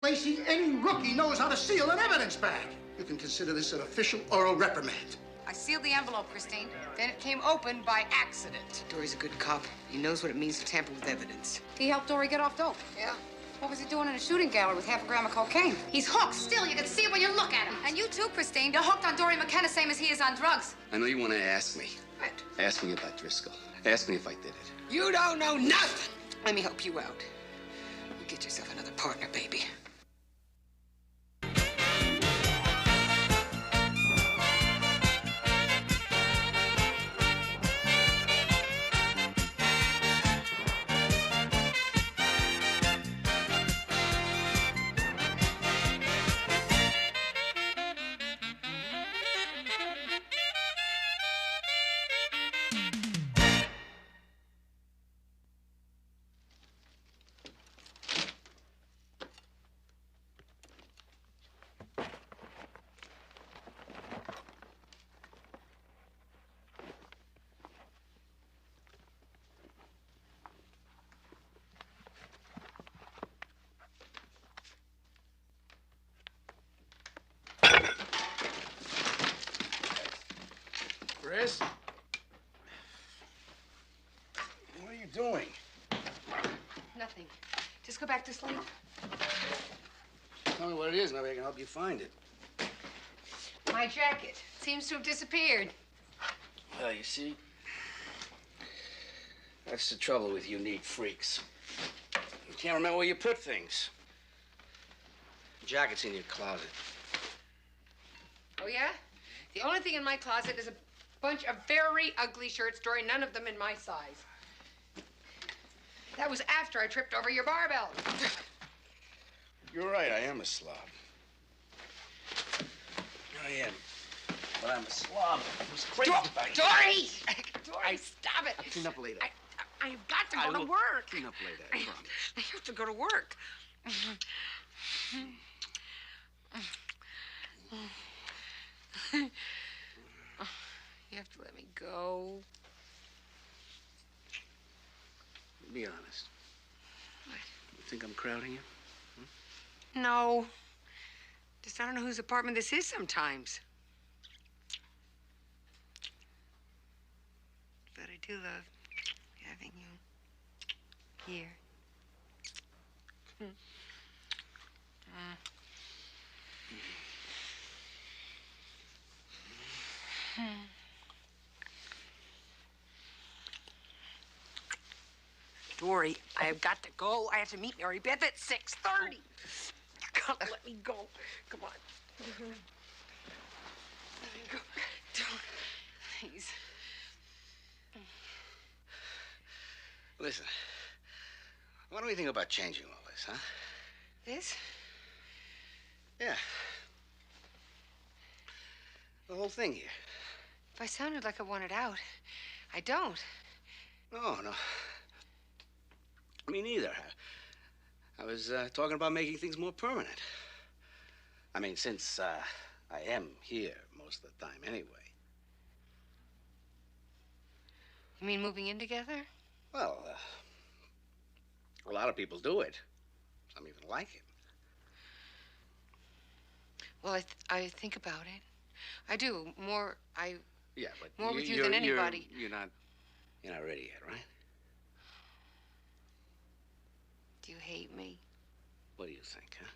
Lacey, any rookie knows how to seal an evidence bag. You can consider this an official oral reprimand. I sealed the envelope, Christine. Then it came open by accident. Dory's a good cop. He knows what it means to tamper with evidence. He helped Dory get off dope. Yeah. What was he doing in a shooting gallery with half a gram of cocaine? He's hooked still. You can see it when you look at him. And you too, Christine. You're hooked on Dory McKenna, same as he is on drugs. I know you want to ask me. What? Ask me about Driscoll. Ask me if I did it. You don't know nothing. Let me help you out. You get yourself another partner, baby. Chris? What are you doing? Nothing. Just go back to sleep. Tell me what it is. Maybe I can help you find it. My jacket seems to have disappeared. Well, you see, that's the trouble with you neat freaks. You can't remember where you put things. The jacket's in your closet. Oh, yeah? The only thing in my closet is a bunch of very ugly shirts, Dory, none of them in my size. That was after I tripped over your barbell. You're right, I am a slob. I am. But I'm a slob. I was crazy about it. Dory! Dory, stop it. I'll clean up later. I've got to go to work. Clean up later, I promise. I have to go to work. You have to let me go. Be honest. What? You think I'm crowding you? No. Just I don't know whose apartment this is sometimes. But I do love having you here. Dory, I have got to go. I have to meet Mary Beth at 6:30. You gotta let me go. Come on. Let me go. Please. Listen, what do we think about changing all this, huh? This? Yeah. The whole thing here. If I sounded like I wanted out, I don't. No. Me neither. I was talking about making things more permanent. I mean, since I am here most of the time anyway. You mean moving in together? Well, a lot of people do it. Some even like it. Well, I think about it. I do. Yeah, but more with you than anybody. You're not ready yet, right? Do you hate me? What do you think, huh?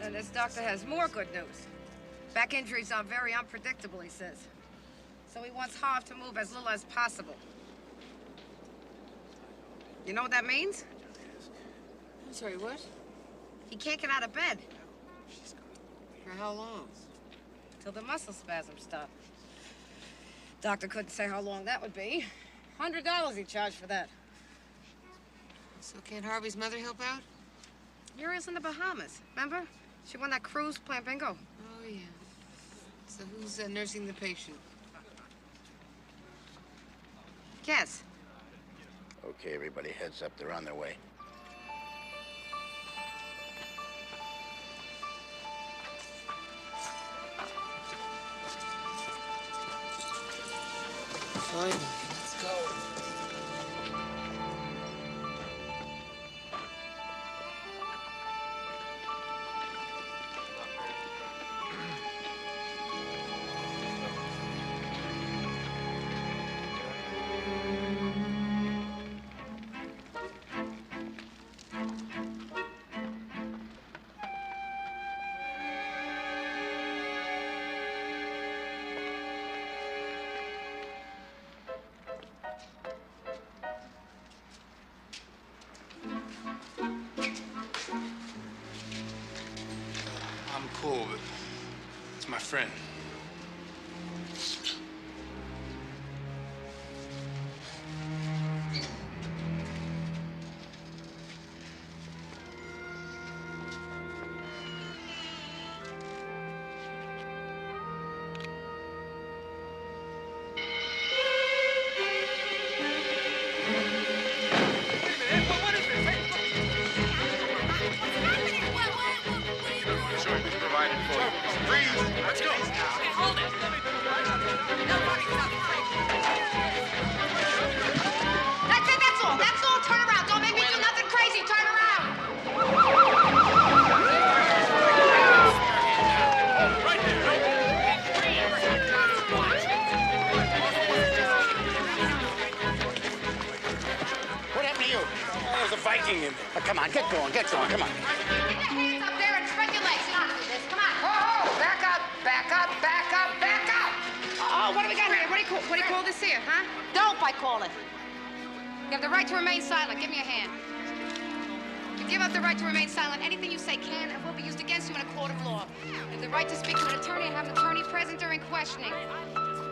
And this doctor has more good news. Back injuries are very unpredictable, he says. So he wants Harv to move as little as possible. You know what that means? I'm sorry, what? He can't get out of bed. For how long? Till the muscle spasms stop. Doctor couldn't say how long that would be. $100 he charged for that. So can't Harvey's mother help out? Muriel's in the Bahamas, remember? She won that cruise playing bingo. Oh, yeah. So who's nursing the patient? guess. Okay, everybody heads up. They're on their way. Finally, let's go. I'm cool, but it's my friend. Let's go. Okay, hold it. Nobody stop. That's it, that's all. That's all. Turn around. Don't make me do nothing crazy. Turn around. Right there, right What happened to you? there. There's a Viking in there. Oh, come on, get going, come on. Get your hands up there and spread your legs. You know how to do this. Come on. Oh, back up, back up, back up, back up. Oh, what do we got here? What do you call this here, huh? Dope, I call it. You have the right to remain silent. Give me a hand. You give up the right to remain silent. Anything you say can and will be used against you in a court of law. You have the right to speak to an attorney and have an attorney present during questioning.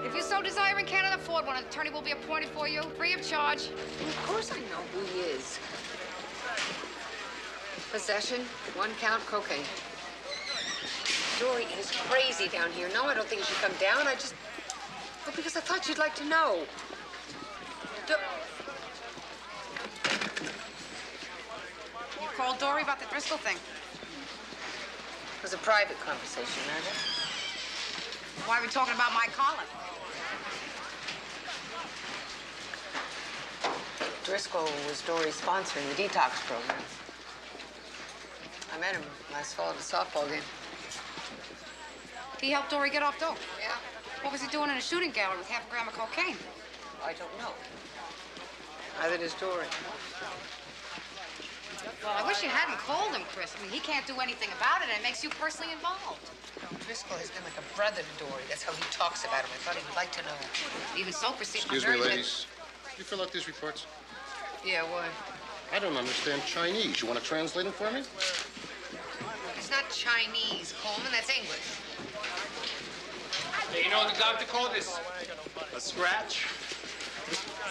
If you so desire and cannot afford one, an attorney will be appointed for you, free of charge. Of course I know who he is. Possession, 1 count cocaine. Dory, it is crazy down here. No, I don't think you should come down. Well, because I thought you'd like to know. You called Dory about the Driscoll thing. It was a private conversation, Meredith. Why are we talking about my collar? Driscoll was Dory sponsoring the detox program. I met him last fall at a softball game. He helped Dory get off dope. Yeah? What was he doing in a shooting gallery with 1/2 gram of cocaine? I don't know. Neither does Dory. Well, I wish you hadn't called him, Chris. I mean, he can't do anything about it, and it makes you personally involved. Driscoll has been like a brother to Dory. That's how he talks about him. I thought he would like to know. Even so, proceed. Excuse me, ladies. You fill out these reports? Yeah, why? I don't understand Chinese. You want to translate them for me? It's not Chinese, Coleman. That's English. Hey, you know what the doctor called this? A scratch?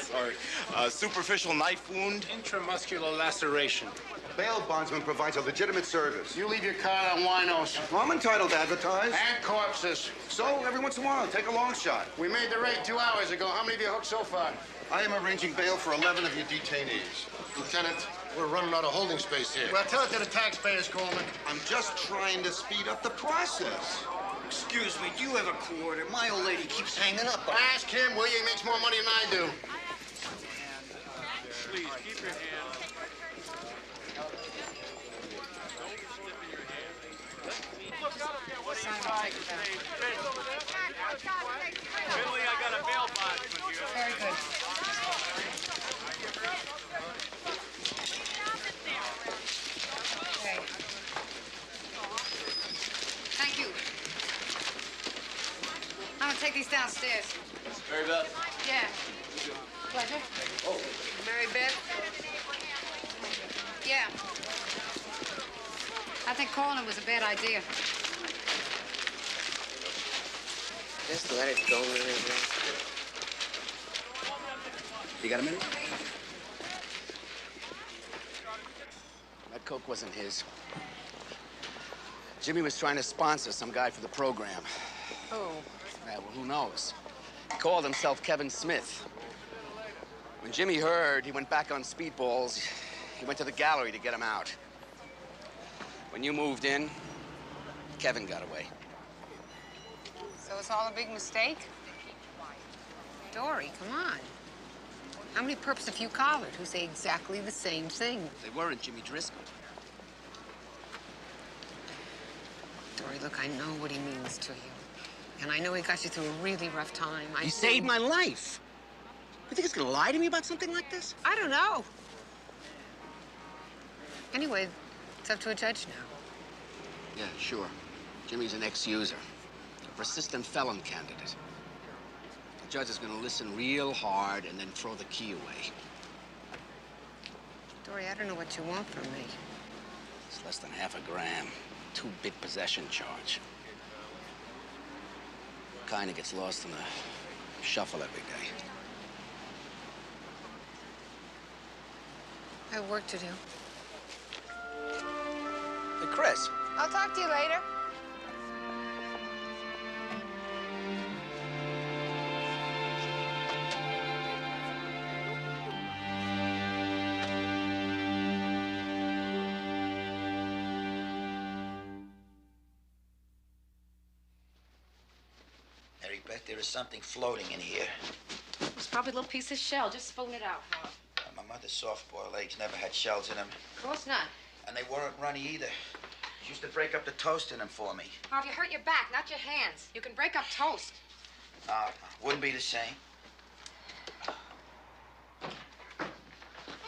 Sorry. A superficial knife wound? Intramuscular laceration. Bail bondsman provides a legitimate service. You leave your card on winos. Well, I'm entitled to advertise. And corpses. So, every once in a while, take a long shot. We made the raid 2 hours ago. How many of you hooked so far? I am arranging bail for 11 of you detainees. Lieutenant, we're running out of holding space here. Well, tell it to the taxpayers, Coleman. I'm just trying to speed up the process. Excuse me, do you have a quarter? My old lady keeps hanging up on Ask him, will you? He makes more money than I do. Please, keep your hand. Billy, I got a bail bondsman here. Very good. Okay. Thank you. I'm gonna take these downstairs. Very well. Yeah. Pleasure. Oh, Mary Beth? Yeah. I think calling him was a bad idea. Just let it go, Mary Beth. You got a minute? That coke wasn't his. Jimmy was trying to sponsor some guy for the program. Oh. Yeah, well, who knows? He called himself Kevin Smith. When Jimmy heard, he went back on speedballs. He went to the gallery to get him out. When you moved in, Kevin got away. So it's all a big mistake? Dory, come on. How many perps have you collared who say exactly the same thing? They weren't Jimmy Driscoll. Dory, look, I know what he means to you. And I know he got you through a really rough time. He saved my life. You think he's gonna lie to me about something like this? I don't know. Anyway, it's up to a judge now. Yeah, sure. Jimmy's an ex-user. A persistent felon candidate. The judge is gonna listen real hard and then throw the key away. Dory, I don't know what you want from me. It's less than half a gram. 2 big possession charge. Kinda gets lost in the shuffle every day. I have work to do. Hey, Chris. I'll talk to you later. Mary Beth, there is something floating in here. It's probably a little piece of shell. Just spoon it out, Howard. My mother's soft-boiled eggs never had shells in them. Of course not. And they weren't runny either. She used to break up the toast in them for me. Howard, you hurt your back, not your hands. You can break up toast. Wouldn't be the same.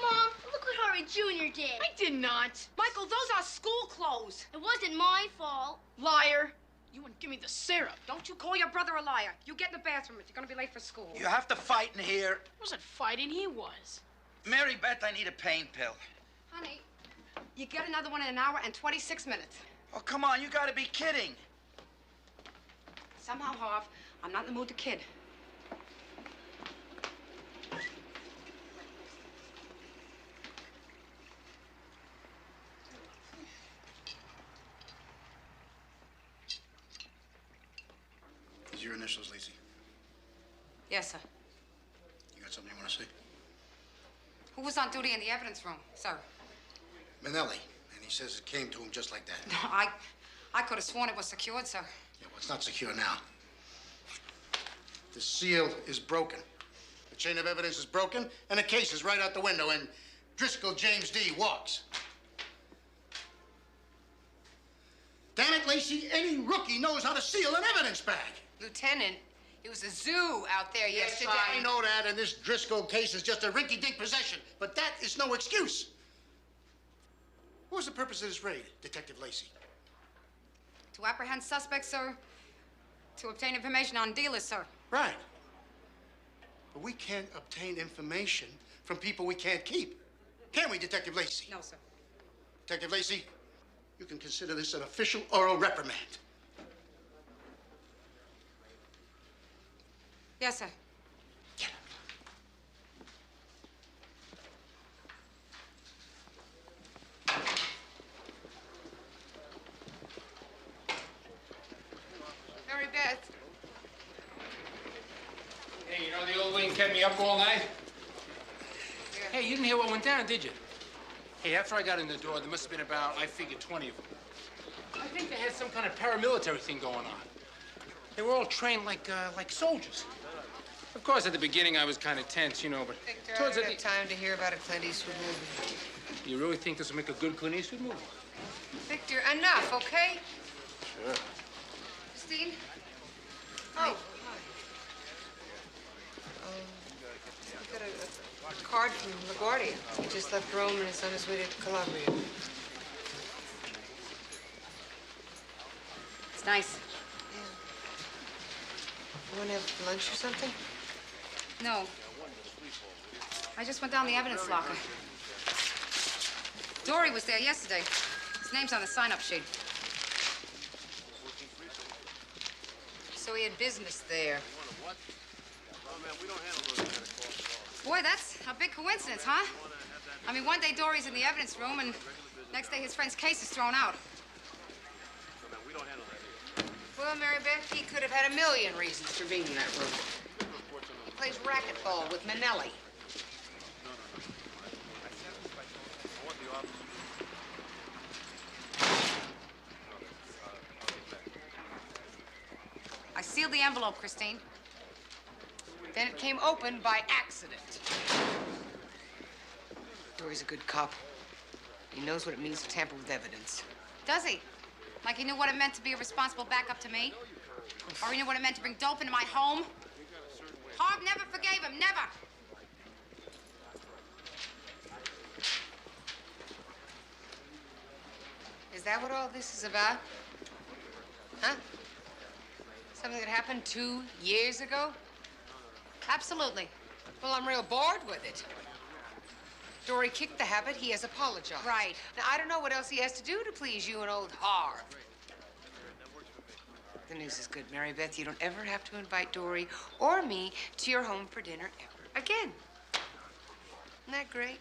Mom, look what Harry Jr. did. I did not. Michael, those are school clothes. It wasn't my fault. Liar. You wouldn't give me the syrup. Don't you call your brother a liar. You get in the bathroom if you're gonna be late for school. You have to fight in here. I wasn't fighting, he was. Mary Beth, I need a pain pill. Honey, you get another one in an hour and 26 minutes. Oh, come on, you gotta be kidding. Somehow, Harv, I'm not in the mood to kid. These your initials, Lacey. Yes, sir. You got something you want to say? Who was on duty in the evidence room, sir? Manelli. And he says it came to him just like that. I could have sworn it was secured, sir. Yeah, well, it's not secure now. The seal is broken. The chain of evidence is broken, and the case is right out the window, and Driscoll James D. walks. Damn it, Lacey, any rookie knows how to seal an evidence bag. Lieutenant, it was a zoo out there yesterday. Yes, I know that, and this Driscoll case is just a rinky-dink possession, but that is no excuse. What was the purpose of this raid, Detective Lacey? To apprehend suspects, sir. To obtain information on dealers, sir. Right. But we can't obtain information from people we can't keep. Can we, Detective Lacey? No, sir. Detective Lacey, you can consider this an official oral reprimand. Yes, sir. Get up. Mary Beth. Hey, you know the old wing kept me up all night? Yeah. Hey, you didn't hear what went down, did you? Hey, after I got in the door, there must have been about, I figured, 20 of them. I think they had some kind of paramilitary thing going on. They were all trained like soldiers. Of course, at the beginning, I was kind of tense, you know, but Victor, I towards don't the have time to hear about a Clint Eastwood movie. You really think this will make a good Clint Eastwood movie? Victor, enough, okay? Sure. Christine? Oh, hi. I got a card from LaGuardia. He just left Rome and is on his way to Calabria. It's nice. Yeah. You want to have lunch or something? No. I just went down the evidence locker. Dory was there yesterday. His name's on the sign-up sheet. So he had business there. Boy, that's a big coincidence, huh? I mean, one day Dory's in the evidence room, and next day his friend's case is thrown out. Well, Mary Beth, he could have had a million reasons for being in that room. He plays racquetball with Manelli. the envelope, Christine. Then it came open by accident. Dory's a good cop. He knows what it means to tamper with evidence. Does he? Like he knew what it meant to be a responsible backup to me? Or he knew what it meant to bring dope into my home? Harv never forgave him, never. Is that what all this is about? Huh? Something that happened 2 years ago? Absolutely. Well, I'm real bored with it. Dory kicked the habit. He has apologized. Right. Now, I don't know what else he has to do to please you and old Harv. The news is good, Mary Beth. You don't ever have to invite Dory or me to your home for dinner ever again. Isn't that great?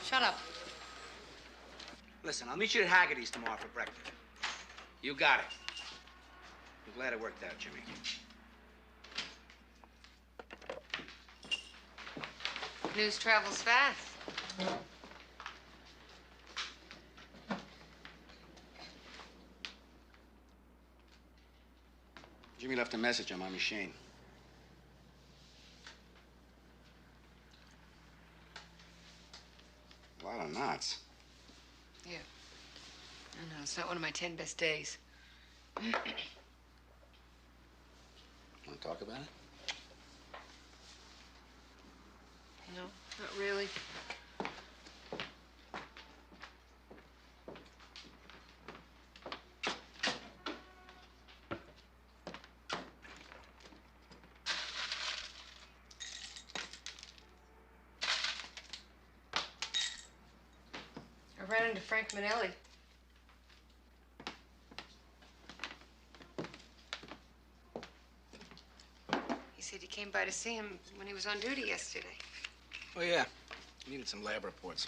Shut up. Listen, I'll meet you at Haggerty's tomorrow for breakfast. You got it. I'm glad it worked out, Jimmy. News travels fast. Jimmy left a message on my machine. A lot of knots. Yeah. I know, it's not one of my 10 best days. Want to talk about it? No, not really. I ran into Frank Manelli. He said you came by to see him when he was on duty yesterday. Oh, yeah. Needed some lab reports.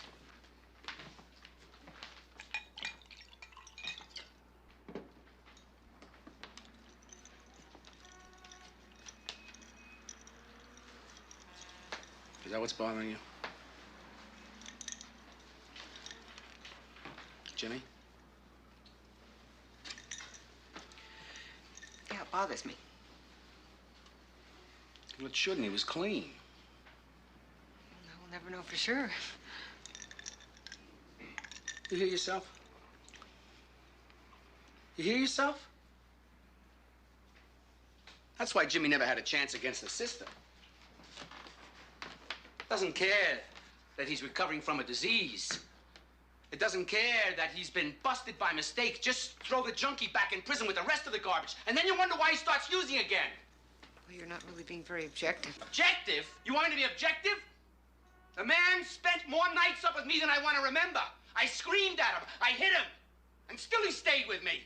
Is that what's bothering you? Jimmy? Yeah, it bothers me. Well, it shouldn't. He was clean. We'll never know for sure. You hear yourself? You hear yourself? That's why Jimmy never had a chance against the system. Doesn't care that he's recovering from a disease. It doesn't care that he's been busted by mistake. Just throw the junkie back in prison with the rest of the garbage. And then you wonder why he starts using again. Well, you're not really being very objective. Objective? You want me to be objective? The man spent more nights up with me than I want to remember. I screamed at him. I hit him. And still he stayed with me.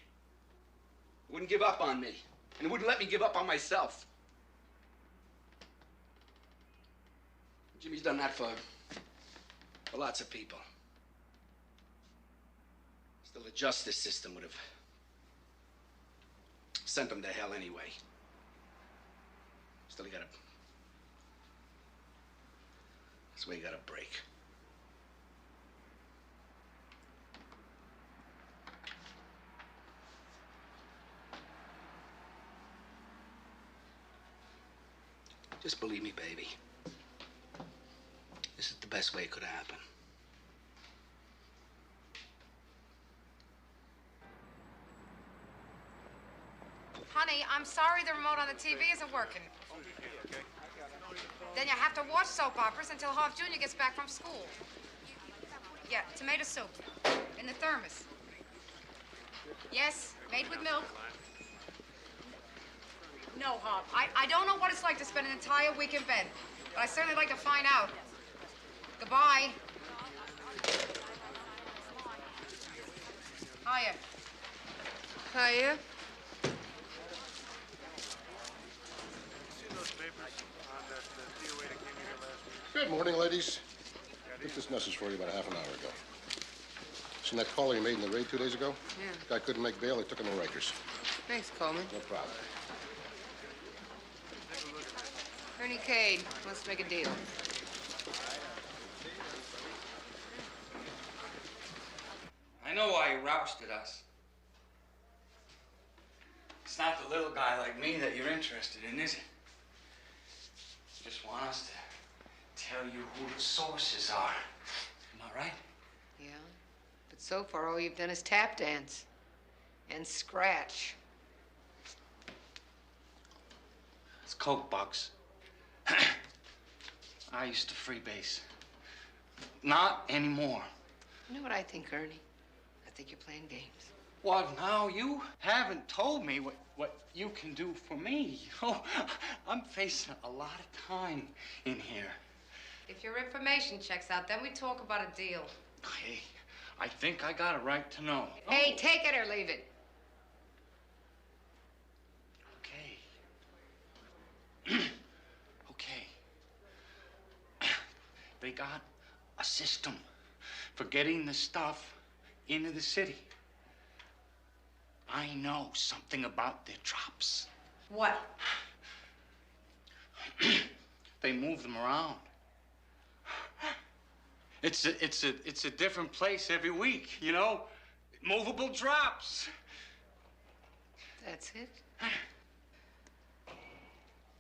He wouldn't give up on me. And he wouldn't let me give up on myself. Jimmy's done that for lots of people. Still, the justice system would have sent him to hell anyway. Still, he got a... That's where he got a break. Just believe me, baby. This is the best way it could have happened. Honey, I'm sorry the remote on the TV isn't working. Then you have to watch soap operas until Harv Jr. gets back from school. Yeah, tomato soup. In the thermos. Yes, made with milk. No, Harv. I don't know what it's like to spend an entire week in bed, but I certainly like to find out. Goodbye. Hiya. Hiya. Good morning, ladies. I took this message for you about a half an hour ago. Seen that caller you made in the raid 2 days ago? Yeah. Guy couldn't make bail, they took him to Rikers. Thanks, Coleman. No problem. Ernie Cade wants to make a deal. know why you rousted us. It's not the little guy like me that you're interested in, is it? You just want us to tell you who the sources are. Am I right? Yeah, but so far all you've done is tap dance and scratch. It's Coke, Bucks. I used to freebase. Not anymore. You know what I think, Ernie? I think you're playing games. Well, now you haven't told me what you can do for me. You know, I'm facing a lot of time in here. If your information checks out, then we talk about a deal. Hey, I think I got a right to know. Hey, take it or leave it. Okay. Okay. They got a system for getting the stuff into the city. I know something about their drops. What? They move them around. It's a different place every week, you know? Movable drops. That's it?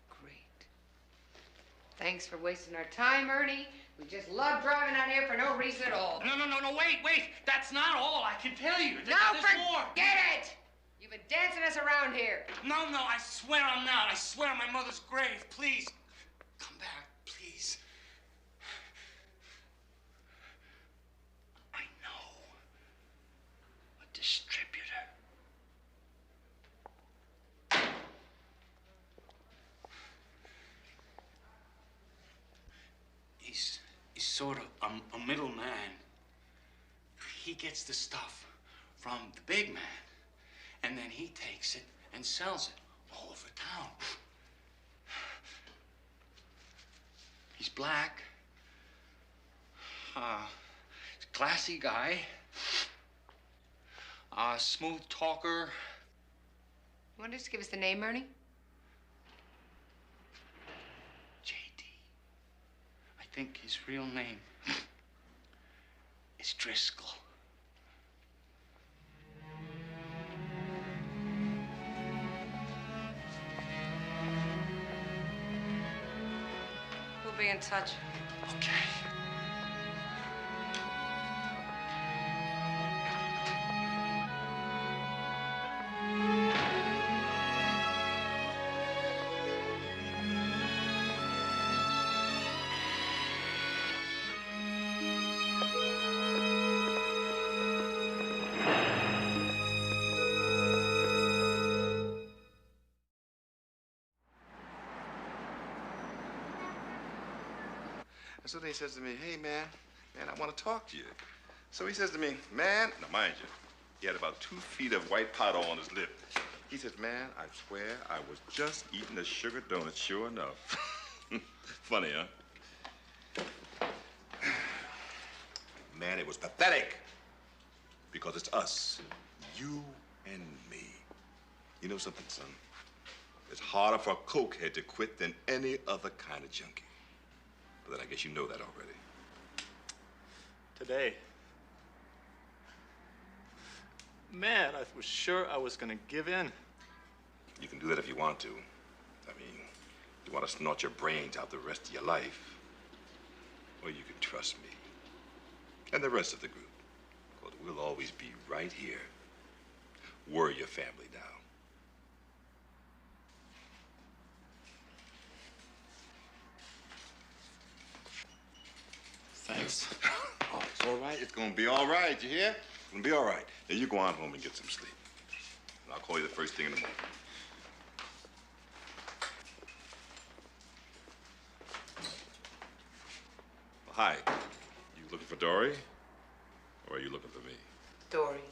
Great. Thanks for wasting our time, Ernie. We just love driving out here for no reason at all. No, wait. That's not all I can tell you. No, There's more. forget it! You've been dancing us around here. No, I swear I'm not. I swear on my mother's grave. Please, come back, please. I know a distributor. He's sort of a middleman. He gets the stuff from the big man, and then he takes it and sells it all over town. He's black. He's a classy guy. Smooth talker. You want to just give us the name, Ernie? I think his real name is Driscoll. We'll be in touch. Okay. So then he says to me, hey, man, I want to talk to you. So he says to me, man, now mind you, he had about 2 feet of white powder on his lip. He says, man, I swear I was just eating a sugar donut, sure enough. Funny, huh? Man, it was pathetic. Because it's us, you and me. You know something, son? It's harder for a cokehead to quit than any other kind of junkie. But then I guess you know that already. Today. Man, I was sure I was gonna give in. You can do that if you want to. I mean, you want to snort your brains out the rest of your life. Or you can trust me. And the rest of the group. Because we'll always be right here. Worry your family now. Thanks. Oh, it's all right. It's gonna be all right, you hear? It's gonna be all right. Now you go on home and get some sleep. And I'll call you the first thing in the morning. Well, hi. You looking for Dory? Or are you looking for me? Dory.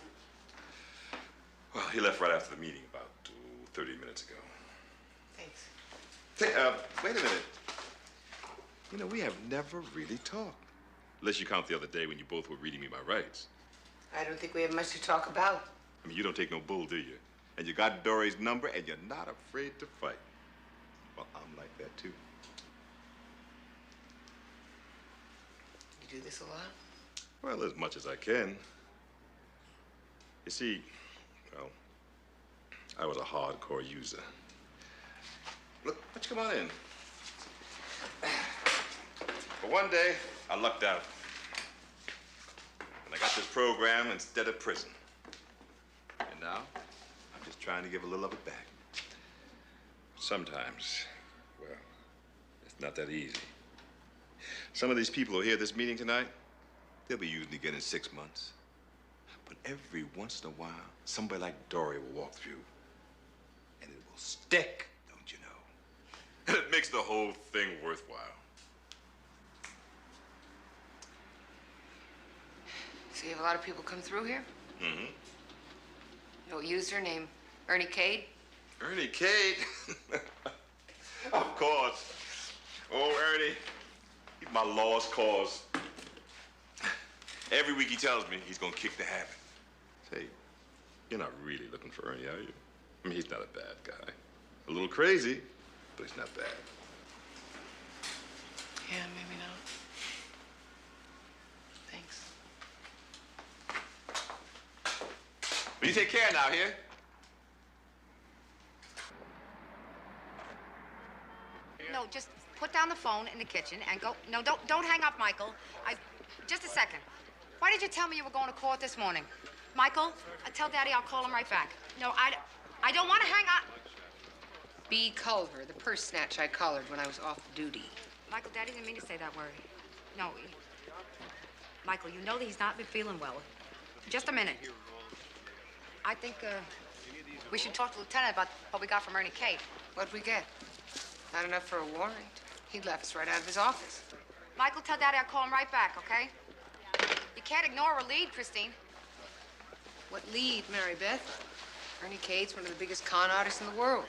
Well, he left right after the meeting about 30 minutes ago. Thanks. Hey, wait a minute. You know, we have never really talked. Unless you count the other day when you both were reading me my rights. I don't think we have much to talk about. I mean, you don't take no bull, do you? And you got Dory's number, and you're not afraid to fight. Well, I'm like that, too. You do this a lot? Well, as much as I can. You see, well, I was a hardcore user. Look, why don't you come on in? But one day, I lucked out. And I got this program instead of prison. And now, I'm just trying to give a little of it back. Sometimes, well, it's not that easy. Some of these people who hear this meeting tonight, they'll be using it again in 6 months. But every once in a while, somebody like Dory will walk through, and it will stick, don't you know? And it makes the whole thing worthwhile. So you have a lot of people come through here? Mm-hmm. No user named Ernie Cade? Ernie Cade? Of course. Oh, Ernie, he's my lost cause. Every week he tells me he's gonna kick the habit. Say, you're not really looking for Ernie, are you? I mean, he's not a bad guy. A little crazy, but he's not bad. Yeah, maybe not. Thanks. Will you take care now, here? No, just put down the phone in the kitchen and go. No, don't hang up, Michael. Just a second. Why did you tell me you were going to court this morning? Michael, tell Daddy I'll call him right back. No, I don't want to hang up. B. Culver, the purse snatch I collared when I was off duty. Michael, Daddy didn't mean to say that word. No, Michael, you know that he's not been feeling well. Just a minute. I think we should talk to the lieutenant about what we got from Ernie Cade. What'd we get? Not enough for a warrant. He'd left us right out of his office. Michael, tell Daddy I'll call him right back, okay? You can't ignore a lead, Christine. What lead, Mary Beth? Ernie Cade's one of the biggest con artists in the world.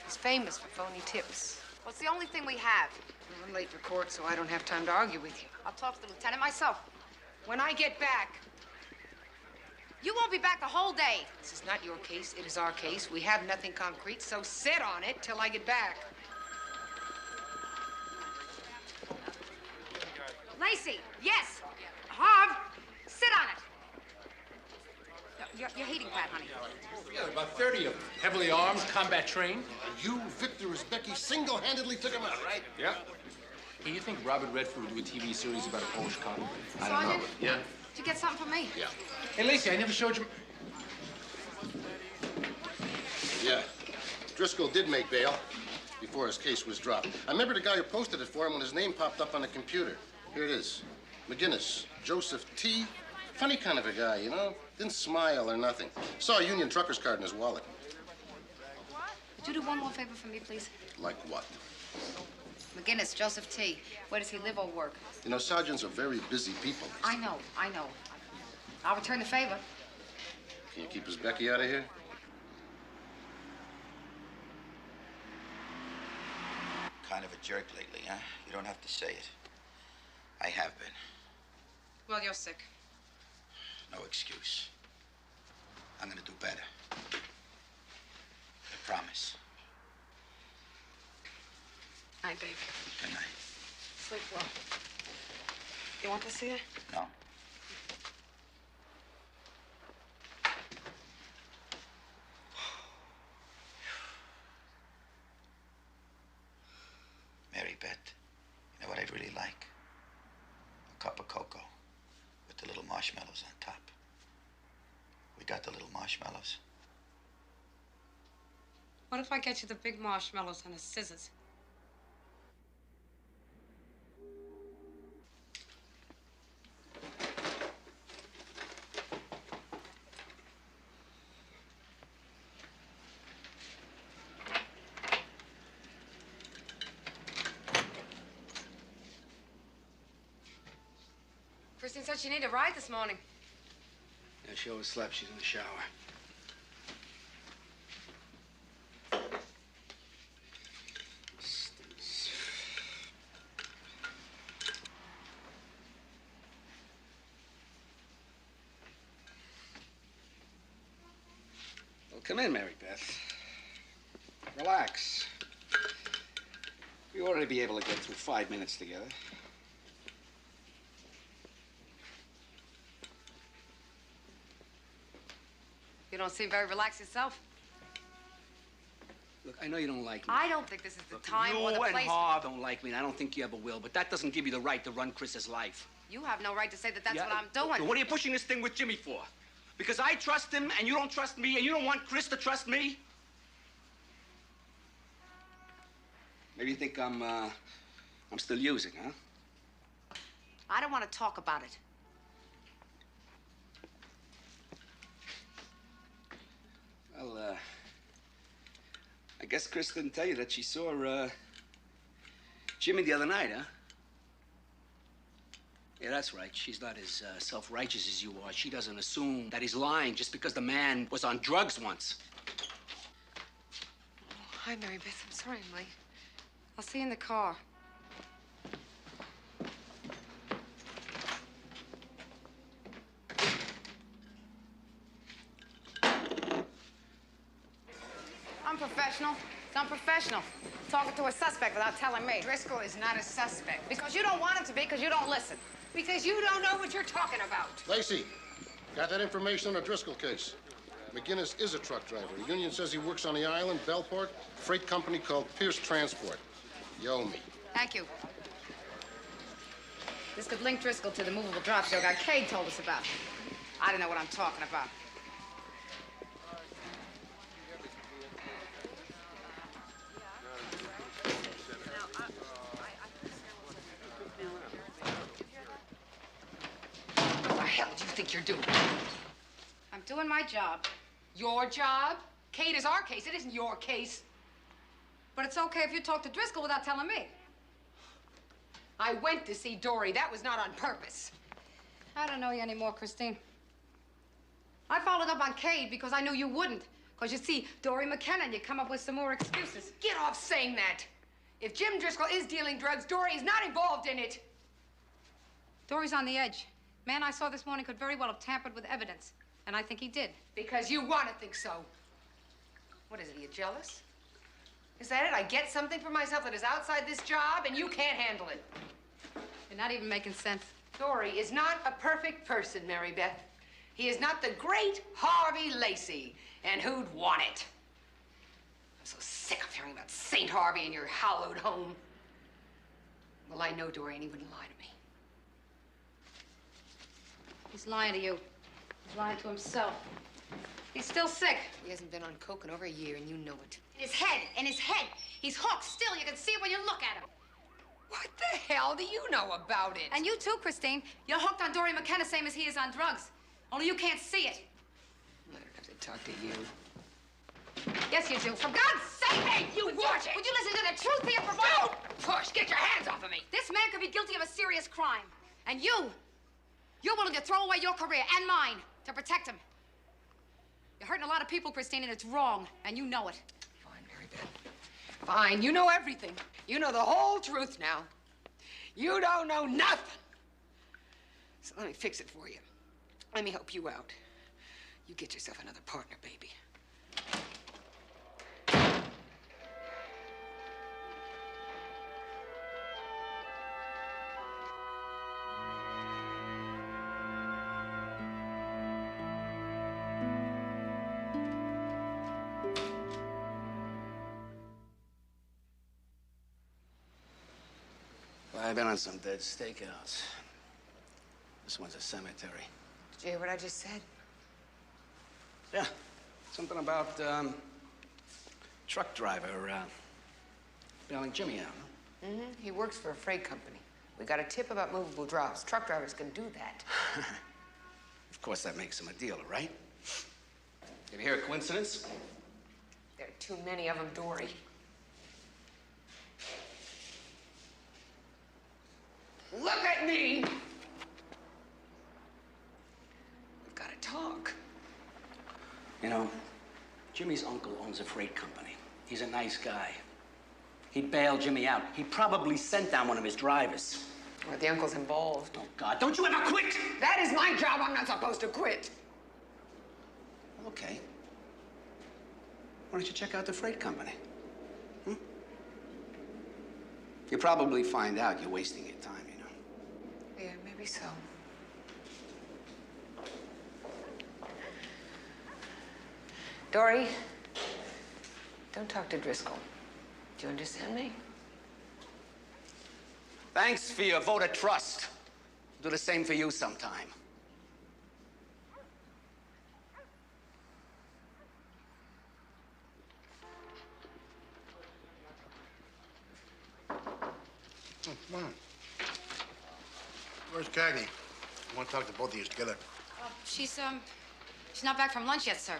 He's famous for phony tips. Well, it's the only thing we have. Well, I'm late for court, so I don't have time to argue with you. I'll talk to the lieutenant myself. When I get back. You won't be back the whole day. This is not your case. It is our case. We have nothing concrete, so sit on it till I get back. Lacey, yes. Harv, sit on it. Your heating pad, honey. Yeah, about 30 of them. Heavily armed, combat trained. You, Victor, as Becky, single-handedly took him out, right? Yeah. Hey, you think Robert Redford would do a TV series about a Polish cop? I don't know, but yeah. Did you get something for me? Yeah. Hey, Lacey, I never showed you... Yeah. Driscoll did make bail before his case was dropped. I remember the guy who posted it for him when his name popped up on the computer. Here it is. McGinnis, Joseph T. Funny kind of a guy, you know? Didn't smile or nothing. Saw a Union trucker's card in his wallet. Would you do one more favor for me, please? Like what? McGinnis, Joseph T. Where does he live or work? You know, sergeants are very busy people. I know. I'll return the favor. Can you keep his Becky out of here? Kind of a jerk lately, huh? You don't have to say it. I have been. Well, you're sick. No excuse. I'm gonna do better. I promise. Night, baby. Good night. Sleep well. You want to see her? No. Mary Beth, you know what I'd really like? A cup of cocoa with the little marshmallows on top. We got the little marshmallows. What if I get you the big marshmallows and the scissors? Christine said she needed a ride this morning. Yeah, she always slept. She's in the shower. Well, come in, Mary Beth. Relax. We ought to be able to get through 5 minutes together. You don't seem very relaxed yourself. Look, I know you don't like me. I don't think this is the time or the You and place. Harv don't like me, and I don't think you ever will, but that doesn't give you the right to run Chris's life. You have no right to say that that's Yeah, what I'm doing. What are you pushing this thing with Jimmy for? Because I trust him, and you don't trust me, and you don't want Chris to trust me? Maybe you think I'm still using, huh? I don't want to talk about it. Well, I guess Chris didn't tell you that she saw, Jimmy the other night, huh? Yeah, that's right. She's not as self-righteous as you are. She doesn't assume that he's lying just because the man was on drugs once. Hi, Mary Beth. I'm sorry I'm late. I'll see you in the car. Unprofessional. It's unprofessional. Talking to a suspect without telling me. Driscoll is not a suspect. Because you don't want him to be, because you don't listen. Because you don't know what you're talking about. Lacey, got that information on the Driscoll case? McGinnis is a truck driver. The union says he works on the island, Bellport, freight company called Pierce Transport. You owe me. Thank you. This could link Driscoll to the movable drop show guy Cade told us about. I don't know what I'm talking about. What the hell do you think you're doing? I'm doing my job. Your job? Cade is our case. It isn't your case. But it's okay if you talk to Driscoll without telling me. I went to see Dory. That was not on purpose. I don't know you anymore, Christine. I followed up on Cade because I knew you wouldn't. Because you see, Dory McKenna, and you come up with some more excuses. Get off saying that. If Jim Driscoll is dealing drugs, Dory is not involved in it. Dory's on the edge. Man I saw this morning could very well have tampered with evidence. And I think he did. Because you want to think so. What is it, are you jealous? Is that it? I get something for myself that is outside this job, and you can't handle it. You're not even making sense. Dory is not a perfect person, Mary Beth. He is not the great Harvey Lacey, and who'd want it? I'm so sick of hearing about St. Harvey and your hallowed home. Well, I know Dory, and he wouldn't lie to me. He's lying to you. He's lying to himself. He's still sick. He hasn't been on coke in over a year, and you know it. In his head. He's hooked still. You can see it when you look at him. What the hell do you know about it? And you too, Christine. You're hooked on Dory McKenna, same as he is on drugs. Only you can't see it. I don't have to talk to you. Yes, you do. For God's sake! Hey, you watch it! Would you listen to the truth here for Don't push! Get your hands off of me! This man could be guilty of a serious crime. And you're willing to throw away your career and mine to protect him. You're hurting a lot of people, Christine, and it's wrong. And you know it. Fine, Mary Beth. Fine, you know everything. You know the whole truth now. You don't know nothing. So let me fix it for you. Let me help you out. You get yourself another partner, baby. I've been on some dead stakeouts. This one's a cemetery. Did you hear what I just said? Yeah. Something about, truck driver, bailing Jimmy out, huh? Mm-hmm. He works for a freight company. We got a tip about movable drops. Truck drivers can do that. Of course, that makes him a dealer, right? You ever hear a coincidence? There are too many of them, Dory. Look at me! We've got to talk. You know, Jimmy's uncle owns a freight company. He's a nice guy. He'd bail Jimmy out. He probably sent down one of his drivers. Well, the uncle's involved. Oh, God, don't you ever quit! That is my job. I'm not supposed to quit. Okay. Why don't you check out the freight company? Hmm? You'll probably find out you're wasting your time, you know. Yeah, maybe so. Dory, don't talk to Driscoll. Do you understand me? Thanks for your vote of trust. I'll do the same for you sometime. Oh, come on. Where's Cagney? I want to talk to both of you together. She's not back from lunch yet, sir.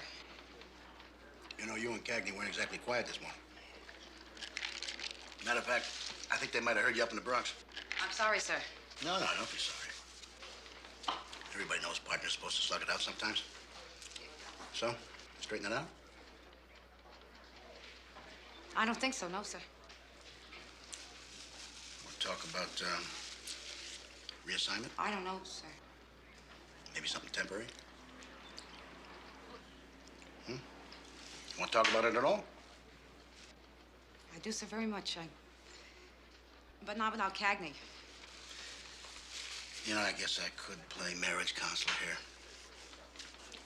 You know, you and Cagney weren't exactly quiet this morning. Matter of fact, I think they might have heard you up in the Bronx. I'm sorry, sir. No, don't be sorry. Everybody knows partner's supposed to slug it out sometimes. So, straighten it out? I don't think so, no, sir. Want to talk about, reassignment? I don't know, sir. Maybe something temporary? Want to talk about it at all? I do, sir, very much. But not without Cagney. You know, I guess I could play marriage counselor here.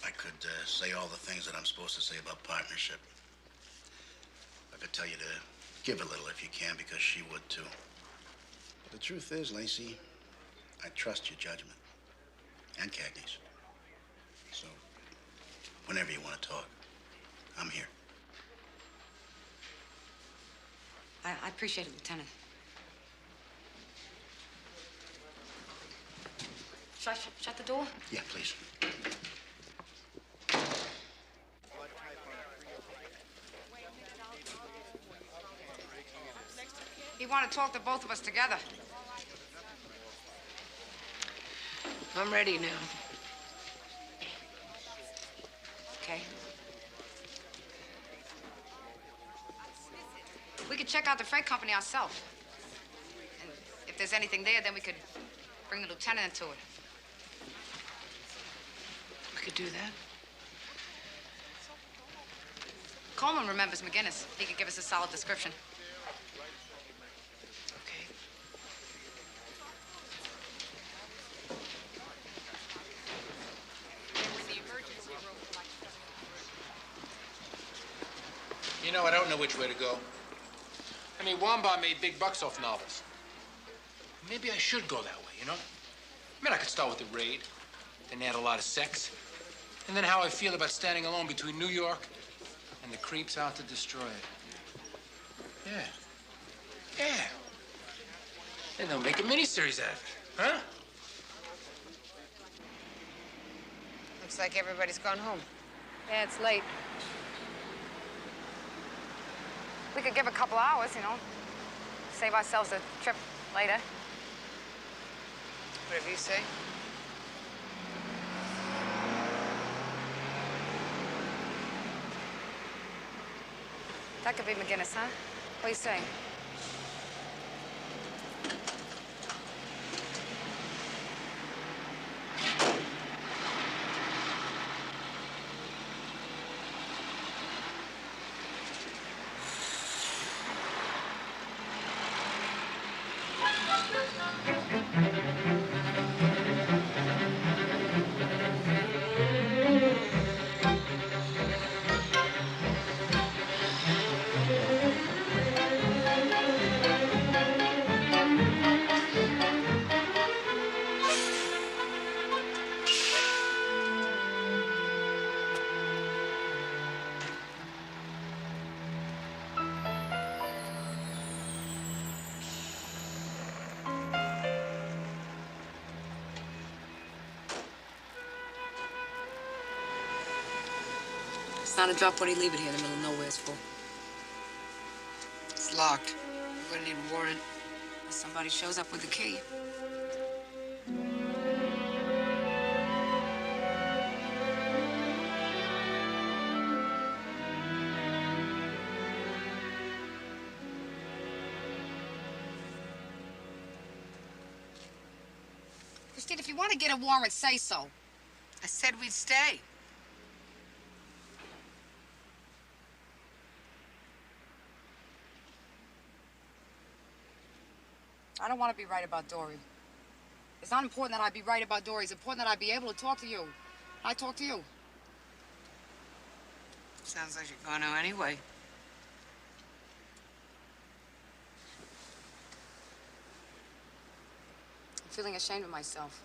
I could say all the things that I'm supposed to say about partnership. I could tell you to give a little if you can, because she would too. But the truth is, Lacey, I trust your judgment. And Cagney's. So, whenever you want to talk, I'm here. I appreciate it, Lieutenant. Should I shut the door? Yeah, please. He wanted to talk to both of us together. I'm ready now. Okay. We could check out the freight company ourselves. And if there's anything there, then we could bring the lieutenant into it. We could do that. Coleman remembers McGinnis. He could give us a solid description. Okay. You know, I don't know which way to go. I mean, Wamba made big bucks off novels. Maybe I should go that way, you know? I mean, I could start with the raid, then add a lot of sex, and then how I feel about standing alone between New York and the creeps out to destroy it. Yeah. Then they'll make a miniseries out of it, huh? Looks like everybody's gone home. Yeah, it's late. We could give a couple hours, you know. Save ourselves a trip later. Whatever you say. That could be McGinnis, huh? What do you say? It's not a drop when he leave it here in the middle of nowhere's for. It's locked. We're gonna need a warrant. Unless somebody shows up with the key. Christine, if you want to get a warrant, say so. I said we'd stay. I don't want to be right about Dory. It's not important that I be right about Dory. It's important that I be able to talk to you. I talk to you. Sounds like you're going to anyway. I'm feeling ashamed of myself.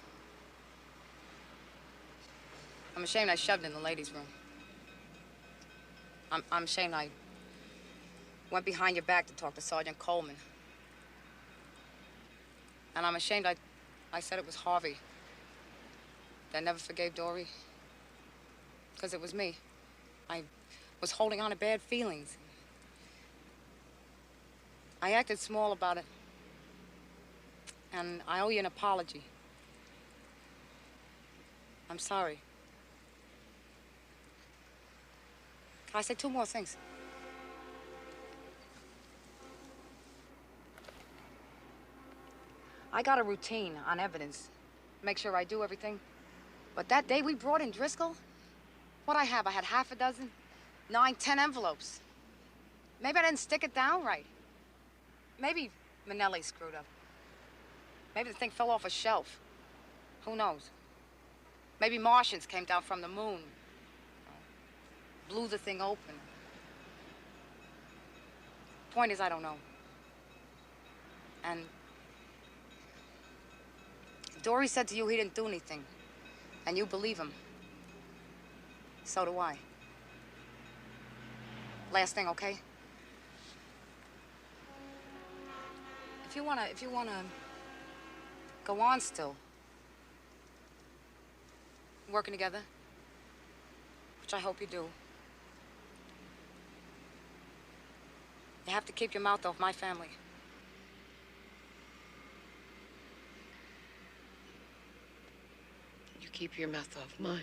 I'm ashamed I shoved in the ladies' room. I'm ashamed I went behind your back to talk to Sergeant Coleman. And I'm ashamed I said it was Harvey that never forgave Dory. Because it was me. I was holding on to bad feelings. I acted small about it. And I owe you an apology. I'm sorry. Can I say 2 more things? I got a routine on evidence. Make sure I do everything. But that day we brought in Driscoll, what'd I have? I had half a dozen, 9, 10 envelopes. Maybe I didn't stick it down right. Maybe Manelli screwed up. Maybe the thing fell off a shelf. Who knows? Maybe Martians came down from the moon. Blew the thing open. Point is, I don't know. And Dory said to you he didn't do anything. And you believe him. So do I. Last thing, okay? If you wanna go on still, working together, which I hope you do, you have to keep your mouth off my family. You keep your mouth off mine.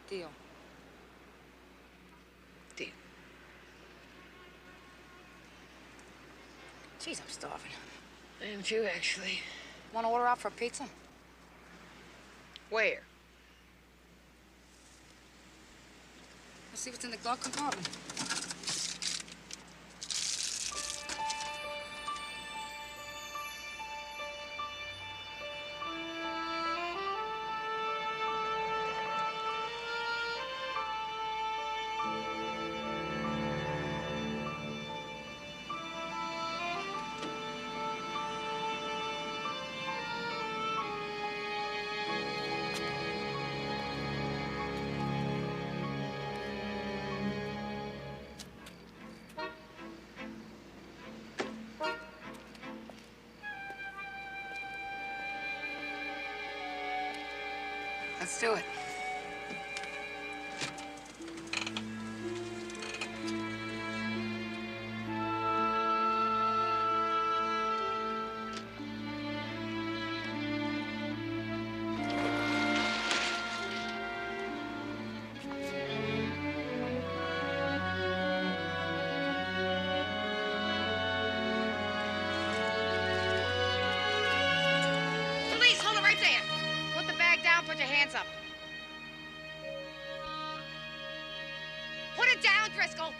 Deal. Deal. Jeez, I'm starving. I am too, actually. Want to order out for a pizza? Where? Let's see what's in the glove compartment. Let's do it. Police, hold it right there. Put the bag down, put your hands up. Put it down, Driscoll.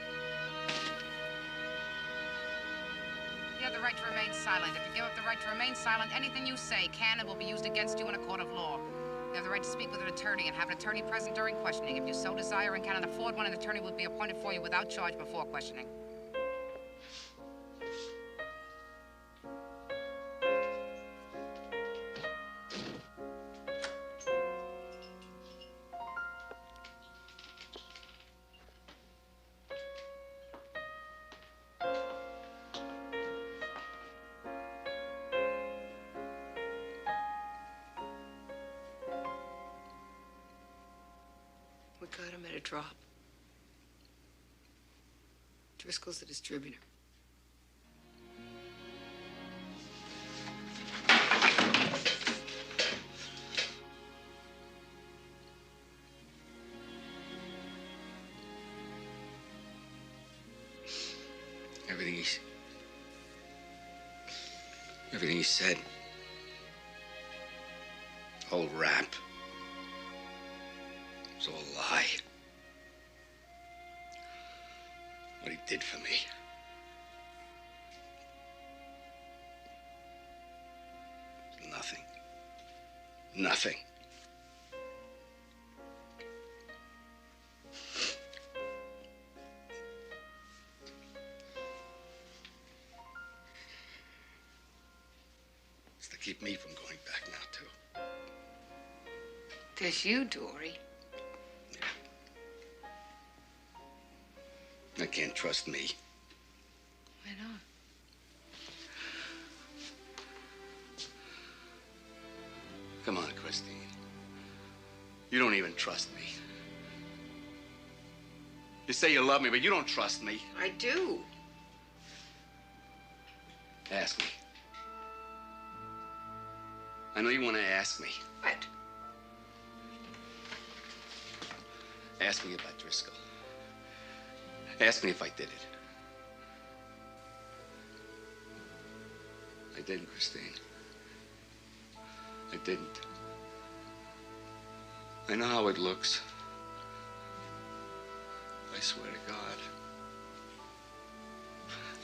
You have the right to remain silent. If you give up the right to remain silent, anything you say can and will be used against you in a court of law. You have the right to speak with an attorney and have an attorney present during questioning. If you so desire and cannot afford one, an attorney will be appointed for you without charge before questioning. We got him at a drop. Driscoll's the distributor. Everything he said. Whole rap. It was all a lie. What he did for me. Nothing. Nothing. me from going back now, too. Does you, Dory? I can't trust me. Why not? Come on, Christine. You don't even trust me. You say you love me, but you don't trust me. I do. Ask me. I know you want to ask me. What? Ask me about Driscoll. Ask me if I did it. I didn't, Christine. I didn't. I know how it looks. I swear to God.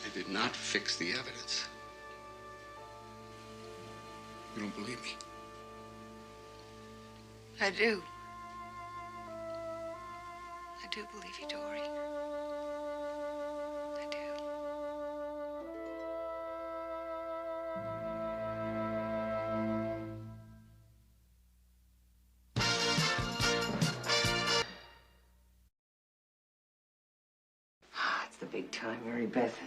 I did not fix the evidence. You don't believe me? I do. I do believe you, Dory. I do. It's the big time, Mary Beth.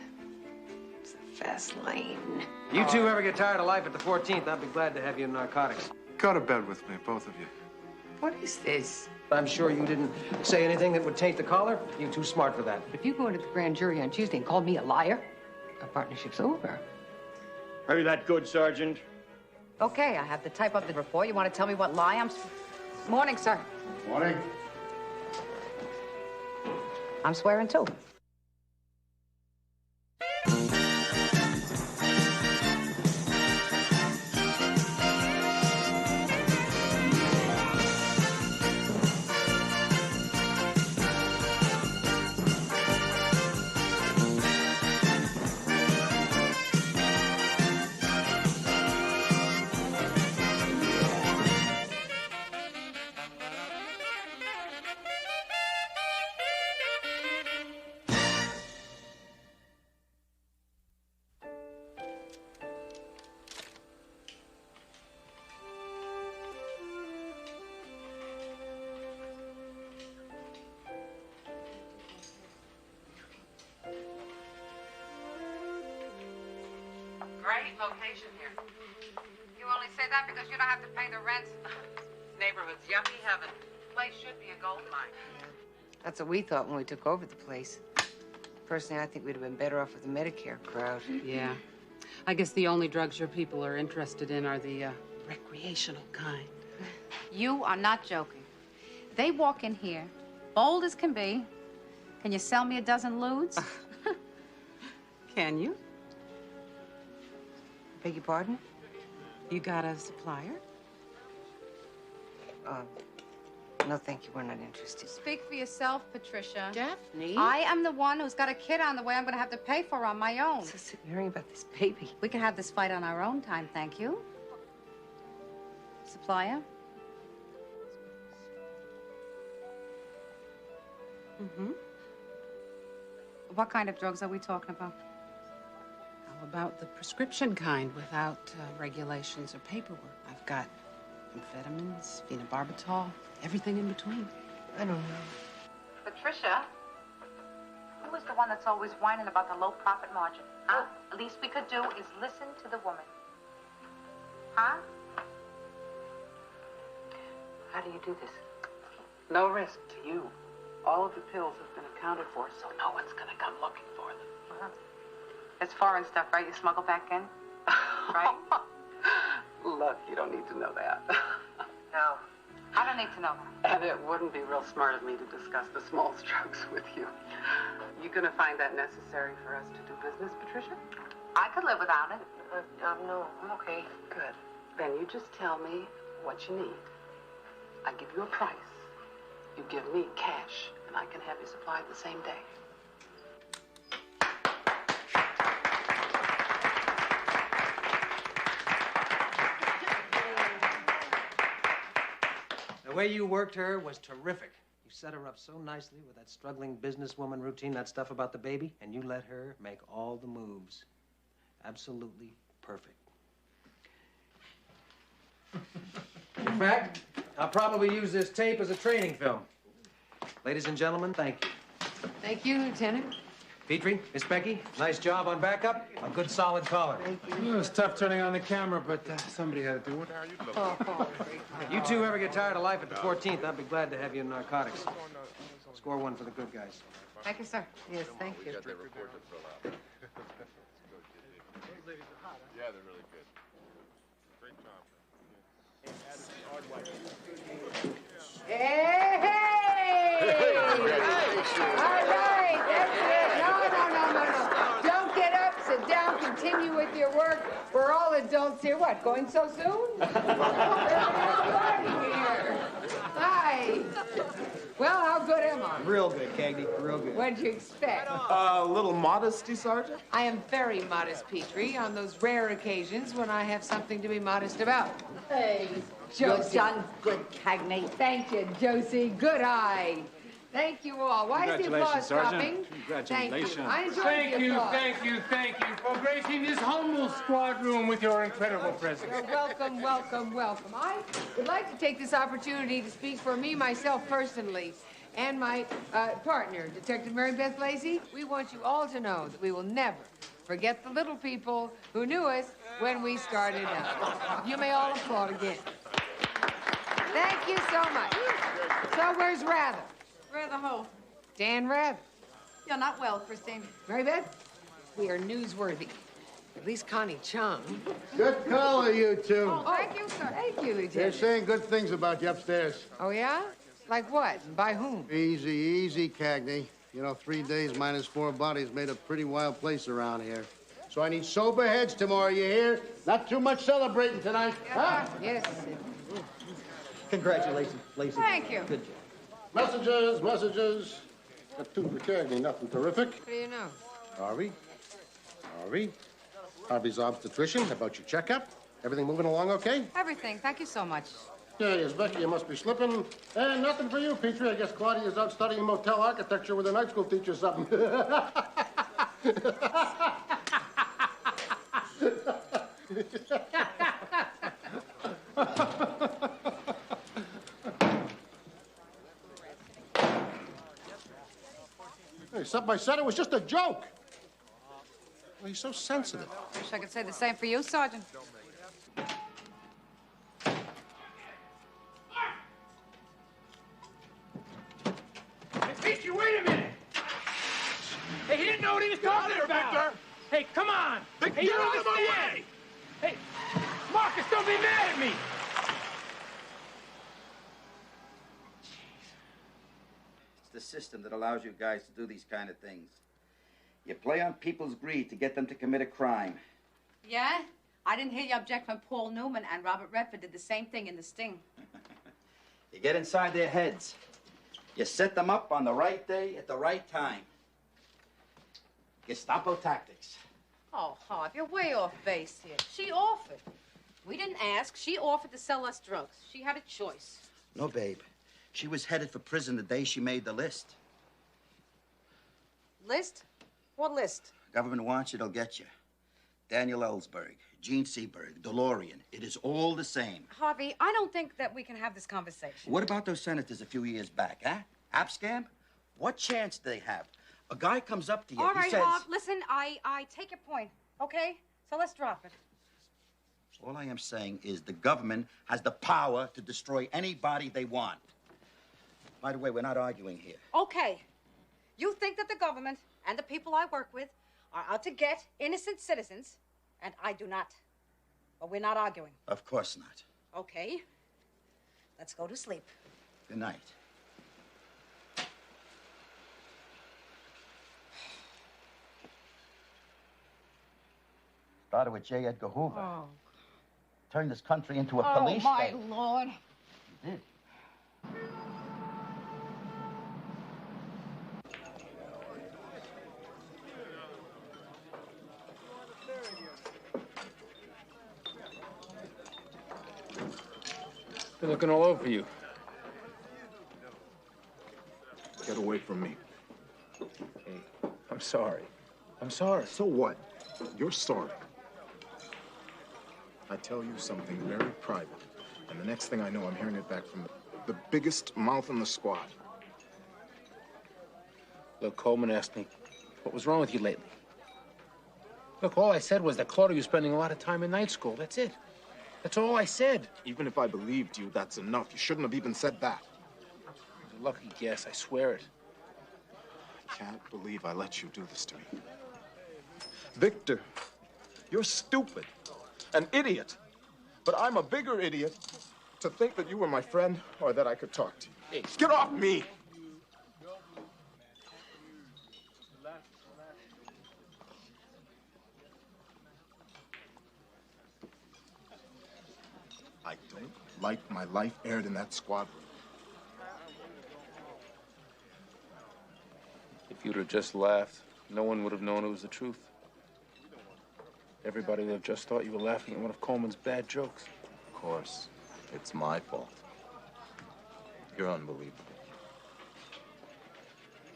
It's the fast lane. You two ever get tired of life at the 14th, I'll be glad to have you in narcotics. Go to bed with me, both of you. What is this? I'm sure you didn't say anything that would taint the collar. You're too smart for that. If you go into the grand jury on Tuesday and call me a liar, our partnership's over. Are you that good, Sergeant? Okay, I have to type up the report. You want to tell me what lie I'm... Morning, sir. Morning. I'm swearing, too. Great location here. You only say that because you don't have to pay the rent. Neighborhood's yuppie heaven. Place should be a gold mine. That's what we thought when we took over the place. Personally, I think we'd have been better off with the Medicare crowd. Yeah. I guess the only drugs your people are interested in are the recreational kind. You are not joking. They walk in here, bold as can be. Can you sell me a dozen lewds? Can you? Beg your pardon? You got a supplier? No, thank you. We're not interested. Speak for yourself, Patricia. Daphne? I am the one who's got a kid on the way I'm going to have to pay for on my own. So sit hearing about this baby. We can have this fight on our own time, thank you. Supplier? Mm-hmm. What kind of drugs are we talking about? How about the prescription kind without regulations or paperwork? I've got amphetamines, phenobarbital, everything in between. I don't know. Patricia? Who is the one that's always whining about the low profit margin? Huh? The least we could do is listen to the woman. Huh? How do you do this? No risk to you. All of the pills have been accounted for, so no one's gonna come looking for them. Uh-huh. It's foreign stuff, right? You smuggle back in? Right? Look, you don't need to know that. No. I don't need to know that. And it wouldn't be real smart of me to discuss the small strokes with you. You gonna find that necessary for us to do business, Patricia? I could live without it. No, I'm okay. Good. Then you just tell me what you need. I give you a price. You give me cash, and I can have you supplied the same day. The way you worked her was terrific. You set her up so nicely with that struggling businesswoman routine, that stuff about the baby, and you let her make all the moves. Absolutely perfect. In fact, I'll probably use this tape as a training film. Ladies and gentlemen, thank you. Thank you, Lieutenant. Petrie, Miss Becky, nice job on backup. A good solid caller. It was tough turning on the camera, but somebody had to do it. You two ever get tired of life at the 14th, I'd be glad to have you in narcotics. Score one for the good guys. Thank you, sir. Yes, thank you. Yeah, they're really good. Great job. Hey, hey! All right, that's it. No. Don't get up, sit down, continue with your work. We're all adults here. What, going so soon? Hi. Well, how good am I? Real good, Cagney, real good. What'd you expect? A little modesty, Sergeant? I am very modest, Petrie, on those rare occasions when I have something to be modest about. Hey, Josie. Well done, good Cagney. Thank you, Josie. Good eye. Thank you all. Why is the applause stopping? Thank you. I enjoyed the applause. Thank you for gracing this humble squad room with your incredible presence. Welcome. I would like to take this opportunity to speak for me, myself, personally, and my partner, Detective Mary Beth Lacey. We want you all to know that we will never forget the little people who knew us when we started out. You may all applaud again. Thank you so much. So where's Rather? Rather who? Dan Rather. You're not well, Christine. Mary Beth, we are newsworthy. At least Connie Chung. Good caller, you two. Oh, thank you, sir. Thank you, They're Lieutenant. saying good things about you upstairs. Oh, yeah? Like what? And by whom? Easy, Cagney. You know, 3 days minus 4 bodies made a pretty wild place around here. So I need sober heads tomorrow, you hear? Not too much celebrating tonight. Huh? Yes. Congratulations, Lacey. Thank you. Good job. Messages. Got 2 for Cagney, nothing terrific. What do you know? Harvey. Harvey's obstetrician. How about your checkup? Everything moving along okay? Everything. Thank you so much. Yeah, yes, Becky, you must be slipping. And nothing for you, Petrie. I guess Claudia's out studying motel architecture with a night school teacher or something. Hey, something I said, it was just a joke. Well, he's so sensitive. Wish I could say the same for you, Sergeant. Hey, Petrie, wait a minute! Hey, he didn't know what he was talking about! Hey, come on! Hey, you don't understand! Hey, Marcus, don't be mad at me! It's the system that allows you guys to do these kind of things. You play on people's greed to get them to commit a crime. Yeah? I didn't hear you object when Paul Newman and Robert Redford did the same thing in The Sting. You get inside their heads. You set them up on the right day at the right time. Gestapo tactics. Oh, Harv, you're way off base here. She offered. We didn't ask. She offered to sell us drugs. She had a choice. No, babe. She was headed for prison the day she made the list. List? What list? Government wants you, they'll get you. Daniel Ellsberg, Gene Seberg, DeLorean. It is all the same. Harvey, I don't think that we can have this conversation. What about those senators a few years back, huh? App scam? What chance do they have? A guy comes up to you, All right, he says... Harv, listen, I take your point, okay? So let's drop it. All I am saying is the government has the power to destroy anybody they want. By the way, we're not arguing here. Okay. You think that the government and the people I work with are out to get innocent citizens, and I do not. But we're not arguing. Of course not. Okay. Let's go to sleep. Good night. Started with J. Edgar Hoover. Oh. Turned this country into a police my state. Lord. He did. They're looking all over you. Get away from me. Hey, I'm sorry. I'm sorry. So what? You're sorry. I tell you something very private. And the next thing I know, I'm hearing it back from the biggest mouth in the squad. Look, Coleman asked me, what was wrong with you lately? Look, all I said was that Claudia was spending a lot of time in night school. That's it. That's all I said. Even if I believed you, that's enough. You shouldn't have even said that. It was a lucky guess, I swear it. I can't believe I let you do this to me. Victor, you're stupid, an idiot. But I'm a bigger idiot to think that you were my friend or that I could talk to you. Hey. Get off me! I don't like my life aired in that squad room. If you'd have just laughed, no one would have known it was the truth. Everybody would have just thought you were laughing at one of Coleman's bad jokes. Of course, it's my fault. You're unbelievable.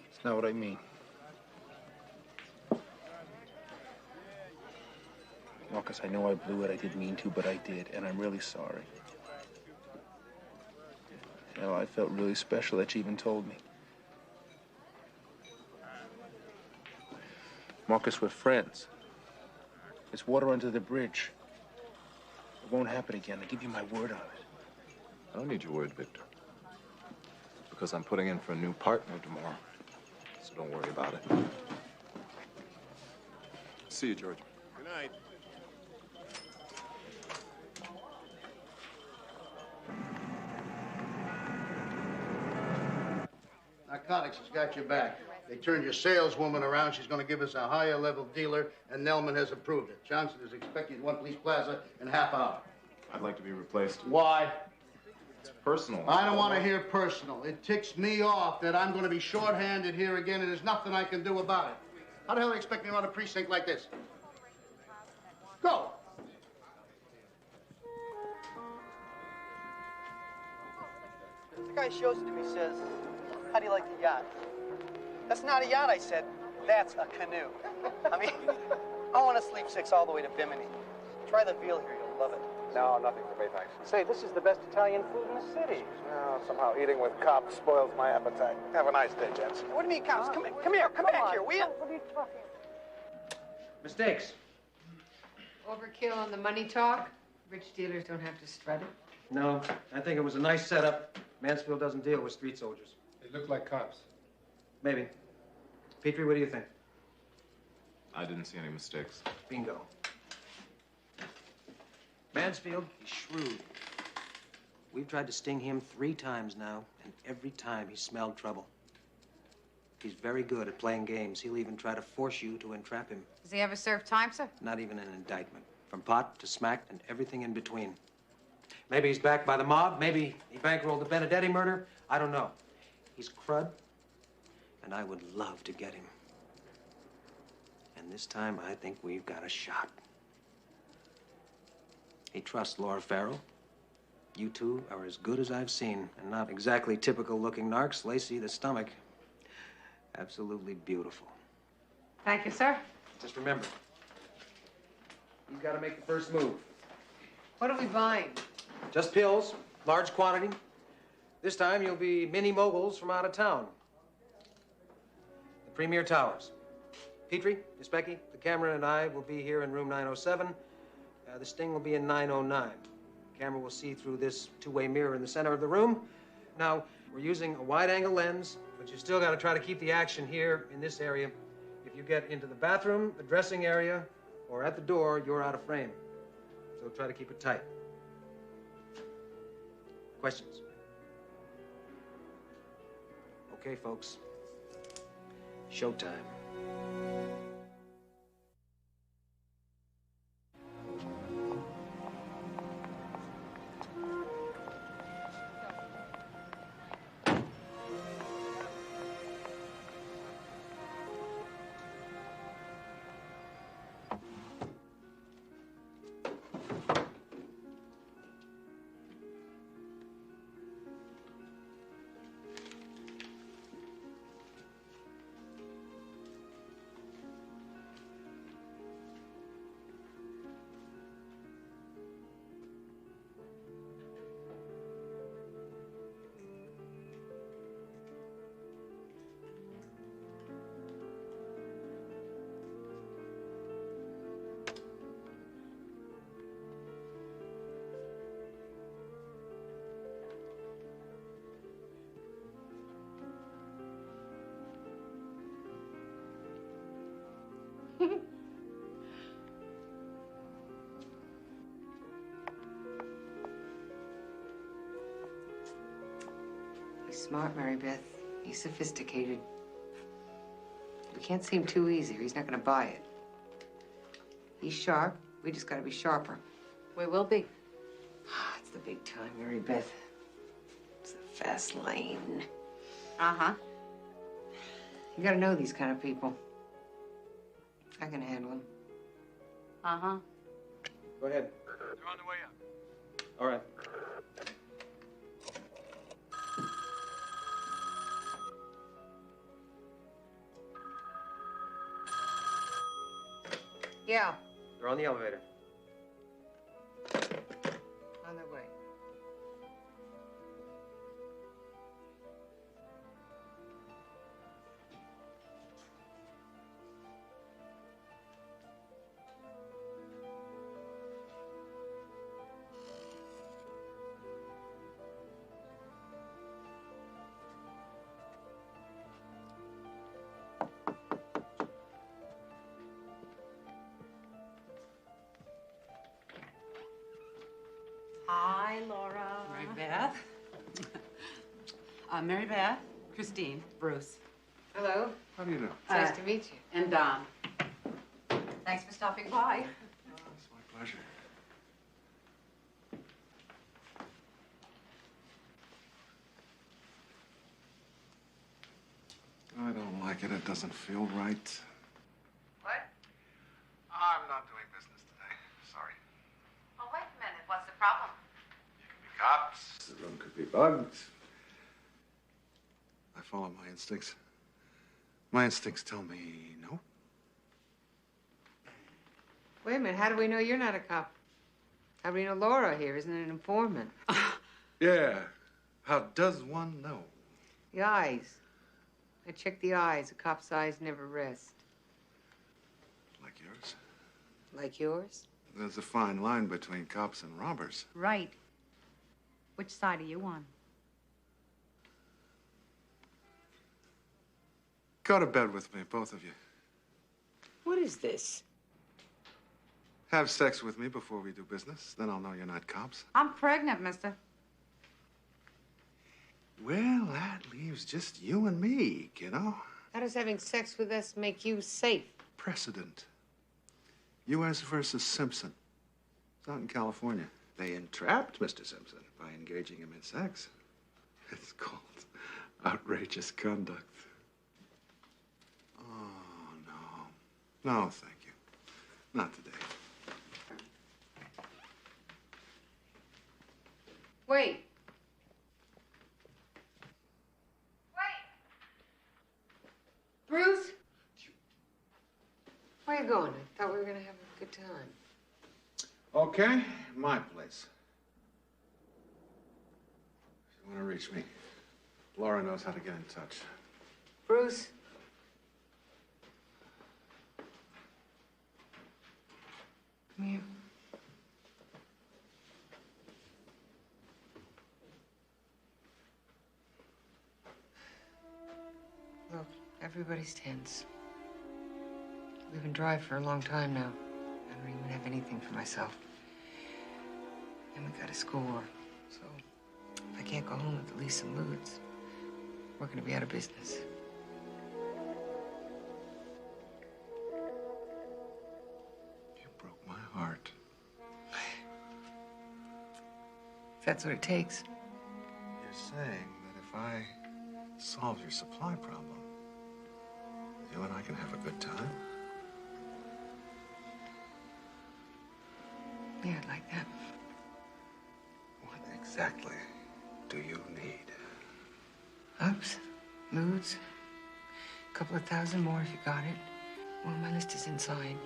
It's not what I mean. Marcus, I know I blew it. I didn't mean to, but I did, and I'm really sorry. You know, I felt really special that you even told me. Marcus, we're friends. It's water under the bridge. It won't happen again. I give you my word on it. I don't need your word, Victor. Because I'm putting in for a new partner tomorrow. So don't worry about it. See you, George. Good night. Narcotics has got your back. They turned your saleswoman around. She's going to give us a higher level dealer, and Nelman has approved it. Johnson is expecting at One Police Plaza in a half hour. I'd like to be replaced. Why? It's personal. I don't want to hear personal. It ticks me off that I'm going to be shorthanded here again, and there's nothing I can do about it. How the hell do you expect me to run a precinct like this? Go! The guy shows it to me, says, how do you like the yacht? That's not a yacht, I said. That's a canoe. I mean, I want to sleep 6 all the way to Bimini. Try the veal here, you'll love it. No, nothing for me, thanks. Say, this is the best Italian food in the city. No, somehow eating with cops spoils my appetite. Have a nice day, gents. What do you mean, cops? Come back here, will you? What are you talking? Mistakes. Overkill on the money talk? Rich dealers don't have to strut it. No, I think it was a nice setup. Mansfield doesn't deal with street soldiers. They look like cops. Maybe. Petrie, what do you think? I didn't see any mistakes. Bingo. Mansfield is shrewd. We've tried to sting him 3 times now, and every time he smelled trouble. He's very good at playing games. He'll even try to force you to entrap him. Does he ever serve time, sir? Not even an indictment. From pot to smack and everything in between. Maybe he's backed by the mob. Maybe he bankrolled the Benedetti murder. I don't know. He's crud, and I would love to get him. And this time, I think we've got a shot. He trusts Laura Farrell. You two are as good as I've seen, and not exactly typical-looking narcs. Lacey, the stomach, absolutely beautiful. Thank you, sir. Just remember, you've got to make the first move. What are we buying? Just pills, large quantity. This time, you'll be mini moguls from out of town. The Premier Towers. Petrie, Miss Becky, the camera and I will be here in room 907. The sting will be in 909. The camera will see through this 2-way mirror in the center of the room. Now, we're using a wide-angle lens, but you still got to try to keep the action here in this area. If you get into the bathroom, the dressing area, or at the door, you're out of frame. So try to keep it tight. Questions? Okay, folks. Showtime. smart, Mary Beth. He's sophisticated. We can't seem too easy or he's not gonna buy it. He's sharp. We just gotta be sharper. We will be. It's the big time, Mary Beth. It's the fast lane. Uh-huh. You gotta know these kind of people. I can handle them. Uh-huh. Go ahead. They're on the way up. All right. Yeah, They're on the elevator. on their way. Hi, Laura. Mary Beth. Mary Beth, Christine, Bruce. Hello. How do you know? Nice to meet you. And Don. Thanks for stopping by. It's my pleasure. I don't like it. It doesn't feel right. What? I'm not doing business today. Sorry. Oh, wait a minute. What's the problem? Cops. The room could be bugged. I follow my instincts. My instincts tell me no. Wait a minute. How do we know you're not a cop? How do we know Laura here isn't an informant? Yeah. How does one know? The eyes. I check the eyes. A cop's eyes never rest. Like yours? Like yours? There's a fine line between cops and robbers. Right. Which side are you on? Go to bed with me, both of you. What is this? Have sex with me before we do business. Then I'll know you're not cops. I'm pregnant, mister. Well, that leaves just you and me, kiddo. How does having sex with us make you safe? Precedent. U.S. versus Simpson. It's out in California. They entrapped Mr. Simpson by engaging him in sex. It's called outrageous conduct. Oh, no. No, thank you. Not today. Wait. Bruce? Where are you going? I thought we were going to have a good time. Okay, my place. If you want to reach me, Laura knows how to get in touch. Bruce? Come here. Look, everybody's tense. We've been dry for a long time now. I don't even have anything for myself. And we got a score. So if I can't go home with at least some moods, we're gonna be out of business. You broke my heart. If that's what it takes. You're saying that if I solve your supply problem, you and I can have a good time? Yeah, I'd like that. What exactly do you need? Ups, moods, a couple of thousand more if you got it. Well, my list is inside.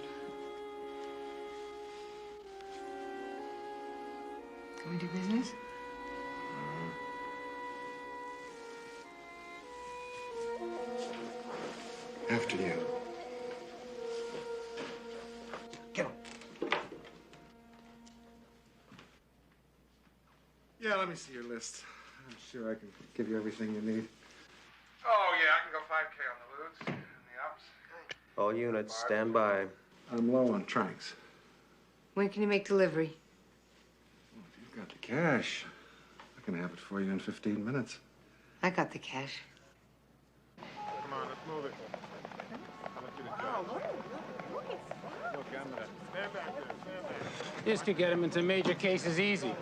Can we do business? After you. Get him. Yeah, let me see your list. I'm sure I can give you everything you need. Oh, yeah, I can go 5K on the ludes and the ups. All units, stand by. I'm low on tranks. When can you make delivery? Well, if you've got the cash, I can have it for you in 15 minutes. I got the cash. Come on, let's move it. I want you to drive. This could get him into major cases easy.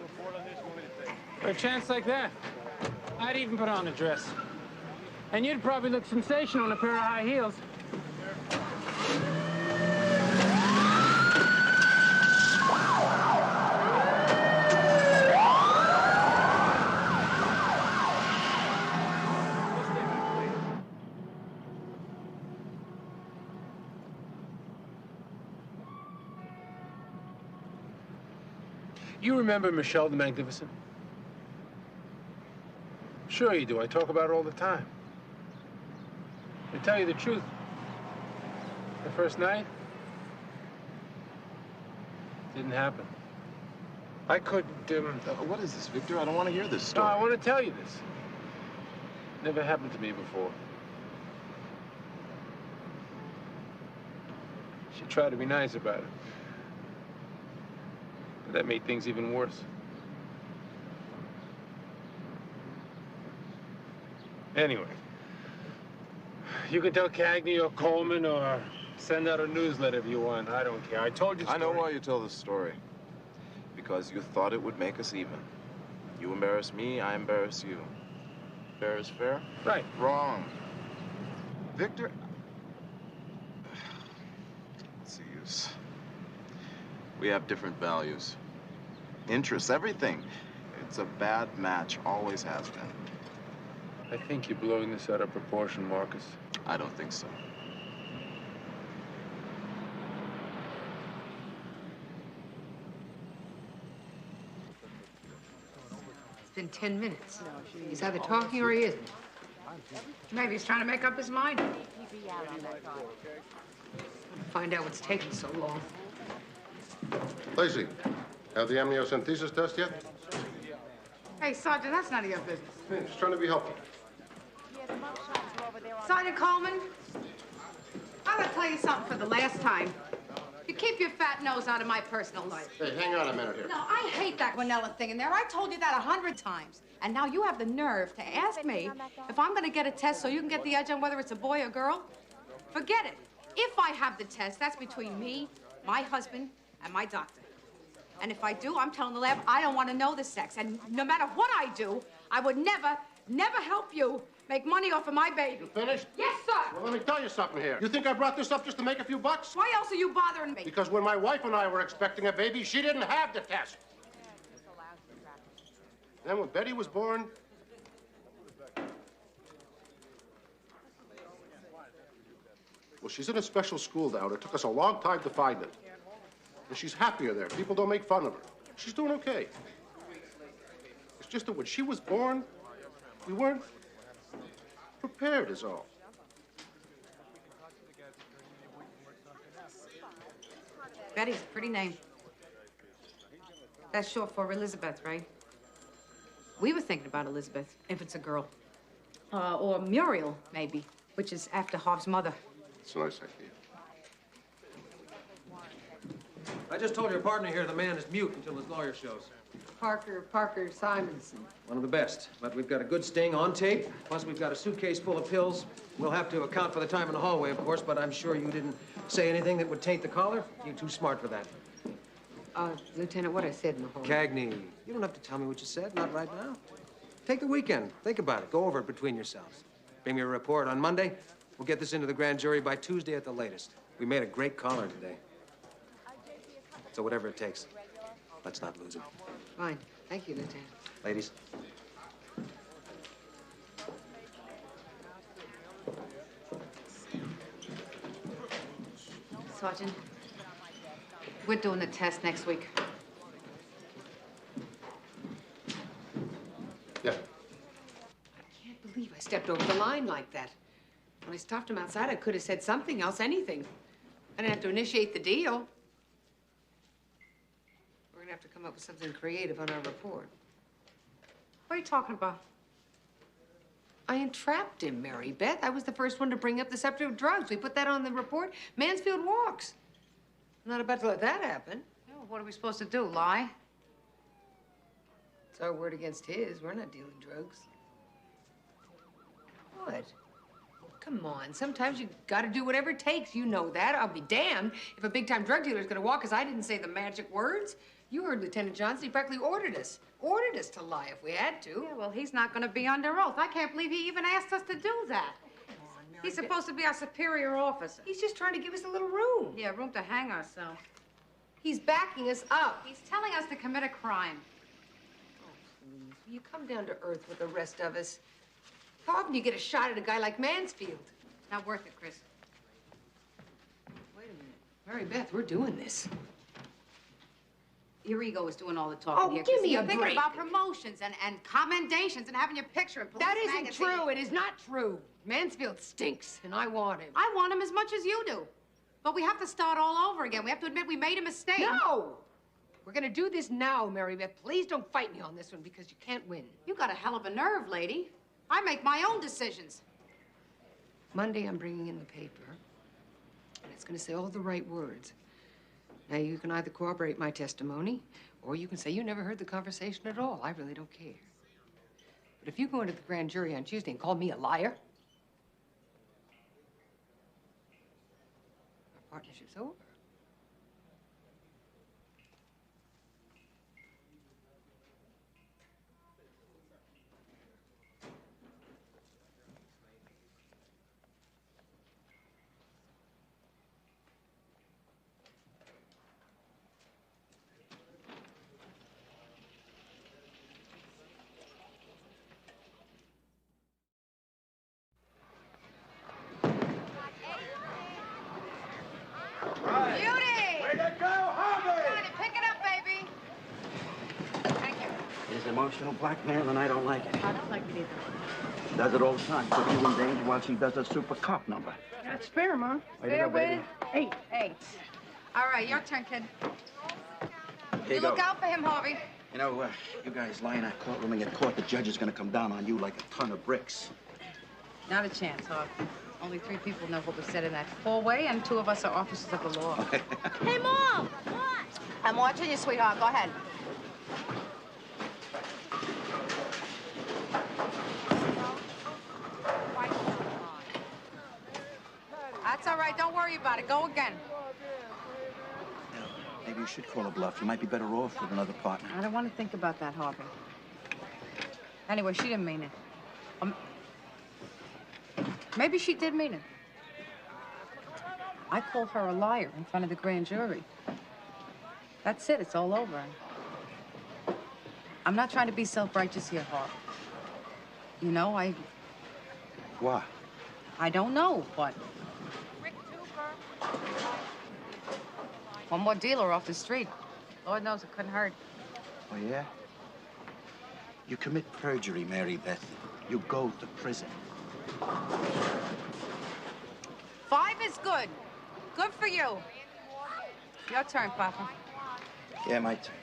For a chance like that, I'd even put on a dress. And you'd probably look sensational in a pair of high heels. You remember Michelle the Magnificent? Sure you do. I talk about her all the time. To tell you the truth, the first night didn't happen. I couldn't, What is this, Victor? I don't want to hear this No, story. I want to tell you this. Never happened to me before. She tried to be nice about it. But that made things even worse. Anyway, you can tell Cagney or Coleman or send out a newsletter if you want. I don't care. I told you the I know story. why you tell this story. Because you thought it would make us even. You embarrass me, I embarrass you. Fair is fair? Right. Wrong. Victor... What's the use? We have different values. Interests, everything. It's a bad match, always has been. I think you're blowing this out of proportion, Marcus. I don't think so. It's been 10 minutes. He's either talking or he isn't. Maybe he's trying to make up his mind. Find out what's taking so long. Lacey, have the amniocentesis test yet? Hey, Sergeant, that's none of your business. Hey, just trying to be helpful. Sergeant Coleman, I'm gonna tell you something for the last time. You keep your fat nose out of my personal life. Hey, hang on a minute here. No, I hate that vanilla thing in there. I told you that 100 times. And now you have the nerve to ask me if I'm gonna get a test so you can get the edge on whether it's a boy or girl? Forget it. If I have the test, that's between me, my husband, and my doctor. And if I do, I'm telling the lab I don't want to know the sex. And no matter what I do, I would never, never help you make money off of my baby. You finished? Yes, sir. Well, let me tell you something here. You think I brought this up just to make a few bucks? Why else are you bothering me? Because when my wife and I were expecting a baby, she didn't have the test. Then when Betty was born, well, she's in a special school now. It took us a long time to find it. And she's happier there. People don't make fun of her. She's doing okay. It's just that when she was born, we weren't prepared is all. Betty's a pretty name. That's short for Elizabeth, right? We were thinking about Elizabeth, if it's a girl. Or Muriel, maybe, which is after Hoff's mother. It's a nice idea. I just told your partner here the man is mute until his lawyer shows. Parker Simonson. One of the best. But we've got a good sting on tape. Plus, we've got a suitcase full of pills. We'll have to account for the time in the hallway, of course, but I'm sure you didn't say anything that would taint the collar. You're too smart for that. Lieutenant, what I said in the hallway. Cagney, you don't have to tell me what you said, not right now. Take the weekend. Think about it. Go over it between yourselves. Bring me a report on Monday. We'll get this into the grand jury by Tuesday at the latest. We made a great caller today. So whatever it takes, let's not lose him. Fine. Thank you, Lieutenant. Ladies. Sergeant, we're doing the test next week. Yeah. I can't believe I stepped over the line like that. When I stopped him outside, I could have said something else, anything. I didn't have to initiate the deal. We're gonna have to come up with something creative on our report. What are you talking about? I entrapped him, Mary Beth. I was the first one to bring up the subject of drugs. We put that on the report. Mansfield walks. I'm not about to let that happen. Oh, what are we supposed to do, lie? It's our word against his. We're not dealing drugs. What? Come on, sometimes you gotta do whatever it takes. You know that. I'll be damned if a big-time drug dealer's gonna walk because I didn't say the magic words. You heard Lieutenant Johnson. He practically ordered us to lie if we had to. Yeah, well, he's not going to be under oath. I can't believe he even asked us to do that. He's supposed to be our superior officer. He's just trying to give us a little room. Yeah, room to hang ourselves. He's backing us up. He's telling us to commit a crime. Please, will you come down to earth with the rest of us? How often do you get a shot at a guy like Mansfield? Not worth it, Chris. Wait a minute. Mary Beth, we're doing this. Your ego is doing all the talking here. Give me You're a thinking break. about promotions and commendations and having your picture in police That isn't magazine. true. It is not true. Mansfield stinks, and I want him. I want him as much as you do. But we have to start all over again. We have to admit we made a mistake. No! We're gonna do this now, Mary Beth. Please don't fight me on this one because you can't win. You got a hell of a nerve, lady. I make my own decisions. Monday, I'm bringing in the paper, and it's gonna say all the right words. Now, you can either corroborate my testimony, or you can say you never heard the conversation at all. I really don't care. But if you go into the grand jury on Tuesday and call me a liar, our partnership's over. Emotional blackmail, and I don't like it. I don't like it either. She does it all the time. Puts you in danger while she does a super cop number. That's fair, Ma. Wait a minute, baby. 8. 8. All right, your turn, kid. Here You look out for him, Harvey. You know, you guys lie in that courtroom and get caught, the judge is gonna come down on you like a ton of bricks. Not a chance, Harvey. Only 3 people know what was said in that four-way, and 2 of us are officers of the law. Hey, Mom! What? I'm watching you, sweetheart. Go ahead. That's all right. Don't worry about it. Go again. Maybe you should call a bluff. You might be better off with another partner. I don't want to think about that, Harvey. Anyway, she didn't mean it. Maybe she did mean it. I called her a liar in front of the grand jury. That's it. It's all over. I'm not trying to be self-righteous here, Harvey. You know, Why? I don't know, but... One more dealer off the street. Lord knows it couldn't hurt. Oh, yeah? You commit perjury, Mary Beth. You go to prison. 5 is good. Good for you. Your turn, Papa. Yeah, my turn.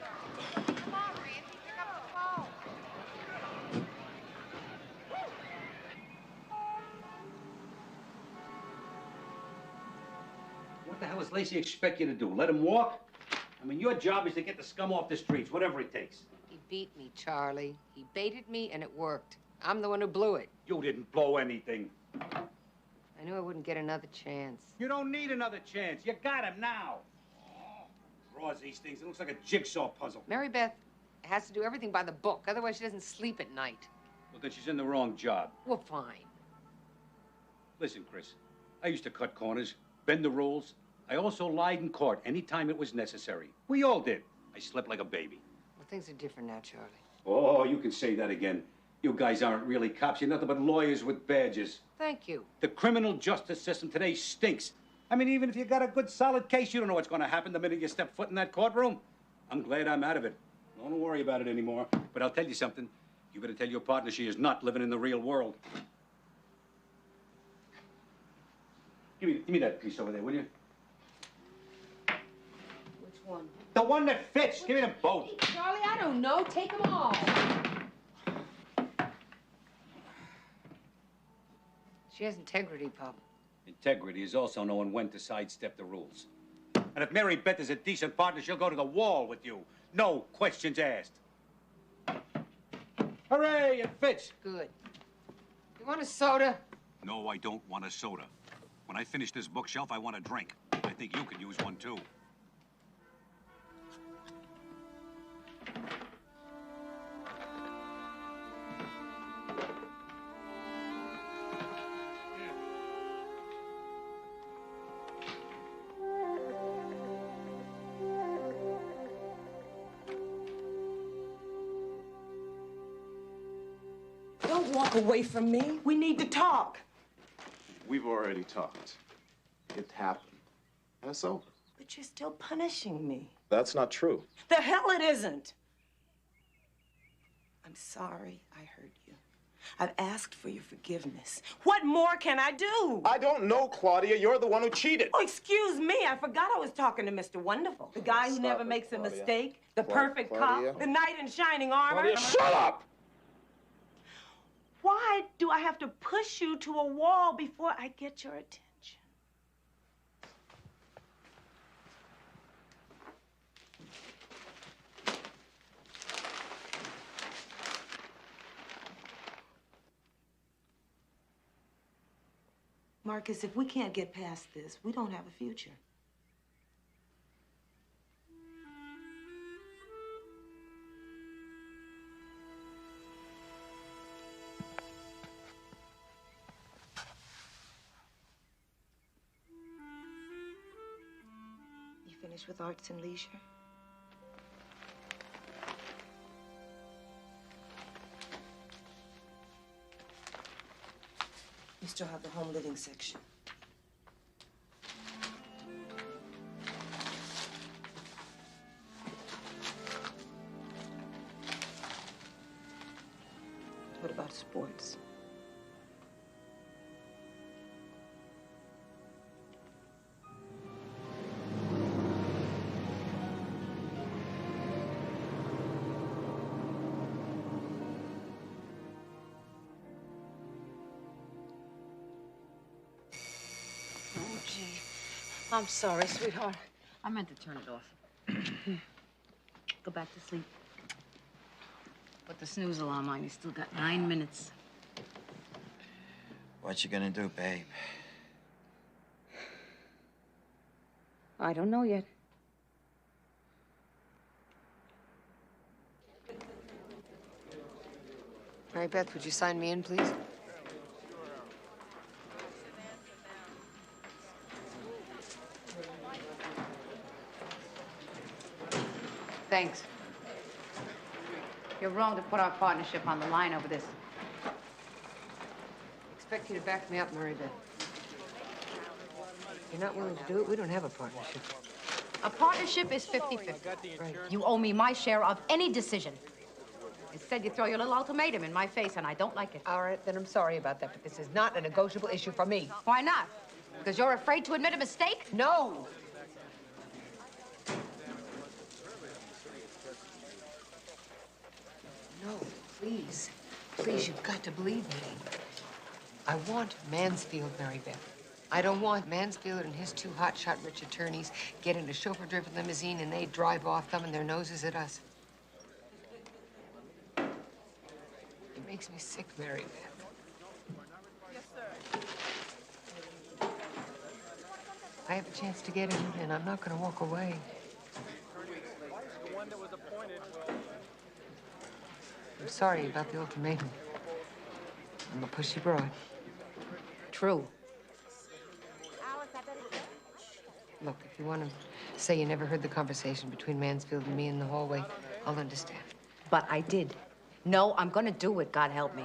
What the hell does Lacey expect you to do? Let him walk? I mean, your job is to get the scum off the streets, whatever it takes. He beat me, Charlie. He baited me, and it worked. I'm the one who blew it. You didn't blow anything. I knew I wouldn't get another chance. You don't need another chance. You got him now. Draws these things. It looks like a jigsaw puzzle. Mary Beth has to do everything by the book. Otherwise, she doesn't sleep at night. Well, then she's in the wrong job. Well, fine. Listen, Chris, I used to cut corners, bend the rules. I also lied in court anytime it was necessary. We all did. I slept like a baby. Well, things are different now, Charlie. Oh, you can say that again. You guys aren't really cops. You're nothing but lawyers with badges. Thank you. The criminal justice system today stinks. I mean, even if you got a good, solid case, you don't know what's going to happen the minute you step foot in that courtroom. I'm glad I'm out of it. Don't worry about it anymore. But I'll tell you something. You better tell your partner she is not living in the real world. Give me that piece over there, will you? Which one? The one that fits. Give me them both. Charlie, I don't know. Take them all. She has integrity, Pop. Integrity is also knowing when to sidestep the rules. And if Mary Beth is a decent partner, she'll go to the wall with you. No questions asked. Hooray, it fits. Good. You want a soda? No, I don't want a soda. When I finish this bookshelf, I want a drink. I think you could use one, too. Don't walk away from me. We need to talk. We've already talked. It happened. And it's over. But you're still punishing me. That's not true. The hell it isn't. I'm sorry I hurt you. I've asked for your forgiveness. What more can I do? I don't know, Claudia. You're the one who cheated. Oh, excuse me. I forgot I was talking to Mr. Wonderful. The guy who never makes a mistake. The perfect Claudia. cop. The knight in shining armor. Claudia, shut up! Why do I have to push you to a wall before I get your attention? Marcus, if we can't get past this, we don't have a future. You finished with arts and leisure? You still have the home living section. What about sports? I'm sorry, sweetheart. I meant to turn it off. Go back to sleep. Put the snooze alarm on. You still got 9 minutes. What you gonna do, babe? I don't know yet. Mary Beth, would you sign me in, please? Thanks. You're wrong to put our partnership on the line over this. Expect you to back me up, Mary Beth. If you're not willing to do it, we don't have a partnership. A partnership is 50-50. Right. You owe me my share of any decision. Instead, you throw your little ultimatum in my face, and I don't like it. All right, then I'm sorry about that, but this is not a negotiable issue for me. Why not? Because you're afraid to admit a mistake? No. No, please. Please, you've got to believe me. I want Mansfield, Mary Beth. I don't want Mansfield and his two hotshot rich attorneys get in a chauffeur-driven limousine and they drive off thumbing their noses at us. It makes me sick, Mary Beth. Yes, sir. I have a chance to get him, and I'm not going to walk away. I'm sorry about the ultimatum. I'm a pushy broad. True. Look, if you want to say you never heard the conversation between Mansfield and me in the hallway, I'll understand. But I did. No, I'm gonna do it, God help me.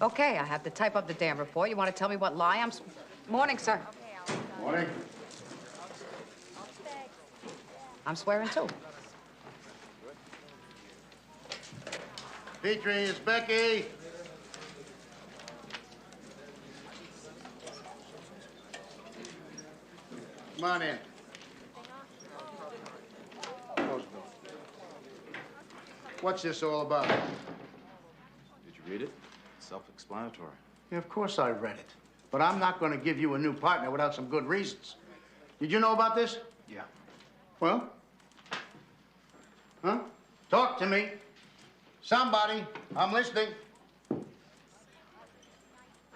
Okay, I have to type up the damn report. You want to tell me what lie I'm... Morning, sir. Morning. I'm swearing, too. Petrie, it's Becky. Come on in. What's this all about? Did you read it? Self-explanatory. Yeah, of course I read it. But I'm not going to give you a new partner without some good reasons. Did you know about this? Yeah. Well? Huh? Talk to me. Somebody. I'm listening.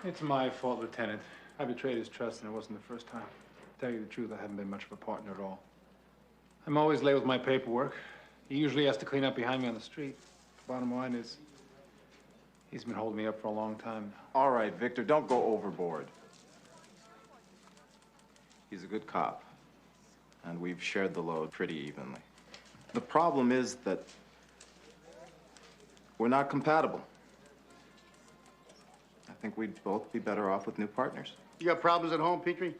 It's my fault, Lieutenant. I betrayed his trust, and it wasn't the first time. To tell you the truth, I haven't been much of a partner at all. I'm always late with my paperwork. He usually has to clean up behind me on the street. Bottom line is, he's been holding me up for a long time now. All right, Victor, don't go overboard. He's a good cop, and we've shared the load pretty evenly. The problem is that we're not compatible. I think we'd both be better off with new partners. You got problems at home, Petrie?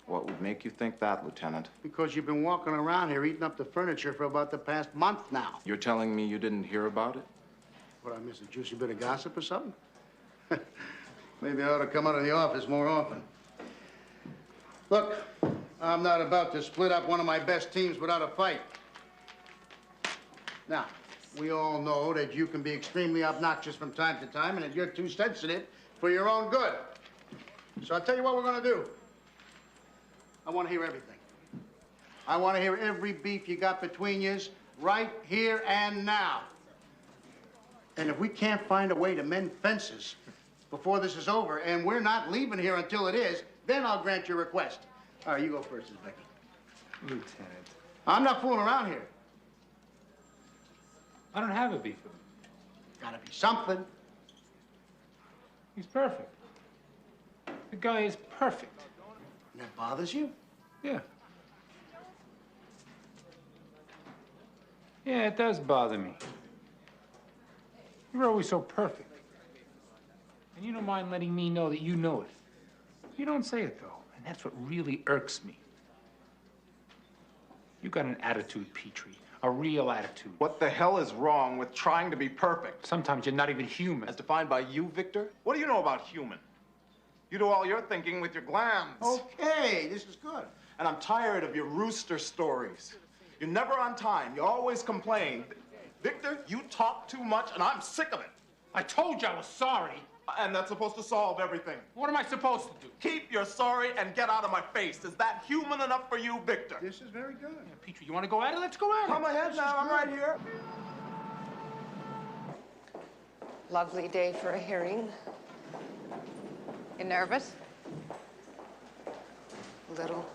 What would make you think that, Lieutenant? Because you've been walking around here eating up the furniture for about the past month now. You're telling me you didn't hear about it? What, I missed a juicy bit of gossip or something? Maybe I ought to come out of the office more often. Look, I'm not about to split up one of my best teams without a fight. Now, we all know that you can be extremely obnoxious from time to time and that you're too sensitive for your own good. So I'll tell you what we're going to do. I want to hear everything. I want to hear every beef you got between yous right here and now. And if we can't find a way to mend fences before this is over, and we're not leaving here until it is, then I'll grant your request. All right, you go first, Becky. Lieutenant. I'm not fooling around here. I don't have a beef with him. Gotta be something. He's perfect. The guy is perfect. And that bothers you? Yeah. Yeah, it does bother me. You're always so perfect. And you don't mind letting me know that you know it. You don't say it, though. And that's what really irks me. You got an attitude, Petrie. A real attitude. What the hell is wrong with trying to be perfect? Sometimes you're not even human. As defined by you, Victor? What do you know about human? You do all your thinking with your glands. Okay, this is good. And I'm tired of your rooster stories. You're never on time. You always complain. Victor, you talk too much, and I'm sick of it. I told you I was sorry. And that's supposed to solve everything. What am I supposed to do? Keep your sorry and get out of my face. Is that human enough for you, Victor? This is very good. Yeah, Petrie, you want to go at it? Let's go at it. Come ahead now. I'm right here. Lovely day for a hearing. You nervous? A little.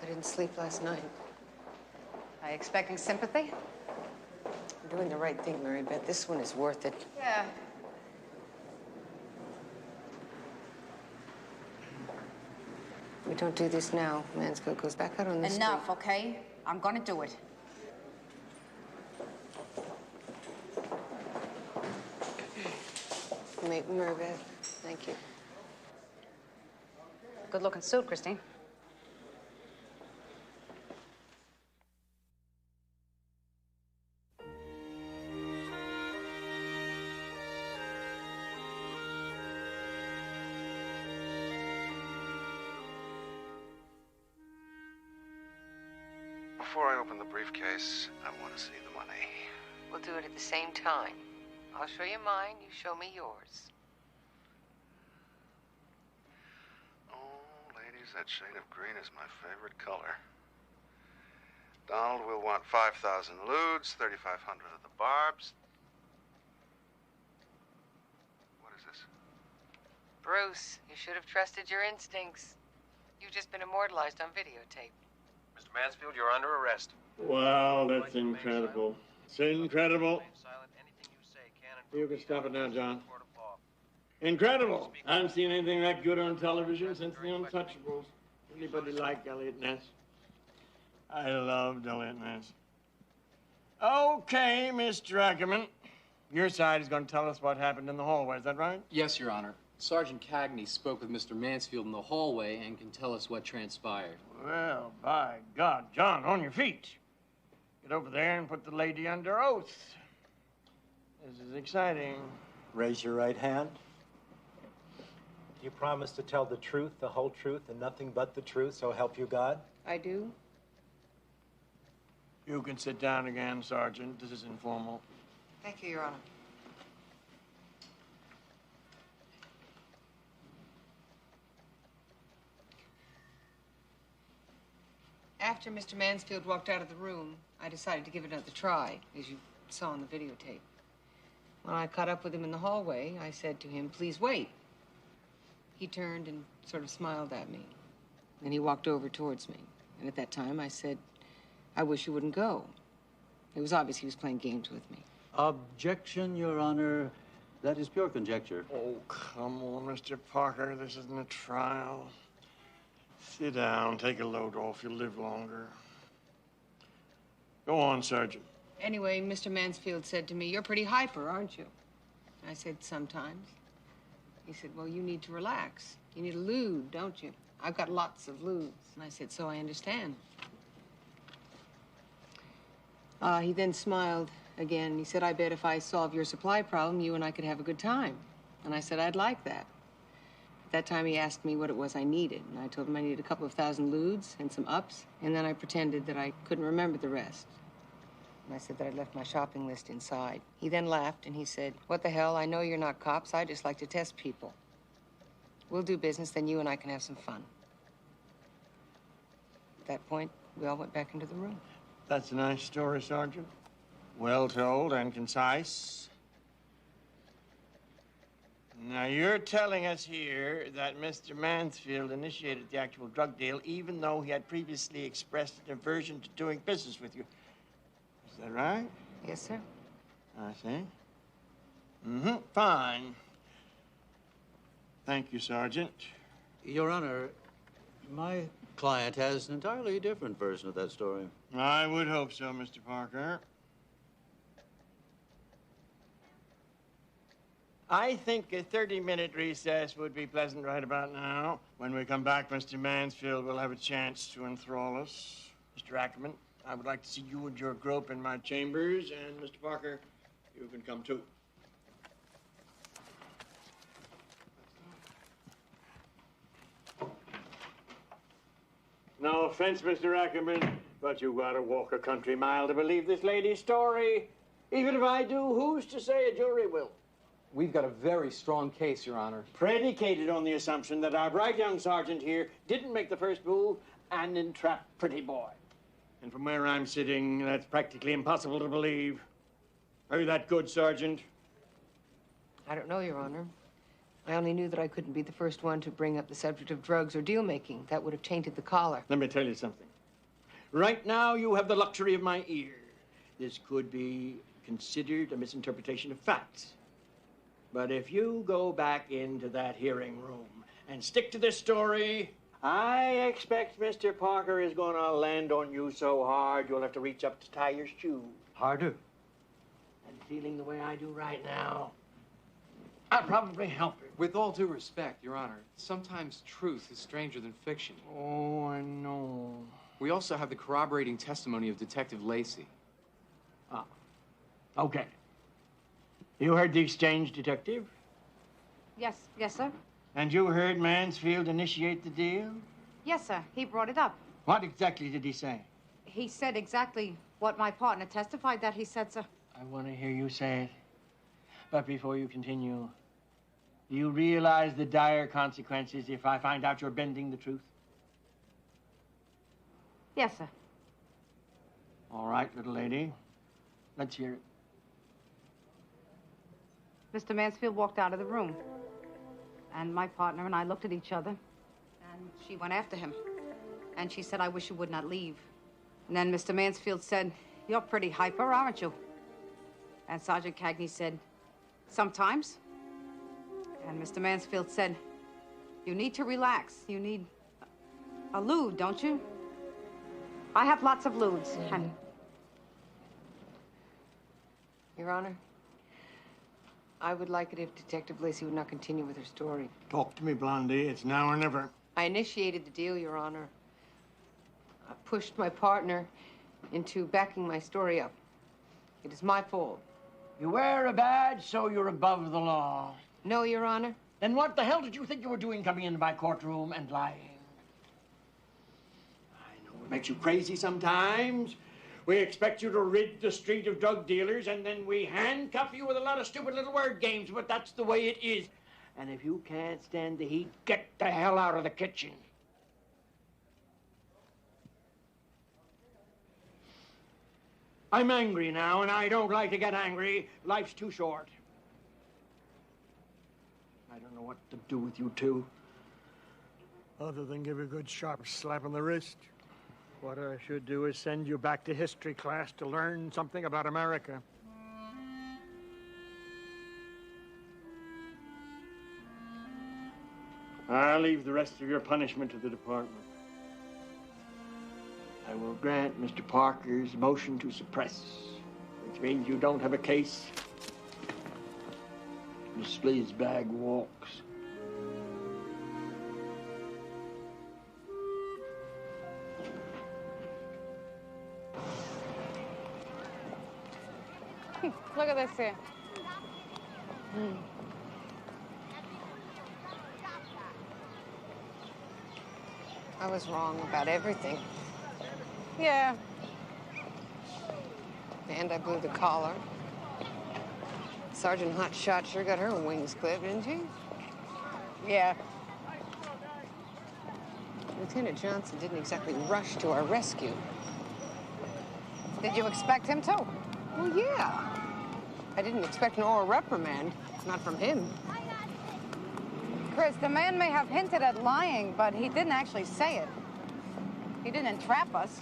I didn't sleep last night. Are you expecting sympathy? I'm doing the right thing, Mary Beth. This one is worth it. Yeah. We don't do this now. Mansfield goes back out on the street. Enough, okay? I'm gonna do it. Mary Beth, thank you. Good looking suit, Christine. Before I open the briefcase, I want to see the money. We'll do it at the same time. I'll show you mine, you show me yours. Oh, ladies, that shade of green is my favorite color. Donald will want 5,000 lewds, 3,500 of the barbs. What is this? Bruce, you should have trusted your instincts. You've just been immortalized on videotape. Mr. Mansfield, you're under arrest. Wow, that's incredible. It's incredible. You can stop it now, John. Incredible. I haven't seen anything that good on television since The Untouchables. Anybody like Elliot Ness? I loved Elliot Ness. Okay, Mr. Ackerman. Your side is going to tell us what happened in the hallway, is that right? Yes, Your Honor. Sergeant Cagney spoke with Mr. Mansfield in the hallway and can tell us what transpired. Well, by God, John, on your feet. Get over there and put the lady under oath. This is exciting. Raise your right hand. Do you promise to tell the truth, the whole truth, and nothing but the truth, so help you God? I do. You can sit down again, Sergeant. This is informal. Thank you, Your Honor. After Mr. Mansfield walked out of the room, I decided to give it another try, as you saw on the videotape. When I caught up with him in the hallway, I said to him, "Please wait." He turned and sort of smiled at me. Then he walked over towards me. And at that time, I said, "I wish you wouldn't go." It was obvious he was playing games with me. Objection, Your Honor. That is pure conjecture. Oh, come on, Mr. Parker. This isn't a trial. Sit down, take a load off. You'll live longer. Go on, Sergeant. Anyway, Mr. Mansfield said to me, "You're pretty hyper, aren't you?" I said, "Sometimes." He said, "Well, you need to relax. You need a lewd, don't you?" "I've got lots of lewds." And I said, "So I understand." He then smiled again. He said, "I bet if I solve your supply problem, you and I could have a good time." And I said, "I'd like that." At that time, he asked me what it was I needed. And I told him I needed a couple of thousand lewds and some ups. And then I pretended that I couldn't remember the rest. And I said that I'd left my shopping list inside. He then laughed and he said, "What the hell? I know you're not cops. I just like to test people. We'll do business, then you and I can have some fun." At that point, we all went back into the room. That's a nice story, Sergeant. Well told and concise. Now, you're telling us here that Mr. Mansfield initiated the actual drug deal, even though he had previously expressed an aversion to doing business with you. Is that right? Yes, sir. I see. Fine. Thank you, Sergeant. Your Honor, my client has an entirely different version of that story. I would hope so, Mr. Parker. I think a 30-minute recess would be pleasant right about now. When we come back, Mr. Mansfield will have a chance to enthrall us. Mr. Ackerman, I would like to see you and your group in my chambers, and Mr. Parker, you can come too. No offense, Mr. Ackerman, but you gotta walk a country mile to believe this lady's story. Even if I do, who's to say a jury will? We've got a very strong case, Your Honor. Predicated on the assumption that our bright young sergeant here didn't make the first move and entrap Pretty Boy. And from where I'm sitting, that's practically impossible to believe. Are you that good, Sergeant? I don't know, Your Honor. I only knew that I couldn't be the first one to bring up the subject of drugs or deal-making. That would have tainted the collar. Let me tell you something. Right now, you have the luxury of my ear. This could be considered a misinterpretation of facts. But if you go back into that hearing room and stick to this story, I expect Mr. Parker is going to land on you so hard you'll have to reach up to tie your shoe. Harder. And feeling the way I do right now, I'll probably help you. With all due respect, Your Honor, sometimes truth is stranger than fiction. Oh, I know. We also have the corroborating testimony of Detective Lacey. Ah, okay. You heard the exchange, Detective? Yes, sir. And you heard Mansfield initiate the deal? Yes, sir. He brought it up. What exactly did he say? He said exactly what my partner testified that he said, sir. I want to hear you say it. But before you continue, do you realize the dire consequences if I find out you're bending the truth? Yes, sir. All right, little lady. Let's hear it. Mr. Mansfield walked out of the room. And my partner and I looked at each other. And she went after him. And she said, "I wish you would not leave." And then Mr. Mansfield said, "You're pretty hyper, aren't you?" And Sergeant Cagney said, "Sometimes." And Mr. Mansfield said, "You need to relax. You need a lewd, don't you?" "I have lots of lewds." And Your Honor, I would like it if Detective Lacey would not continue with her story. Talk to me, Blondie. It's now or never. I initiated the deal, Your Honor. I pushed my partner into backing my story up. It is my fault. You wear a badge, so you're above the law. No, Your Honor. Then what the hell did you think you were doing coming into my courtroom and lying? I know it makes you crazy sometimes. We expect you to rid the street of drug dealers, and then we handcuff you with a lot of stupid little word games, but that's the way it is. And if you can't stand the heat, get the hell out of the kitchen. I'm angry now, and I don't like to get angry. Life's too short. I don't know what to do with you two. Other than give you a good sharp slap on the wrist. What I should do is send you back to history class to learn something about America. I'll leave the rest of your punishment to the department. I will grant Mr. Parker's motion to suppress, which means you don't have a case. Miss Sleazebag walks. Look at this here. I was wrong about everything. Yeah. And I blew the collar. Sergeant Hotshot sure got her wings clipped, didn't she? Yeah. Lieutenant Johnson didn't exactly rush to our rescue. Did you expect him to? Well, yeah. I didn't expect an oral reprimand. Not from him. Chris, the man may have hinted at lying, but he didn't actually say it. He didn't entrap us.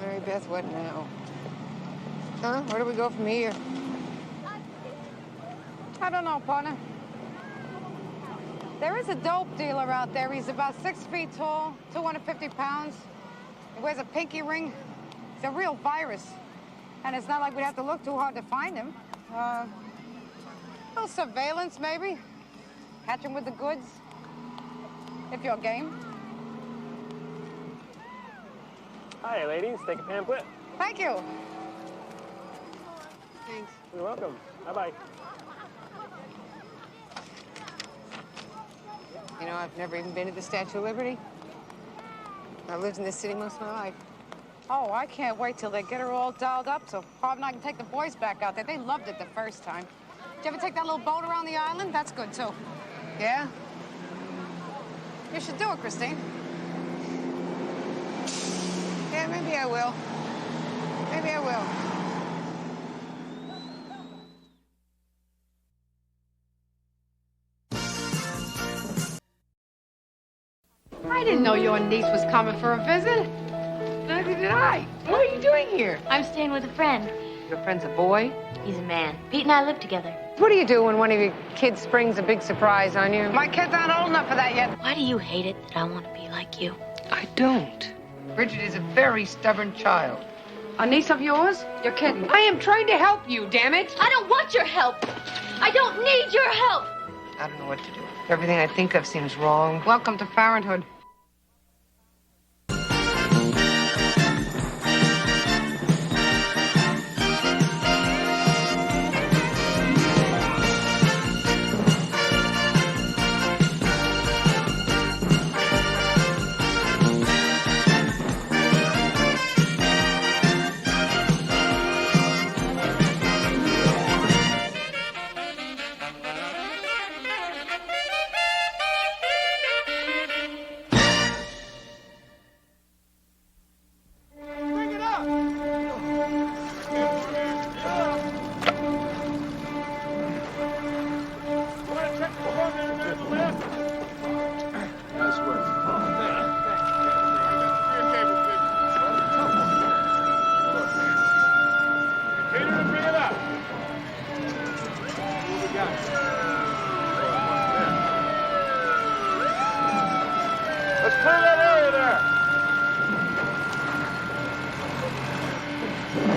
Mary Beth, what now? Huh? Where do we go from here? I don't know, partner. There is a dope dealer out there. He's about 6 feet tall, 250 pounds. He wears a pinky ring. He's a real virus. And it's not like we'd have to look too hard to find him. A little surveillance, maybe. Catch him with the goods. If you're game. Hi, ladies. Take a pamphlet. Thank you. Thanks. You're welcome. Bye-bye. You know, I've never even been to the Statue of Liberty. I've lived in this city most of my life. Oh, I can't wait till they get her all dialed up so Bob and I can take the boys back out there. They loved it the first time. Did you ever take that little boat around the island? That's good, too. Yeah? You should do it, Christine. Yeah, maybe I will. Maybe I will. I didn't know your niece was coming for a visit. Neither did I. What are you doing here? I'm staying with a friend. Your friend's a boy? He's a man. Pete and I live together. What do you do when one of your kids springs a big surprise on you? My kids aren't old enough for that yet. Why do you hate it that I want to be like you? I don't. Bridget is a very stubborn child. A niece of yours? You're kidding. I am trying to help you, damn it. I don't want your help. I don't need your help. I don't know what to do. Everything I think of seems wrong. Welcome to parenthood. Let's clear that area there.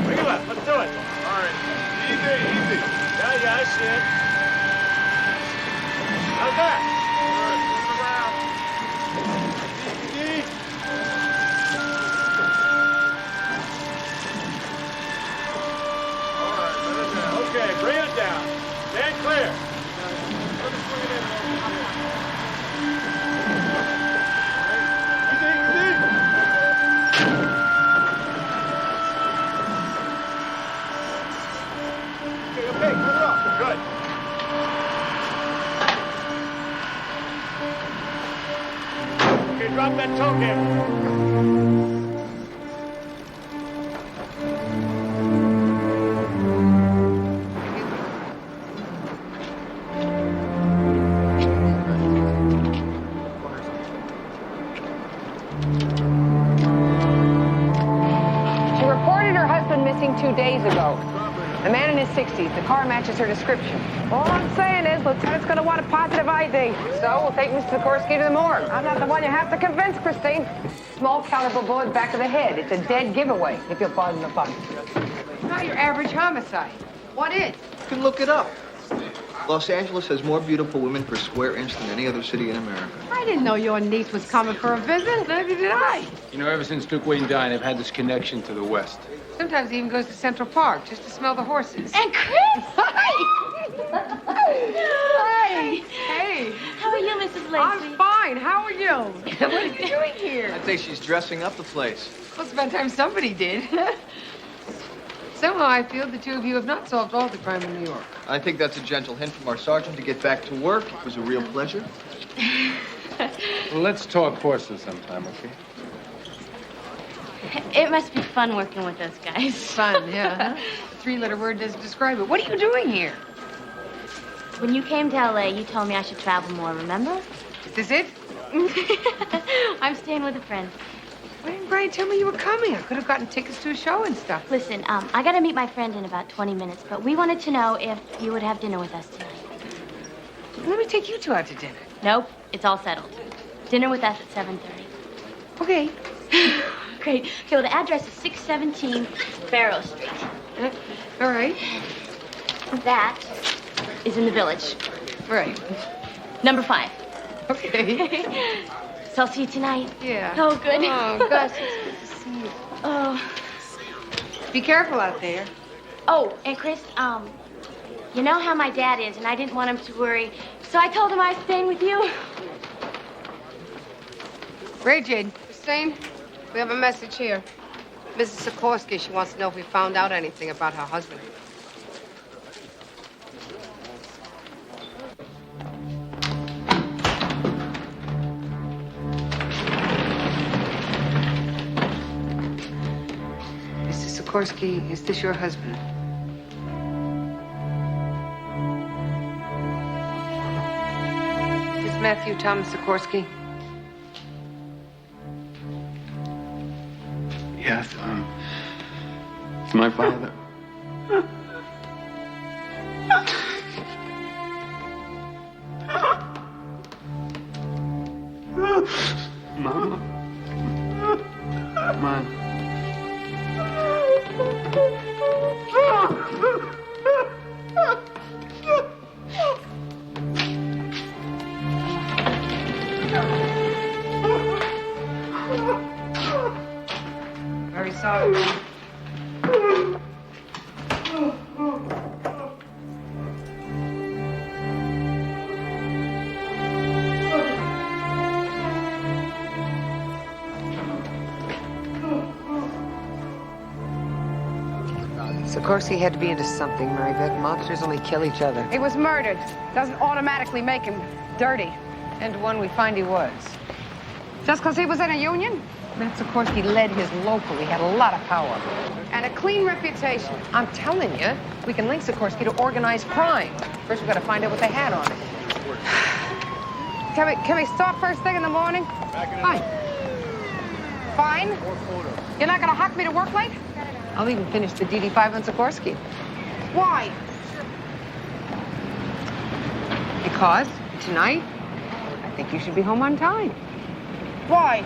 Bring it up. Let's do it. All right. Easy, easy. Yeah, I see it. How's that? All right, move around. Easy. All right, let it down. Okay, bring it down. Stand clear. Let me swing it in. Good. Okay, drop that token. missing 2 days ago. A man in his 60s. The car matches her description. All I'm saying is, Lieutenant's going to want a positive ID. So we'll take Mr. Sikorsky to the morgue. I'm not the one you have to convince, Christine. Small caliber bullet back of the head. It's a dead giveaway, if you'll pardon the pun. Not your average homicide. What is? You can look it up. Los Angeles has more beautiful women per square inch than any other city in America. I didn't know your niece was coming for a visit. Neither did I. You know, ever since Duke Wayne died, I've had this connection to the West. Sometimes he even goes to Central Park just to smell the horses. And Chris! Hi. Hey. How are you, Mrs. Lacey? I'm fine. How are you? What are you doing here? I'd say she's dressing up the place. Well, it's about time somebody did. Somehow I feel the two of you have not solved all the crime in New York. I think that's a gentle hint from our sergeant to get back to work. It was a real pleasure. Well, let's talk horses sometime, okay? It must be fun working with those guys. Fun, yeah. A 3-letter word doesn't describe it. What are you doing here? When you came to L.A., you told me I should travel more, remember? Is this it? I'm staying with a friend. Why didn't Brian tell me you were coming? I could have gotten tickets to a show and stuff. Listen, I got to meet my friend in about 20 minutes, but we wanted to know if you would have dinner with us tonight. Let me take you two out to dinner. Nope, it's all settled. Dinner with us at 7:30. Okay. Great. Okay, well, the address is 617 Barrow Street. All right. That is in the village. Right. Number 5. Okay. So I'll see you tonight. Yeah. Oh, good. Oh, Gus, it's good to see you. Oh. Be careful out there. Oh, and Chris, you know how my dad is, and I didn't want him to worry, so I told him I was staying with you. Bridget. Christine, we have a message here. Mrs. Sikorsky, she wants to know if we found out anything about her husband. Mrs. Sikorsky, is this your husband? Is Matthew Thomas Sikorsky? Yes, it's my father. Mama. Mom. Very sorry. Sikorsky had to be into something, Mary Beth. Mobsters only kill each other. He was murdered. Doesn't automatically make him dirty. And one we find he was. Just because he was in a union? Matt Sikorsky led his local. He had a lot of power. And a clean reputation. I'm telling you, we can link Sikorsky to organized crime. First, we've got to find out what they had on it. Can we start first thing in the morning? Fine. Fine? You're not going to huck me to work late? I'll even finish the DD5 on Sikorsky. Why? Because tonight, I think you should be home on time. Why?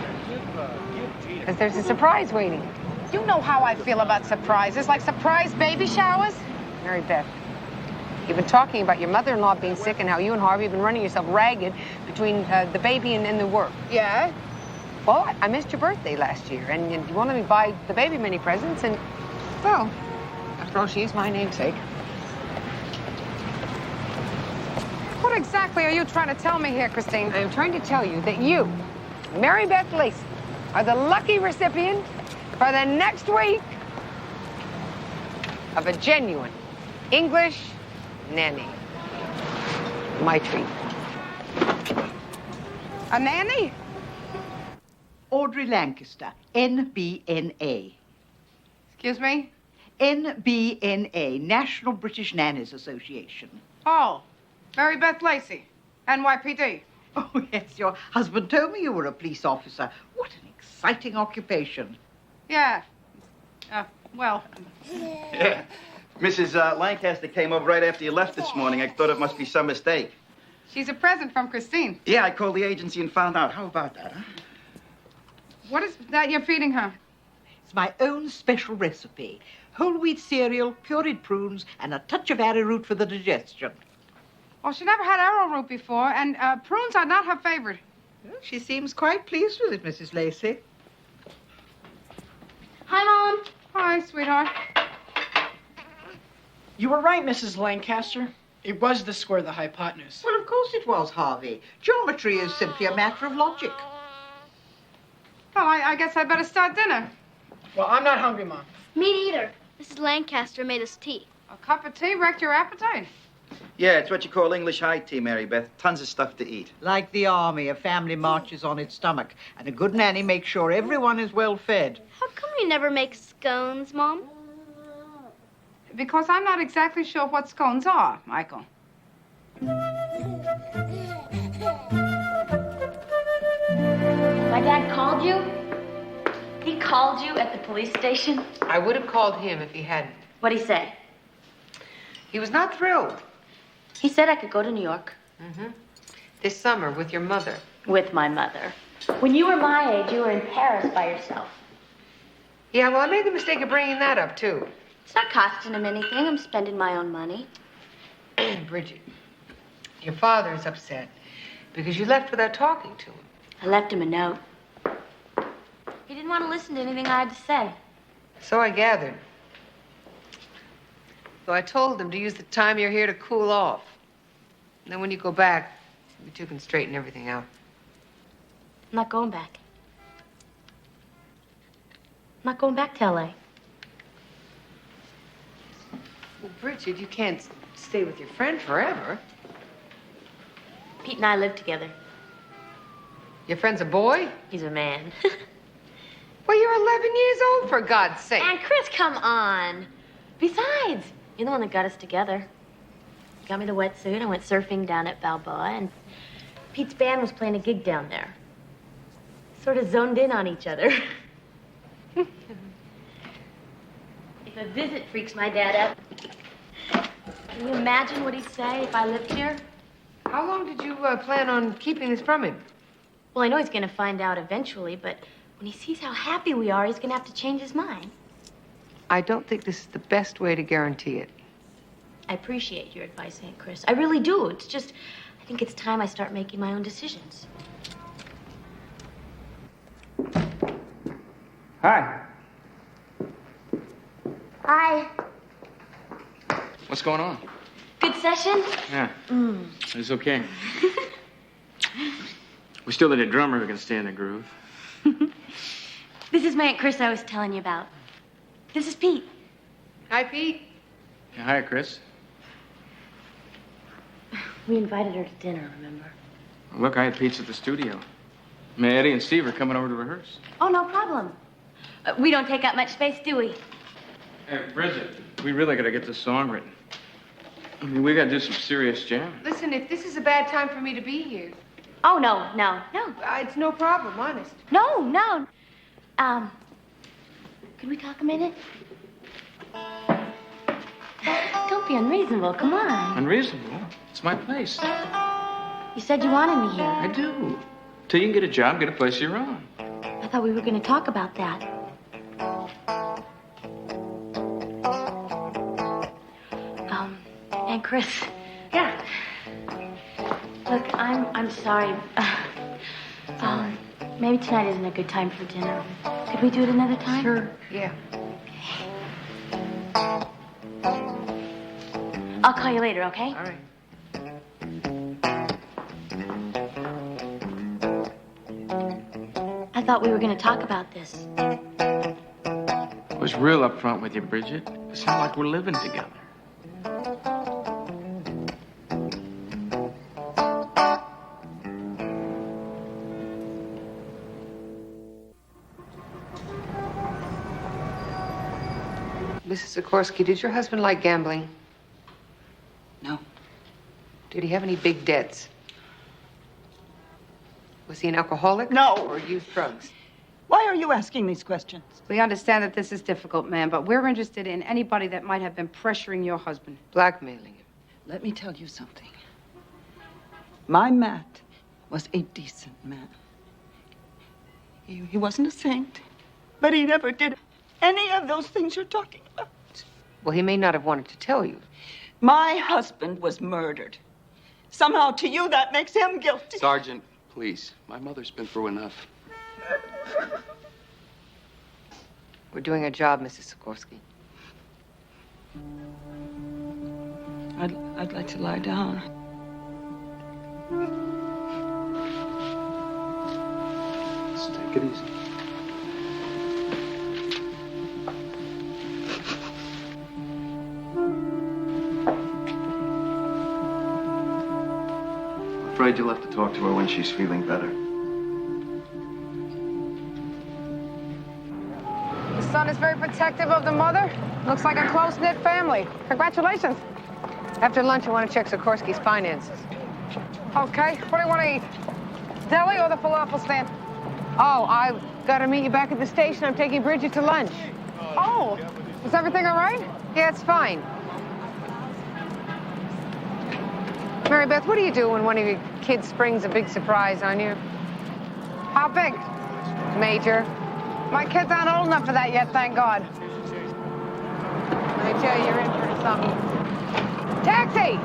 Because there's a surprise waiting. You know how I feel about surprises, like surprise baby showers. Mary Beth, you've been talking about your mother-in-law being sick and how you and Harvey have been running yourself ragged between the baby and the work. Yeah? Well, I missed your birthday last year, and you wanted me to buy the baby many presents, and, well, after all, she is my namesake. What exactly are you trying to tell me here, Christine? I am trying to tell you that you, Mary Beth Lacey, are the lucky recipient for the next week of a genuine English nanny. My treat. A nanny? Audrey Lancaster, NBNA. Excuse me? NBNA, National British Nannies Association. Oh, Mary Beth Lacey, NYPD. Oh, yes, your husband told me you were a police officer. What an exciting occupation. Yeah. Well, Yeah. Mrs. Lancaster came over right after you left this morning. I thought it must be some mistake. she's a present from Christine. Yeah, I called the agency and found out. How about that, huh? What is that you're feeding her? It's my own special recipe. Whole wheat cereal, pureed prunes, and a touch of arrowroot for the digestion. Well, she never had arrowroot before, and prunes are not her favorite. Well, she seems quite pleased with it, Mrs. Lacey. Hi, Mom. Hi, sweetheart. You were right, Mrs. Lancaster. It was the square, the hypotenuse. Well, of course it was, Harvey. Geometry is simply a matter of logic. Well, I guess I better start dinner. Well, I'm not hungry, Mom. Me neither. Mrs. Lancaster made us tea. A cup of tea wrecked your appetite. Yeah, it's what you call English high tea, Mary Beth. Tons of stuff to eat. Like the army, a family marches on its stomach, and a good nanny makes sure everyone is well fed. How come you never make scones, Mom? Because I'm not exactly sure what scones are, Michael. My dad called you? He called you at the police station? I would have called him if he hadn't. What'd he say? He was not thrilled. He said I could go to New York. Mm-hmm. This summer with your mother. With my mother. When you were my age, you were in Paris by yourself. Yeah, well, I made the mistake of bringing that up, too. It's not costing him anything. I'm spending my own money. Bridget, your father is upset because you left without talking to him. I left him a note. He didn't want to listen to anything I had to say. So I gathered. So I told him to use the time you're here to cool off. And then when you go back, you two can straighten everything out. I'm not going back. I'm not going back to L.A. Well, Bridget, you can't stay with your friend forever. Pete and I live together. Your friend's a boy? He's a man. Well, you're 11 years old, for God's sake. And Chris, come on. Besides, you're the one that got us together. Got me the wetsuit. I went surfing down at Balboa, and Pete's band was playing a gig down there. Sort of zoned in on each other. If a visit freaks my dad out, can you imagine what he'd say if I lived here? How long did you plan on keeping this from him? Well, I know he's going to find out eventually, but when he sees how happy we are, he's going to have to change his mind. I don't think this is the best way to guarantee it. I appreciate your advice, Aunt Chris. I really do. It's just, I think it's time I start making my own decisions. Hi. Hi. What's going on? Good session? Yeah, it's okay. We still need a drummer who can stay in the groove. This is my Aunt Chris I was telling you about. This is Pete. Hi, Pete. Yeah, hi, Chris. We invited her to dinner, remember? Look, I had Pete's at the studio. Eddie and Steve are coming over to rehearse. Oh, no problem. We don't take up much space, do we? Hey, Bridget, we really got to get this song written. I mean, we got to do some serious jamming. Listen, if this is a bad time for me to be here... Oh, no. It's no problem, honest. No. Could we talk a minute? Don't be unreasonable. Come on. Unreasonable? It's my place. You said you wanted me here. I do. Till you can get a job, get a place of your own. I thought we were going to talk about that. Aunt Chris. Yeah. Look, I'm sorry. Maybe tonight isn't a good time for dinner. Could we do it another time? Sure. Yeah. I'll call you later, okay? All right. I thought we were going to talk about this. I was real upfront with you, Bridget. It's not like we're living together. Mrs. Sikorsky, did your husband like gambling? No. Did he have any big debts? Was he an alcoholic? No. Or used drugs? Why are you asking these questions? We understand that this is difficult, ma'am, but we're interested in anybody that might have been pressuring your husband. Blackmailing him. Let me tell you something. My Matt was a decent man. He wasn't a saint, but he never did any of those things you're talking about. Well, he may not have wanted to tell you. My husband was murdered. Somehow, to you, that makes him guilty. Sergeant, please. My mother's been through enough. We're doing our job, Mrs. Sikorsky. I'd like to lie down. Just take it easy. I'm afraid you'll have to talk to her when she's feeling better. The son is very protective of the mother. Looks like a close-knit family. Congratulations. After lunch, I want to check Sikorsky's finances. Okay, what do you want to eat? Deli or the falafel stand? Oh, I've got to meet you back at the station. I'm taking Bridget to lunch. Oh, is everything all right? Yeah, it's fine. Mary Beth, what do you do when one of your kids springs a big surprise on you? How big? Major. My kids aren't old enough for that yet, thank God. I tell you, you're in for something. Taxi!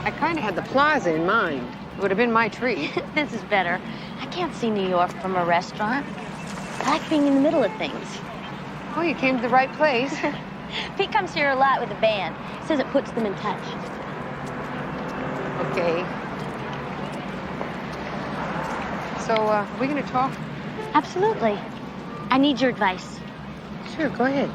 I kind of had the plaza in mind. It would have been my treat. This is better. I can't see New York from a restaurant. I like being in the middle of things. Well, you came to the right place. Pete comes here a lot with a band. Says it puts them in touch. Okay. So, are we going to talk? Absolutely. I need your advice. Sure, go ahead.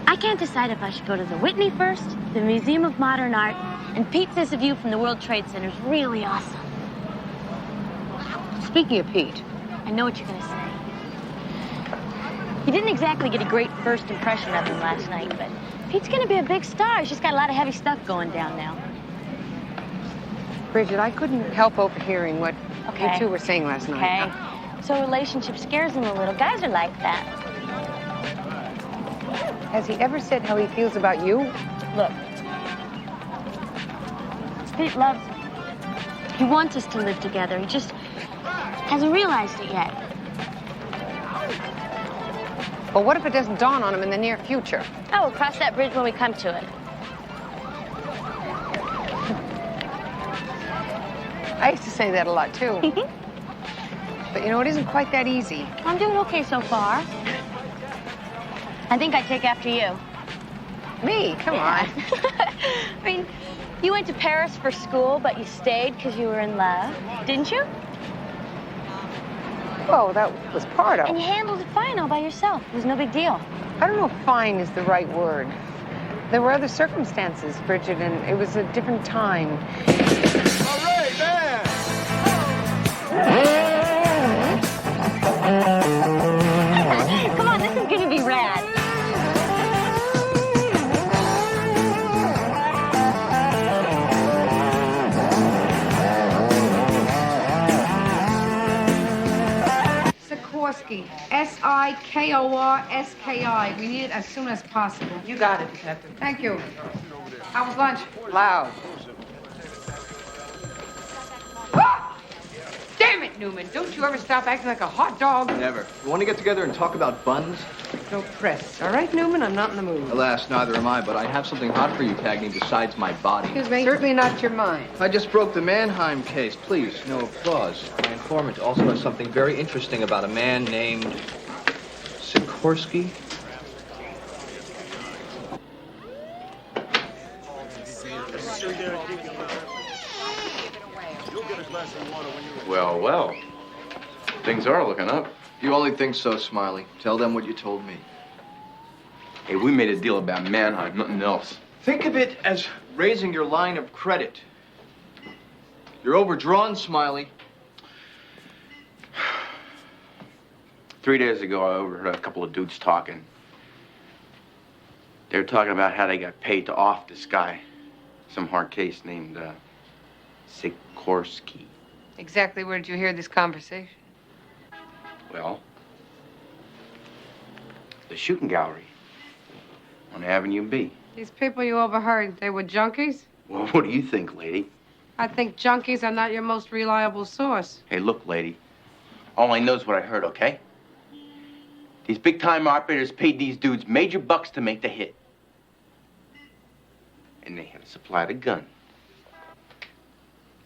I can't decide if I should go to the Whitney first, the Museum of Modern Art, and Pete says the view from the World Trade Center is really awesome. Speaking of Pete, I know what you're going to say. You didn't exactly get a great first impression of him last night, but Pete's going to be a big star. He's just got a lot of heavy stuff going down now. Bridget, I couldn't help overhearing what you two were saying last night. Okay. So relationship scares him a little. Guys are like that. Has he ever said how he feels about you? Look. Pete loves me. He wants us to live together. He just hasn't realized it yet. Well, what if it doesn't dawn on him in the near future? Oh, we'll cross that bridge when we come to it. I used to say that a lot, too. But, you know, it isn't quite that easy. I'm doing okay so far. I think I'd take after you. Me? Come on. I mean, you went to Paris for school, but you stayed because you were in love, didn't you? Well, that was part of it. And you handled it fine all by yourself. It was no big deal. I don't know if fine is the right word. There were other circumstances, Bridget, and it was a different time. All right, man! Come on, this is gonna be rad. Sikorsky, S-I-K-O-R-S-K-I. We need it as soon as possible. You got it, Detective. Thank you. How was lunch? Loud. Damn it, Newman. Don't you ever stop acting like a hot dog. Never. You want to get together and talk about buns? No press. All right, Newman? I'm not in the mood. Alas, neither am I, but I have something hot for you, Cagney, besides my body. Excuse me? Certainly not your mind. I just broke the Mannheim case. Please, no applause. My informant also has something very interesting about a man named Sikorsky. Well, well. Things are looking up. You only think so, Smiley. Tell them what you told me. Hey, we made a deal about Mannheim, nothing else. Think of it as raising your line of credit. You're overdrawn, Smiley. 3 days ago, I overheard a couple of dudes talking. They were talking about how they got paid to off this guy. Some hard case named, Sikorsky. Exactly where did you hear this conversation? Well, the shooting gallery on Avenue B. These people you overheard, they were junkies? Well, what do you think, lady? I think junkies are not your most reliable source. Hey, look, lady. All I know is what I heard, okay? These big-time operators paid these dudes major bucks to make the hit. And they had to supply the gun.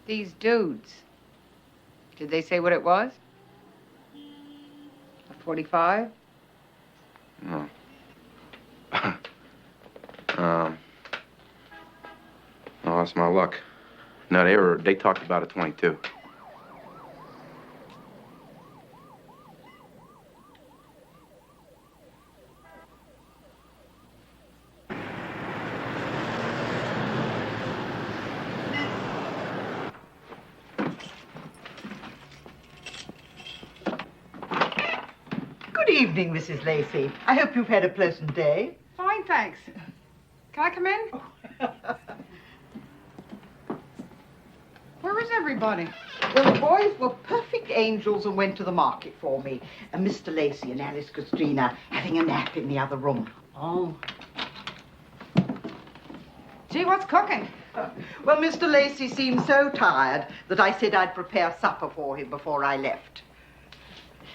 These dudes. Did they say what it was? A 45? No. Oh, that's my luck. No, they talked about a 22. Good evening, Mrs. Lacey. I hope you've had a pleasant day. Fine, thanks. Can I come in? Where is everybody? Well, the boys were perfect angels and went to the market for me. And Mr. Lacey and Alice Katrina having a nap in the other room. Oh. Gee, what's cooking? Well, Mr. Lacey seemed so tired that I said I'd prepare supper for him before I left.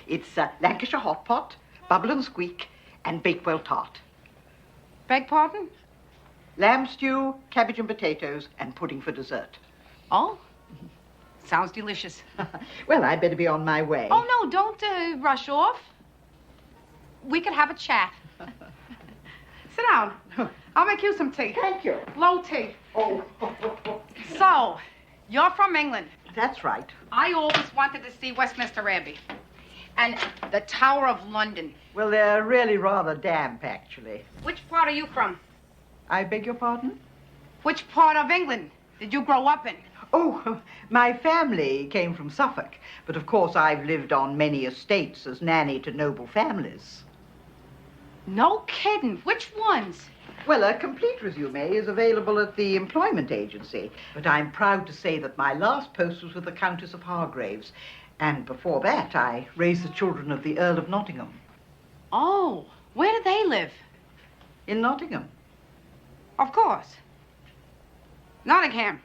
It's Lancashire hot pot, bubble and squeak, and Bakewell tart. Beg pardon? Lamb stew, cabbage and potatoes, and pudding for dessert. Oh? Sounds delicious. Well, I'd better be on my way. Oh, no, don't rush off. We could have a chat. Sit down. I'll make you some tea. Thank you. Low tea. Oh. So, you're from England. That's right. I always wanted to see Westminster Abbey. And the Tower of London. Well, they're really rather damp, actually. Which part are you from? I beg your pardon? Which part of England did you grow up in? Oh, my family came from Suffolk. But of course, I've lived on many estates as nanny to noble families. No kidding. Which ones? Well, a complete resume is available at the employment agency. But I'm proud to say that my last post was with the Countess of Hargraves. And before that, I raised the children of the Earl of Nottingham. Oh, where do they live? In Nottingham. Of course. Nottingham.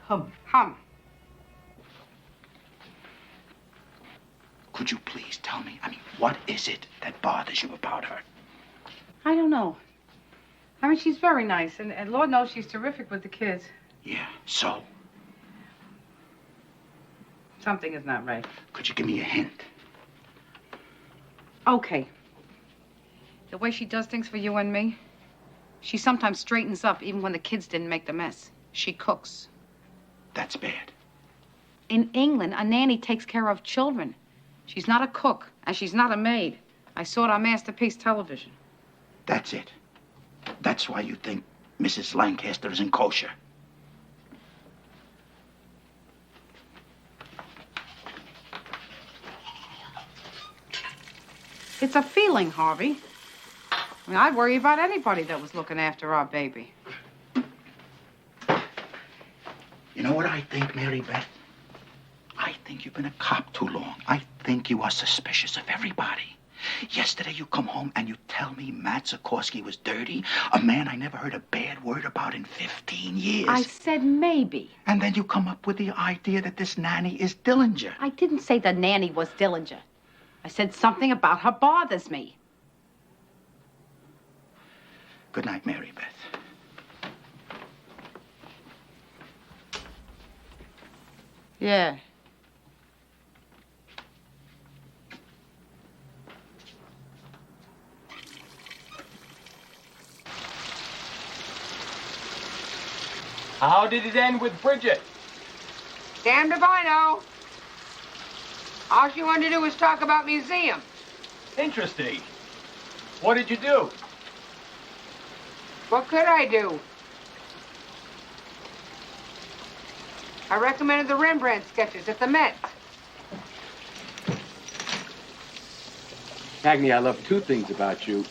Hum. Could you please tell me, what is it that bothers you about her? I don't know. I mean, she's very nice, and Lord knows she's terrific with the kids. Yeah, so? Something is not right. Could you give me a hint? Okay. The way she does things for you and me, she sometimes straightens up even when the kids didn't make the mess. She cooks. That's bad. In England, a nanny takes care of children. She's not a cook, and she's not a maid. I saw it on Masterpiece Television. That's it. That's why you think Mrs. Lancaster isn't kosher. It's a feeling, Harvey. I mean, I'd worry about anybody that was looking after our baby. You know what I think, Mary Beth? I think you've been a cop too long. I think you are suspicious of everybody. Yesterday you come home and you tell me Matt Sikorsky was dirty, a man I never heard a bad word about in 15 years. I said maybe. And then you come up with the idea that this nanny is Dillinger. I didn't say the nanny was Dillinger. I said something about her bothers me. Good night, Mary Beth. Yeah. How did it end with Bridget? Damned if I know. All she wanted to do was talk about museums. Interesting. What did you do? What could I do? I recommended the Rembrandt sketches at the Met. Cagney, I love two things about you.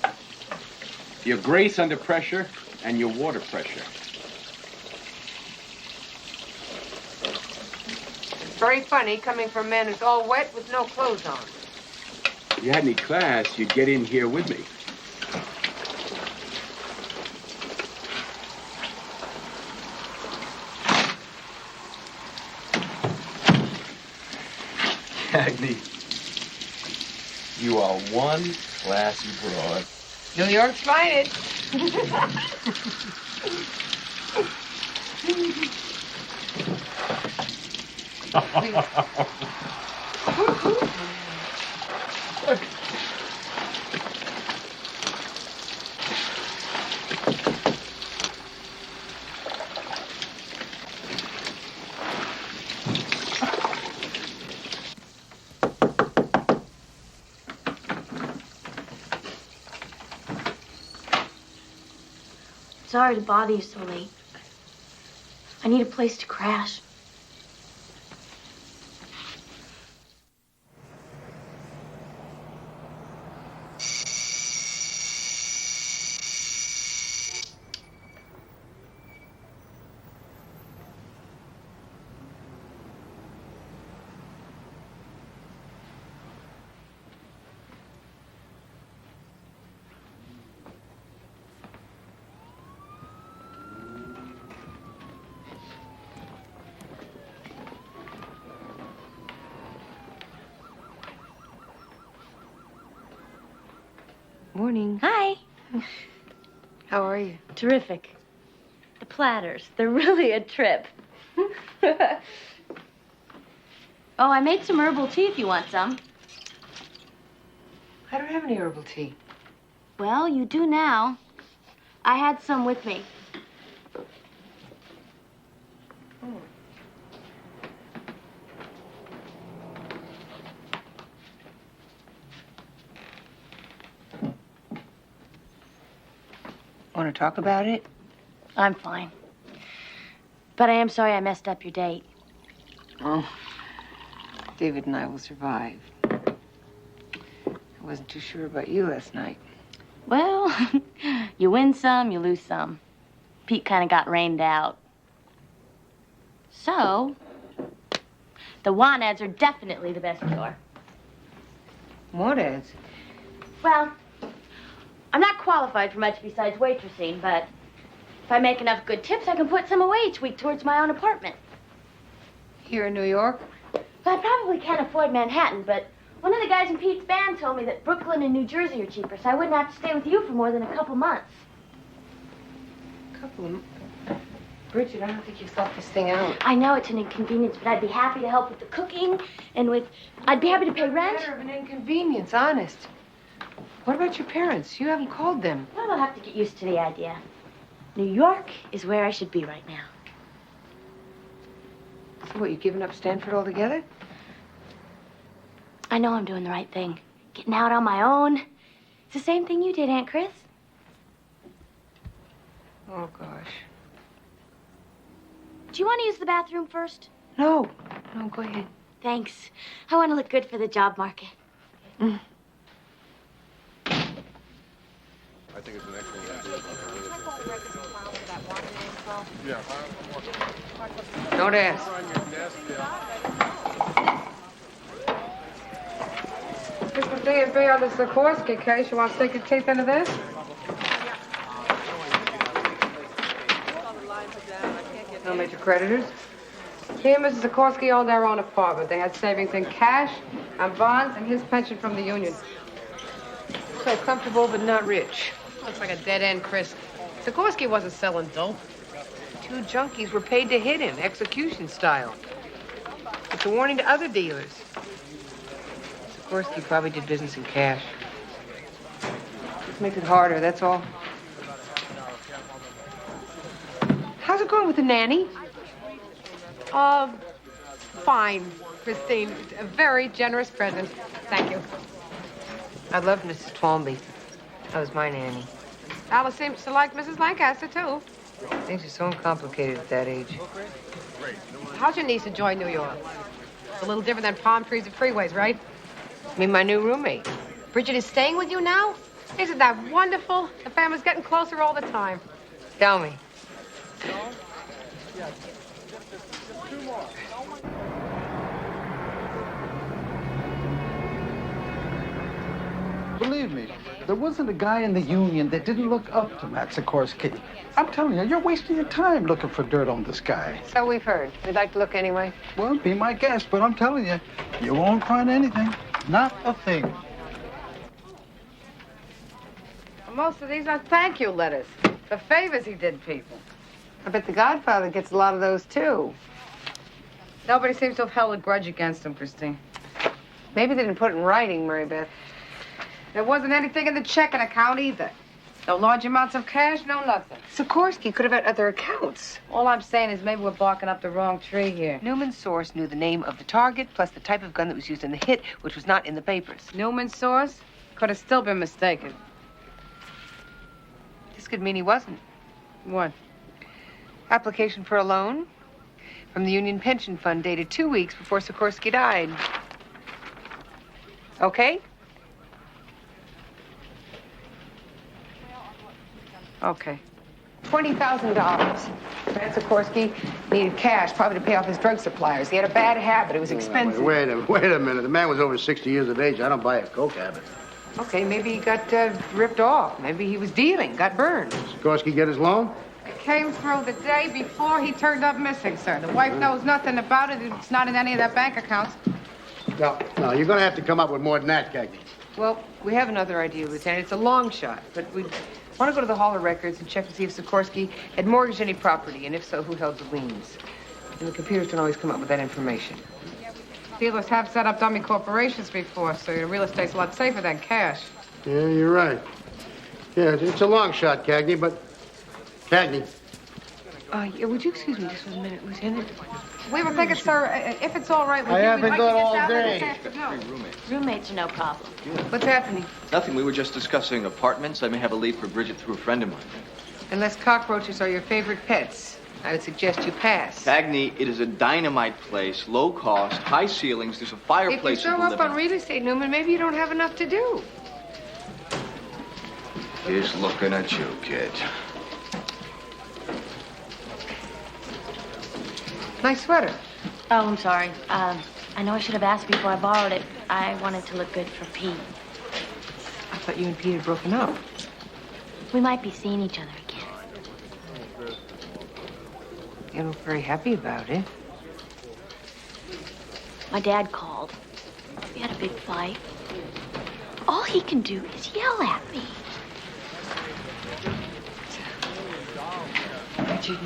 Your grace under pressure and your water pressure. It's very funny coming from a man who's all wet with no clothes on. If you had any class, you'd get in here with me. Cagney, you are one classy broad. New York's finest. Sorry to bother you so late. I need a place to crash. Morning. Hi. How are you? Terrific. The platters, they're really a trip. Oh, I made some herbal tea if you want some. I don't have any herbal tea. Well, you do now. I had some with me. Want to talk about it? I'm fine. But I am sorry I messed up your date. Oh, David and I will survive. I wasn't too sure about you last night. Well, you win some, you lose some. Pete kind of got rained out. So, the want ads are definitely the best cure. What ads? Well, I'm not qualified for much besides waitressing, but if I make enough good tips, I can put some away each week towards my own apartment. Here in New York? Well, I probably can't afford Manhattan, but one of the guys in Pete's band told me that Brooklyn and New Jersey are cheaper, so I wouldn't have to stay with you for more than a couple months. Bridget, I don't think you thought this thing out. I know it's an inconvenience, but I'd be happy to help with the cooking and I'd be happy to pay rent. Matter of an inconvenience, honest. What about your parents? You haven't called them. Well, I'll have to get used to the idea. New York is where I should be right now. So what, you giving up Stanford altogether? I know I'm doing the right thing. Getting out on my own. It's the same thing you did, Aunt Chris. Oh, gosh. Do you want to use the bathroom first? No, go ahead. Thanks. I want to look good for the job market. I think it's an excellent idea. Don't ask. This is D&B on the Sikorsky case. You want to stick your teeth into this? No major creditors? He and Mrs. Sikorsky owned their own apartment. They had savings in cash and bonds and his pension from the union. So comfortable but not rich. Looks like a dead end, Chris. Sikorsky wasn't selling dope. Two junkies were paid to hit him, execution style. It's a warning to other dealers. Sikorsky probably did business in cash. Just makes it harder, that's all. How's it going with the nanny? Fine, Christine. A very generous present. Thank you. I love Mrs. Twombly. That was my nanny. Alice seems to like Mrs. Lancaster, too. Things are so uncomplicated at that age. How's your niece enjoying New York? It's a little different than palm trees and freeways, right? Me and my new roommate. Bridget is staying with you now? Isn't that wonderful? The family's getting closer all the time. Tell me. Believe me, there wasn't a guy in the union that didn't look up to Matt Sikorsky. I'm telling you, you're wasting your time looking for dirt on this guy. So we've heard. We'd like to look anyway. Well, be my guest, but I'm telling you, you won't find anything. Not a thing. Most of these are thank you letters for favors he did people. I bet the Godfather gets a lot of those, too. Nobody seems to have held a grudge against him, Christine. Maybe they didn't put it in writing, Mary Beth. There wasn't anything in the checking account either. No large amounts of cash, no nothing. Sikorsky could have had other accounts. All I'm saying is maybe we're barking up the wrong tree here. Newman's source knew the name of the target, plus the type of gun that was used in the hit, which was not in the papers. Newman's source could have still been mistaken. This could mean he wasn't. What? Application for a loan from the Union Pension Fund dated 2 weeks before Sikorsky died. Okay? Okay. $20,000. Fred Sikorsky needed cash, probably to pay off his drug suppliers. He had a bad habit. It was expensive. Wait a minute. The man was over 60 years of age. I don't buy a coke habit. Okay, maybe he got ripped off. Maybe he was dealing, got burned. Sikorsky get his loan? It came through the day before he turned up missing, sir. The wife knows nothing about it. It's not in any of their bank accounts. No, you're going to have to come up with more than that, Cagney. Well, we have another idea, Lieutenant. It's a long shot, but we want to go to the Hall of Records and check to see if Sikorsky had mortgaged any property, and if so, who held the liens. And the computers don't always come up with that information. Dealers have set up dummy corporations before, so your real estate's a lot safer than cash. Yeah, you're right. Yeah, it's a long shot, Cagney, but... Cagney. Yeah, would you excuse me just 1 minute, Lieutenant? We were thinking, sir, if it's all right with I you, haven't we'd like to got get all down there day. this afternoon. Roommates are no problem. What's happening? Nothing. We were just discussing apartments. I may have a lead for Bridget through a friend of mine. Unless cockroaches are your favorite pets, I would suggest you pass. Cagney, it is a dynamite place, low cost, high ceilings. There's a fireplace If you in show the up living on real estate, Newman, maybe you don't have enough to do. He's looking at you, kid. Nice sweater. Oh, I'm sorry. I know I should have asked before I borrowed it. I wanted to look good for Pete. I thought you and Pete had broken up. We might be seeing each other again. You look very happy about it. My dad called. We had a big fight. All he can do is yell at me. Bridget,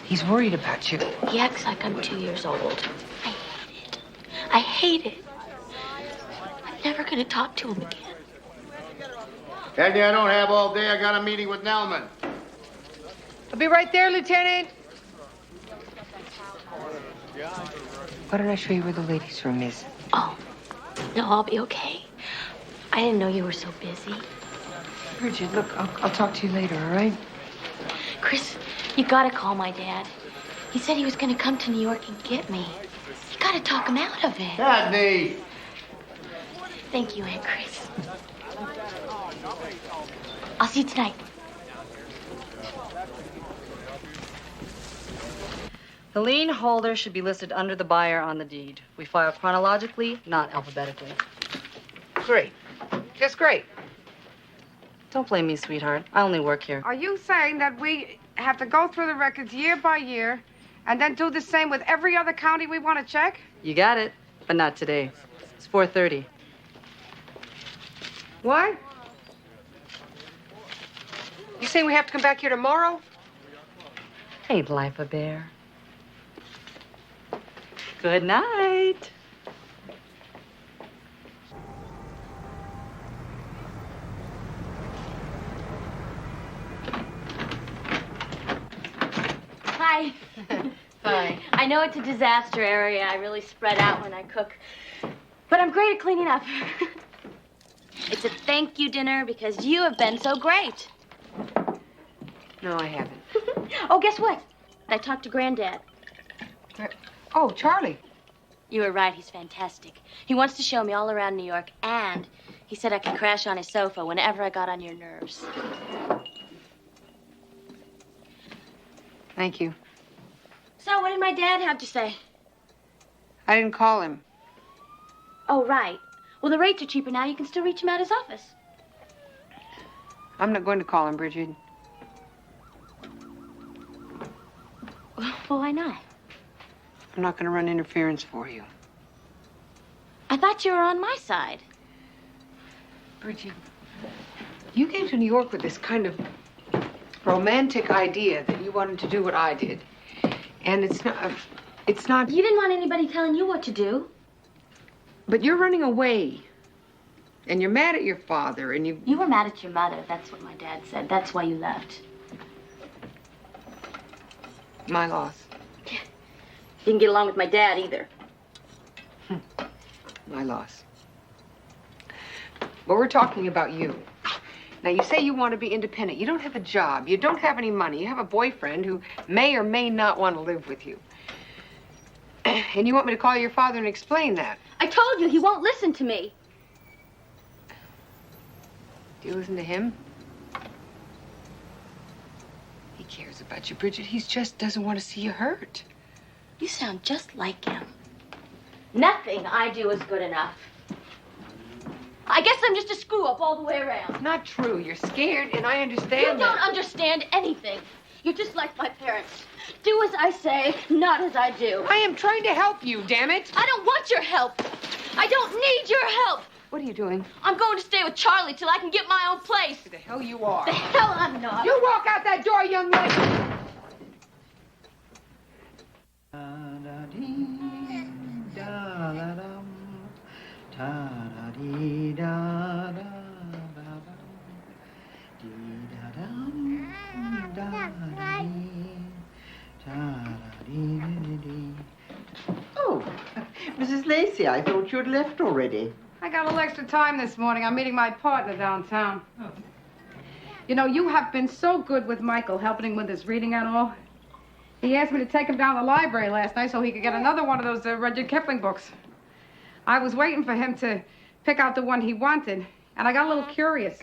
he's worried about you. He acts like I'm 2 years old. I hate it. I'm never gonna talk to him again. Cagney, I don't have all day. I got a meeting with Nelman. I'll be right there, Lieutenant. Why don't I show you where the ladies' room is? Oh, no, I'll be okay. I didn't know you were so busy. Bridget, look, I'll talk to you later, all right? Chris, you gotta call my dad. He said he was gonna come to New York and get me. You gotta talk him out of it. Cagney! Thank you, Aunt Chris. I'll see you tonight. The lien holder should be listed under the buyer on the deed. We file chronologically, not alphabetically. Great. Just great. Don't blame me, sweetheart. I only work here. Are you saying that we have to go through the records year by year and then do the same with every other county we want to check? You got it, but not today. It's 4:30. What? You saying we have to come back here tomorrow? Ain't life a bear? Good night. Hi. Hi. I know it's a disaster area. I really spread out when I cook. But I'm great at cleaning up. It's a thank you dinner because you have been so great. No, I haven't. Oh, guess what? I talked to Granddad. Oh, Charlie. You were right. He's fantastic. He wants to show me all around New York, and He said I could crash on his sofa whenever I got on your nerves. Thank you. So, what did my dad have to say? I didn't call him. Oh, right. Well, the rates are cheaper now. You can still reach him at his office. I'm not going to call him, Bridget. Well, why not? I'm not going to run interference for you. I thought you were on my side. Bridget, you came to New York with this kind of romantic idea that you wanted to do what I did. And it's not... You didn't want anybody telling you what to do. But you're running away. And you're mad at your father, and you... You were mad at your mother. That's what my dad said. That's why you left. My loss. Didn't get along with my dad either. My loss. But we're talking about you. Now, you say you want to be independent. You don't have a job. You don't have any money. You have a boyfriend who may or may not want to live with you. And you want me to call your father and explain that? I told you, he won't listen to me. Do you listen to him? He cares about you, Bridget. He just doesn't want to see you hurt. You sound just like him. Nothing I do is good enough. I guess I'm just a screw-up all the way around. Not true. You're scared, and I understand You that. don't understand anything. You're just like my parents. Do as I say, not as I do. I am trying to help you, damn it. I don't want your help. I don't need your help. What are you doing? I'm going to stay with Charlie till I can get my own place. Who the hell you are? The hell I'm not. You walk out that door, young lady. Oh, Mrs. Lacey, I thought you'd left already. I got a little extra time this morning. I'm meeting my partner downtown. You know, you have been so good with Michael, helping him with his reading and all. He asked me to take him down to the library last night so he could get another one of those Rudyard Kipling books. I was waiting for him to pick out the one he wanted, and I got a little curious.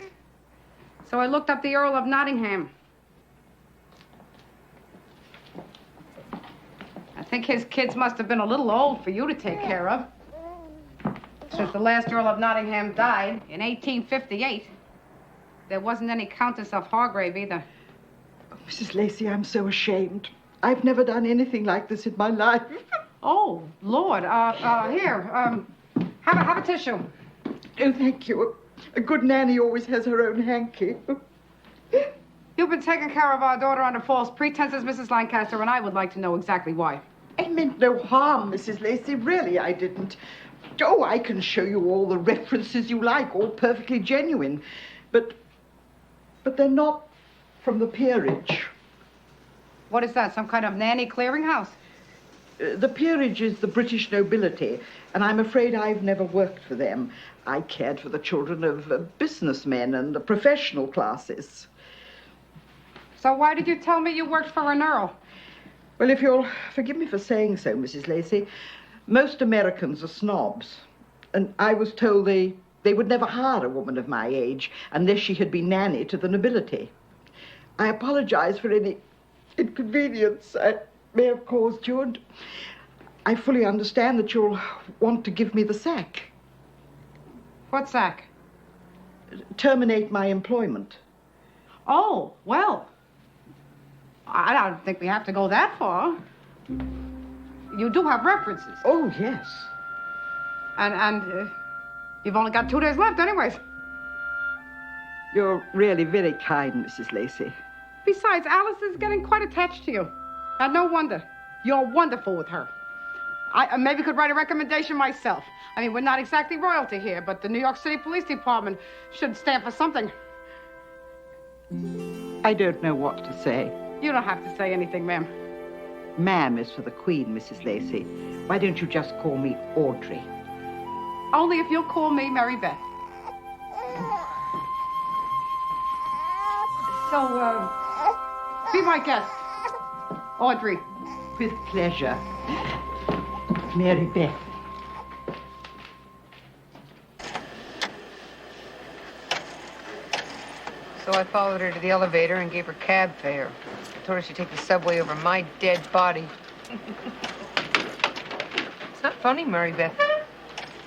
So I looked up the Earl of Nottingham. I think his kids must have been a little old for you to take care of. Since the last Earl of Nottingham died in 1858, there wasn't any Countess of Hargrave either. Oh, Mrs. Lacey, I'm so ashamed. I've never done anything like this in my life. Oh, Lord. Here, have a tissue. Oh, thank you. A good nanny always has her own hanky. You've been taking care of our daughter under false pretenses, Mrs. Lancaster, and I would like to know exactly why. I meant no harm, Mrs. Lacey. Really, I didn't. Oh, I can show you all the references you like, all perfectly genuine. But they're not from the peerage. What is that, some kind of nanny clearinghouse? The peerage is the British nobility, and I'm afraid I've never worked for them. I cared for the children of businessmen and the professional classes. So why did you tell me you worked for an earl? Well, if you'll forgive me for saying so, Mrs. Lacey, most Americans are snobs. And I was told they would never hire a woman of my age unless she had been nanny to the nobility. I apologize for any inconvenience I may have caused you, and I fully understand that you'll want to give me the sack. What sack? Terminate my employment. Oh, well, I don't think we have to go that far. You do have references. Oh, yes. And you've only got 2 days left anyways. You're really very kind, Mrs. Lacey. Besides, Alice is getting quite attached to you. And no wonder. You're wonderful with her. I maybe could write a recommendation myself. I mean, we're not exactly royalty here, but the New York City Police Department should stand for something. I don't know what to say. You don't have to say anything, ma'am. Ma'am is for the Queen, Mrs. Lacey. Why don't you just call me Audrey? Only if you'll call me Mary Beth. So, be my guest, Audrey. With pleasure. Mary Beth. So I followed her to the elevator and gave her cab fare. I told her she'd take the subway over my dead body. It's not funny, Mary Beth.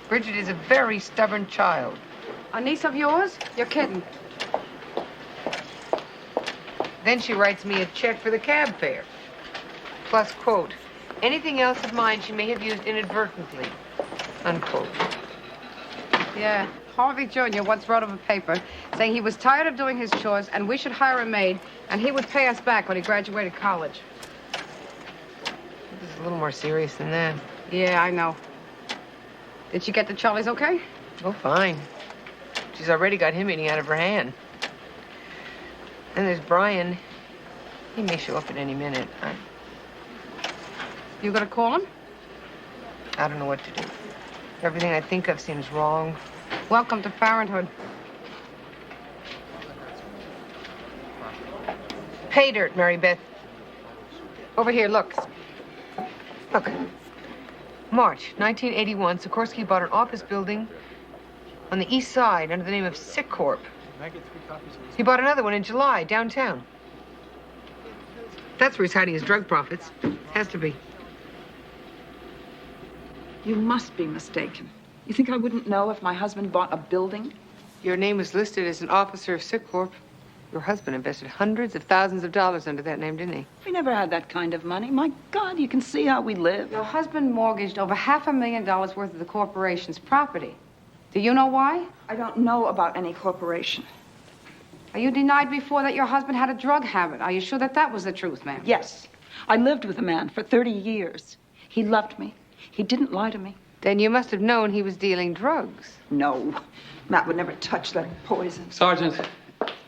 Bridget is a very stubborn child. A niece of yours? You're kidding. Then she writes me a check for the cab fare. Plus, quote, anything else of mine she may have used inadvertently, unquote. Yeah, Harvey Jr. once wrote up a paper saying he was tired of doing his chores and we should hire a maid and he would pay us back when he graduated college. This is a little more serious than that. Yeah, I know. Did she get to Charlie's okay? Oh, fine. She's already got him eating out of her hand. And there's Brian. He may show up at any minute. You gonna call him? I don't know what to do. Everything I think of seems wrong. Welcome to parenthood. Pay dirt, Mary Beth. Over here, look. Look. March 1981, Sikorsky bought an office building on the east side under the name of Sitcorp. He bought another one in July, downtown. That's where he's hiding his drug profits. Has to be. You must be mistaken. You think I wouldn't know if my husband bought a building? Your name was listed as an officer of Sitcorp. Your husband invested hundreds of thousands of dollars under that name, didn't he? We never had that kind of money. My God, you can see how we live. Your husband mortgaged over $500,000 worth of the corporation's property. Do you know why? I don't know about any corporation. Are you denied before that your husband had a drug habit? Are you sure that that was the truth, ma'am? Yes. I lived with a man for 30 years. He loved me. He didn't lie to me. Then you must have known he was dealing drugs. No. Matt would never touch that poison. Sergeant,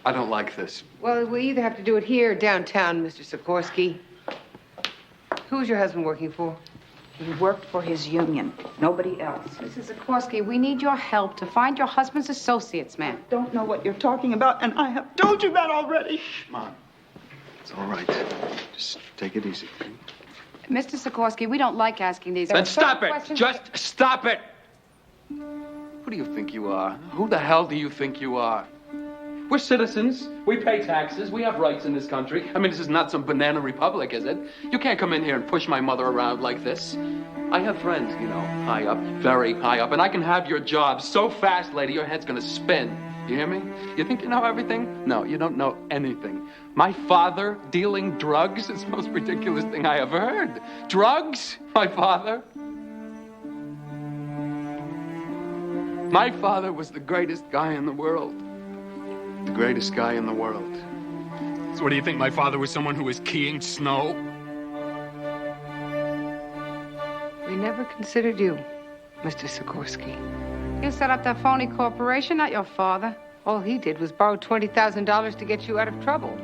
I don't like this. Well, we either have to do it here or downtown, Mr. Sikorsky. Who's your husband working for? He worked for his union. Nobody else. Mrs. Sikorsky, we need your help to find your husband's associates, ma'am. Don't know what you're talking about, and I have told you that already. Mom, it's all right. Just take it easy. Mr. Sikorsky, we don't like asking these. Then stop it! questions. Just stop it! Who do you think you are? Who the hell do you think you are? We're citizens. We pay taxes. We have rights in this country. I mean, this is not some banana republic, is it? You can't come in here and push my mother around like this. I have friends, you know, high up, very high up, and I can have your job so fast, lady, your head's gonna spin. You hear me? You think you know everything? No, you don't know anything. My father dealing drugs is the most ridiculous thing I ever heard. Drugs? My father? My father was the greatest guy in the world. The greatest guy in the world. So what do you think, my father was someone who was keying snow? We never considered you, Mr. Sikorsky. You set up that phony corporation, not your father. All he did was borrow $20,000 to get you out of trouble.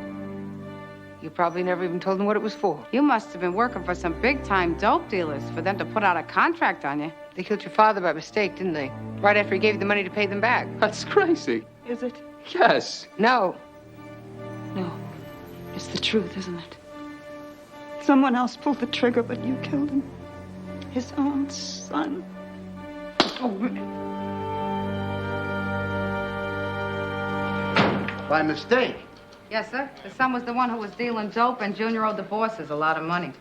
You probably never even told him what it was for. You must have been working for some big-time dope dealers for them to put out a contract on you. They killed your father by mistake, didn't they? Right after he gave you the money to pay them back. That's crazy. Is it? Yes. No. No. It's the truth, isn't it? Someone else pulled the trigger, but you killed him. His own son. By mistake. Yes, sir. The son was the one who was dealing dope, and Junior owed the bosses a lot of money.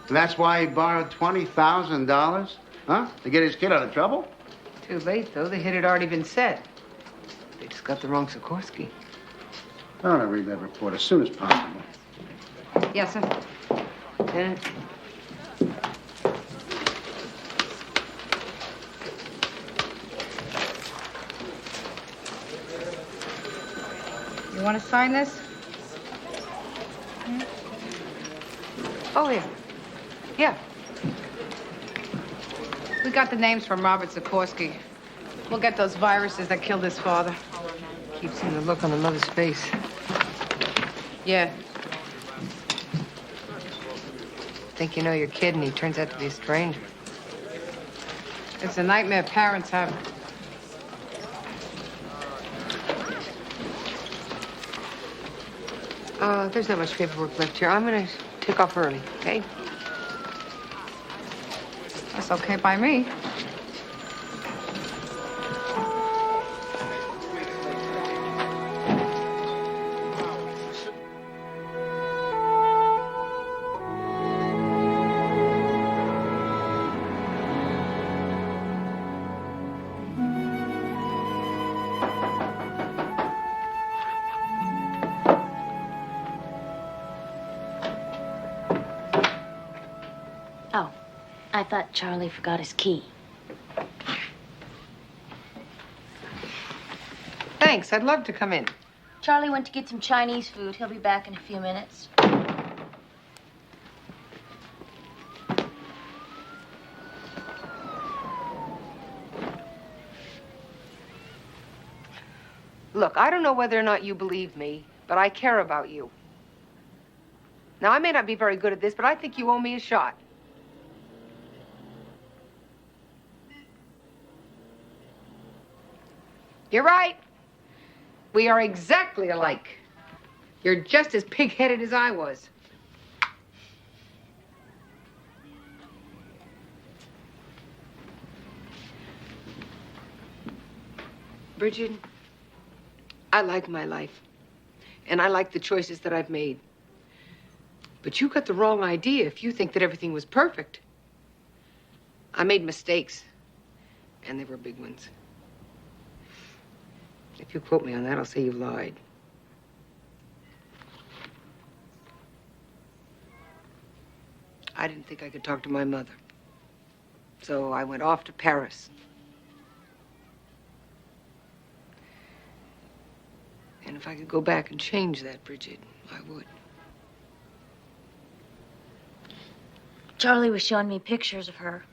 And that's why he borrowed $20,000? Huh? To get his kid out of trouble? Too late, though. The hit had already been set. They just got the wrong Sikorsky. I want to read that report as soon as possible. Yes, sir. Lieutenant. You want to sign this? Oh, yeah. Yeah. We got the names from Robert Sikorsky. We'll get those viruses that killed his father. Keep seeing the look on the mother's face. Yeah. Think you know your kid, and he turns out to be a stranger. It's a nightmare parents have. There's not much paperwork left here. I'm gonna take off early, okay? That's okay by me. I thought Charlie forgot his key. Thanks. I'd love to come in. Charlie went to get some Chinese food. He'll be back in a few minutes. Look, I don't know whether or not you believe me, but I care about you. Now, I may not be very good at this, but I think you owe me a shot. You're right. We are exactly alike. You're just as pig-headed as I was. Bridget, I like my life, and I like the choices that I've made. But you got the wrong idea if you think that everything was perfect. I made mistakes, and they were big ones. If you quote me on that, I'll say you lied. I didn't think I could talk to my mother, so I went off to Paris. And if I could go back and change that, Bridget, I would. Charlie was showing me pictures of her.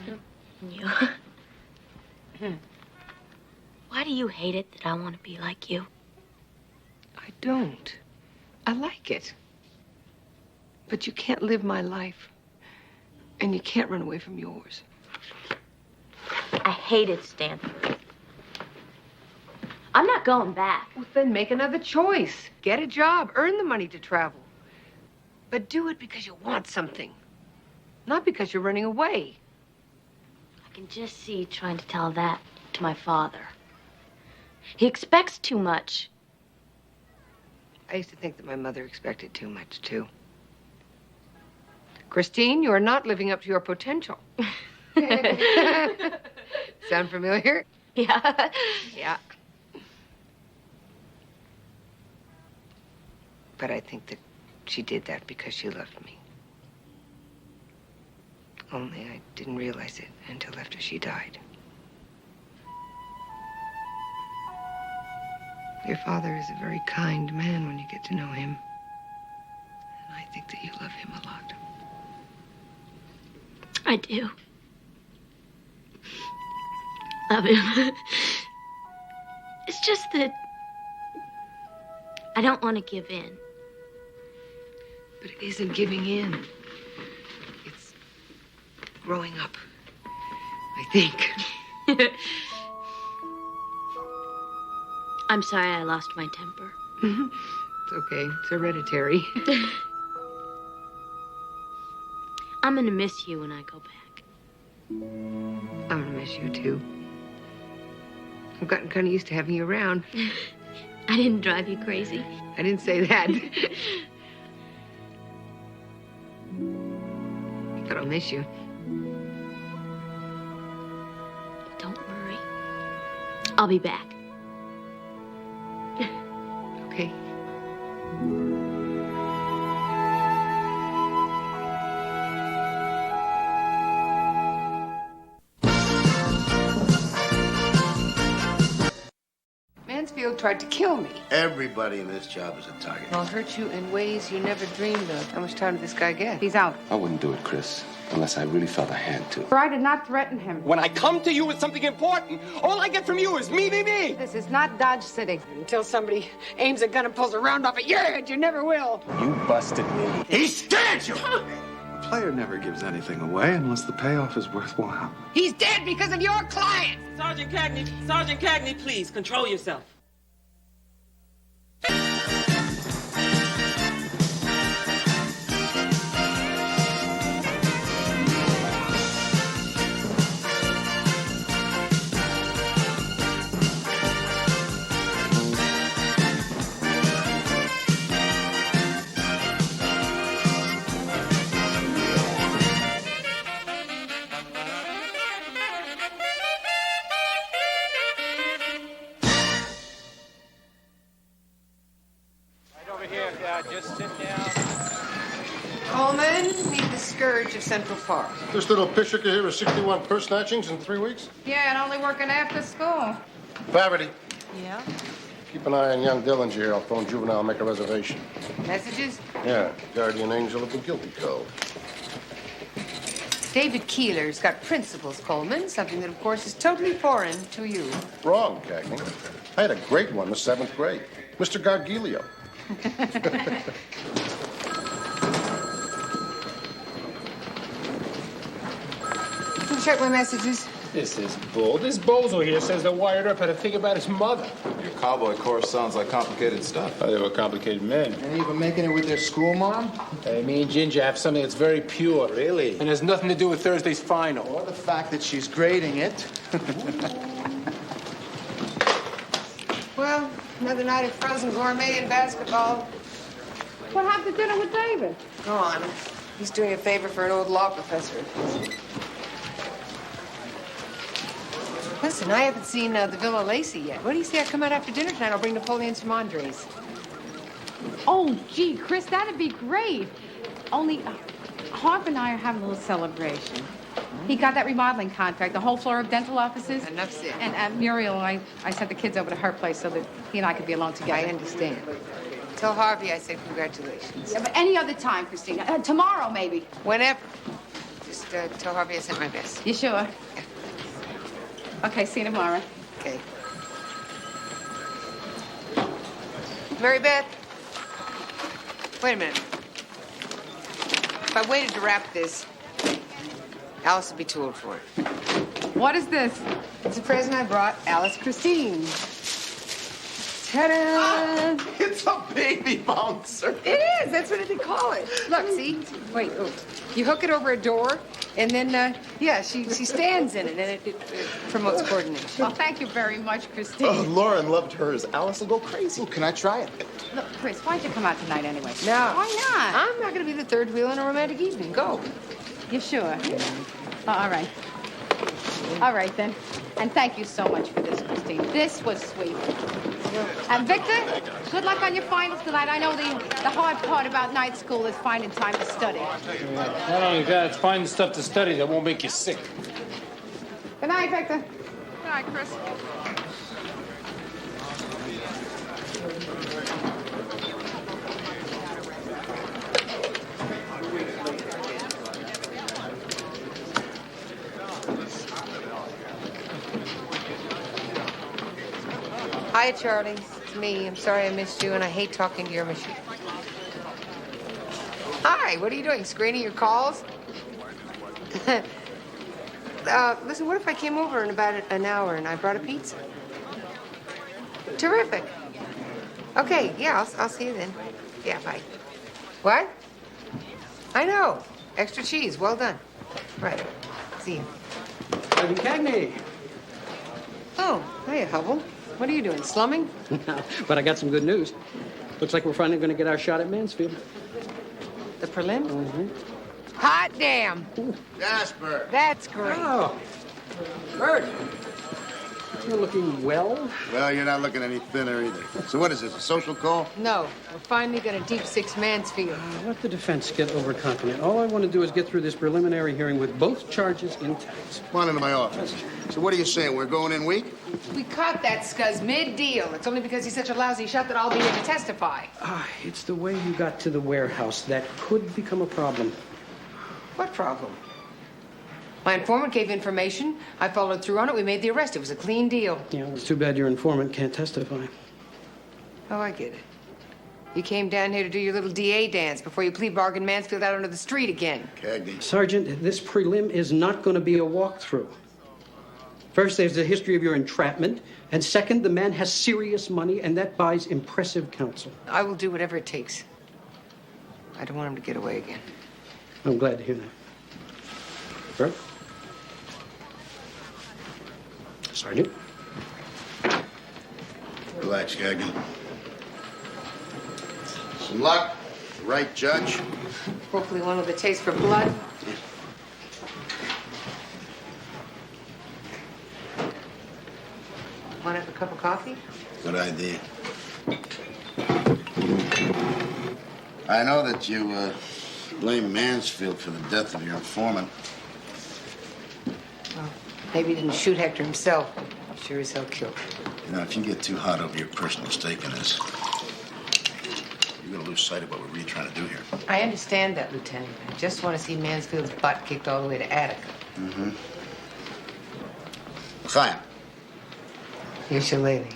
And you. Why do you hate it that I want to be like you? I don't. I like it. But you can't live my life. And you can't run away from yours. I hated Stanford. I'm not going back. Well, then make another choice. Get a job. Earn the money to travel. But do it because you want something. Not because you're running away. I can just see you trying to tell that to my father. He expects too much. I used to think that my mother expected too much, too. Christine, you are not living up to your potential. Sound familiar? Yeah. Yeah. But I think that she did that because she loved me. Only I didn't realize it until after she died. Your father is a very kind man when you get to know him. And I think that you love him a lot. I do. Love him. It's just that I don't want to give in. But it isn't giving in. It's growing up, I think. I'm sorry I lost my temper. It's okay. It's hereditary. I'm gonna miss you when I go back. I'm gonna miss you, too. I've gotten kind of used to having you around. I didn't drive you crazy. I didn't say that. But I'll miss you. Don't worry. I'll be back. Okay. Mansfield tried to kill me. Everybody in this job is a target. I'll hurt you in ways you never dreamed of. How much time did this guy get? He's out. I wouldn't do it, Chris, unless I really felt I had to. I did not threaten him. When I come to you with something important, all I get from you is me. This is not Dodge City. Until somebody aims a gun and pulls a round off at your head, you never will. You busted me. He stabbed you! A player never gives anything away unless the payoff is worthwhile. He's dead because of your client. Sergeant Cagney, please, control yourself. Coleman, meet the scourge of Central Park. This little pishika here is 61 purse snatchings in 3 weeks? Yeah, and only working after school. Faverty, Yeah? keep an eye on young Dillinger here. I'll phone Juvenile and make a reservation. Messages? Yeah, guardian angel of the guilty code. David Keeler's got principles, Coleman, something that, of course, is totally foreign to you. Wrong, Cagney. I had a great one in the 7th grade. Mr. Gargilio. Can you check my messages? This is bull. This bozo here says that Wired Up had to think about his mother. Your cowboy course sounds like complicated stuff. Oh, they were complicated men. Any of them making it with their school mom? Hey, me and Ginger have something that's very pure. Really? And has nothing to do with Thursday's final. Or the fact that she's grading it. Well, another night of frozen gourmet and basketball. What happened to dinner with David? Go on. He's doing a favor for an old law professor. Listen, I haven't seen the Villa Lacey yet. What do you say I come out after dinner tonight? I'll bring Napoleon some Andres. Oh, gee, Chris, that'd be great. Only Harp and I are having a little celebration. He got that remodeling contract, the whole floor of dental offices. Enough said. And Muriel and I sent the kids over to her place so that he and I could be alone together. I understand. Tell Harvey I said congratulations. Yeah, but any other time, Christina. Tomorrow, maybe. Whenever. Just tell Harvey I sent my best. You sure? Yeah. Okay, see you tomorrow. Okay. Mary Beth, wait a minute. If I waited to wrap this, Alice would be too old for it. What is this? It's a present I brought Alice Christine. Ta-da! It's a baby bouncer. It is. That's what they call it. Look, see? Wait. Oh. You hook it over a door, and then, yeah, she stands in it, and it promotes coordination. Well, thank you very much, Christine. Oh, Lauren loved hers. Alice will go crazy. Ooh, can I try it? Look, Chris, why'd you come out tonight anyway? No. Why not? I'm not going to be the third wheel in a romantic evening. Go. You sure? Oh, all right. All right, then. And thank you so much for this, Christine. This was sweet. And Victor, good luck on your finals tonight. I know the hard part about night school is finding time to study. Not only that, it's finding stuff to study that won't make you sick. Good night, Victor. Good night, Chris. Hi, Charlie. It's me. I'm sorry I missed you, and I hate talking to your machine. Hi, what are you doing? Screening your calls? Listen, what if I came over in about an hour and I brought a pizza? Terrific. Okay, yeah, I'll see you then. Yeah, bye. What? I know. Extra cheese. Well done. Right. See you. Sergeant Cagney. Oh, hiya, Hubble. What are you doing, slumming? No, but I got some good news. Looks like we're finally going to get our shot at Mansfield. The prelim? Mm-hmm. Hot damn. Jasper. That's great. Oh, Bert. You're looking well. Well, you're not looking any thinner either. So what is this, a social call? No, we're finally going to deep six Mansfield. Let the defense get overconfident. All I want to do is get through this preliminary hearing with both charges intact. Come on into my office. So what are you saying, we're going in weak? We caught that scuzz mid-deal. It's only because he's such a lousy shot that I'll be here to testify. It's the way you got to the warehouse that could become a problem. What problem? My informant gave information. I followed through on it. We made the arrest. It was a clean deal. Yeah, it's too bad your informant can't testify. Oh, I get it. You came down here to do your little DA dance before you plea bargained Mansfield out onto the street again. Cagney. Sergeant, this prelim is not going to be a walkthrough. First, there's the history of your entrapment. And second, the man has serious money, and that buys impressive counsel. I will do whatever it takes. I don't want him to get away again. I'm glad to hear that. Bert? Sergeant? Relax, Cagney. Some luck. The right judge. Hopefully one with a taste for blood. Want to have a cup of coffee? Good idea. I know that you Blame Mansfield for the death of your informant. Well, maybe he didn't shoot Hector himself. Sure as hell killed him. You know, if you get too hot over your personal stake in this, you're gonna lose sight of what we're really trying to do here. I understand that, Lieutenant. I just want to see Mansfield's butt kicked all the way to Attica. Mm-hmm. Chaim. Here's your lady.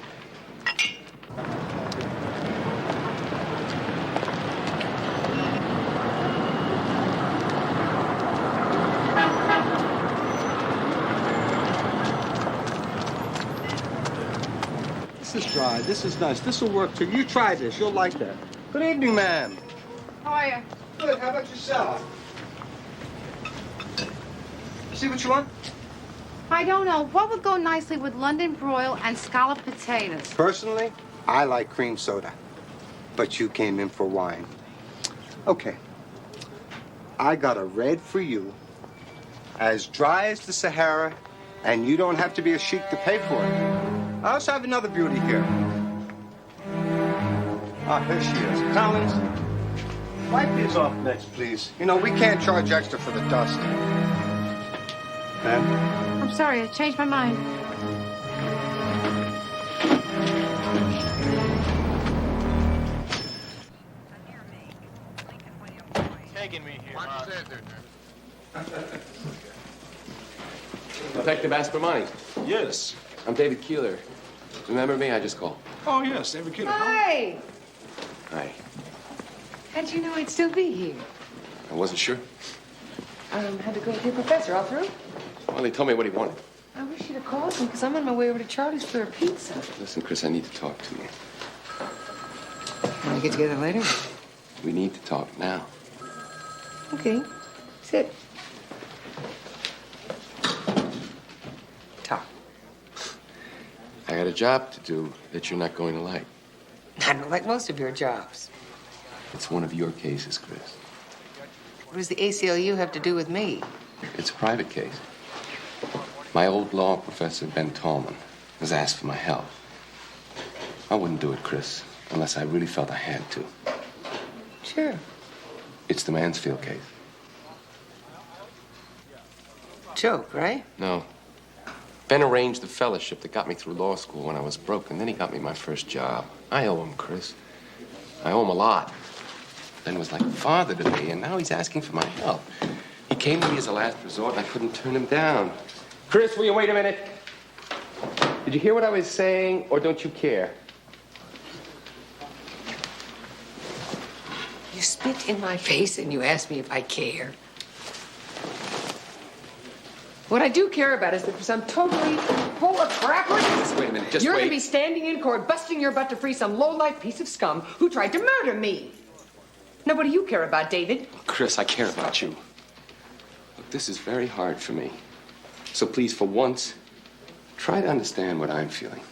This is dry. This is nice. This will work too. You try this. You'll like that. Good evening, ma'am. How are you? Good. How about yourself? See what you want? I don't know. What would go nicely with London broil and scalloped potatoes? Personally, I like cream soda. But you came in for wine. Okay. I got a red for you, as dry as the Sahara, and you don't have to be a sheik to pay for it. I also have another beauty here. Ah, here she is. Collins, wipe these off next, please. You know, we can't charge extra for the dust. Ma'am? I'm sorry, I changed my mind. Taking me here. Detective Aspermani. Yes. I'm David Keeler. Remember me? I just called. Oh, yes, David Keeler. Hi! Hi. How'd you know I'd still be here? I wasn't sure. Had to go with your professor. All through? Well, he told me what he wanted. I wish you'd have called him, because I'm on my way over to Charlie's for a pizza. Listen, Chris, I need to talk to you. Want to get together later? We need to talk now. Okay. Sit. Talk. I got a job to do that you're not going to like. I don't like most of your jobs. It's one of your cases, Chris. What does the ACLU have to do with me? It's a private case. My old law professor, Ben Tallman, was asked for my help. I wouldn't do it, Chris, unless I really felt I had to. Sure. It's the Mansfield case. Joke, right? No. Ben arranged the fellowship that got me through law school when I was broke, and then he got me my first job. I owe him, Chris. I owe him a lot. Ben was like a father to me, and now he's asking for my help. He came to me as a last resort, and I couldn't turn him down. Chris, will you wait a minute? Did you hear what I was saying, or don't you care? You spit in my face and you ask me if I care. What I do care about is that for some totally full of crap like this, Just wait a minute, just you're wait. going to be standing in court, busting your butt to free some low-life piece of scum who tried to murder me. Now, what do you care about, David? Chris, I care about you. Look, this is very hard for me. So please, for once, try to understand what I'm feeling.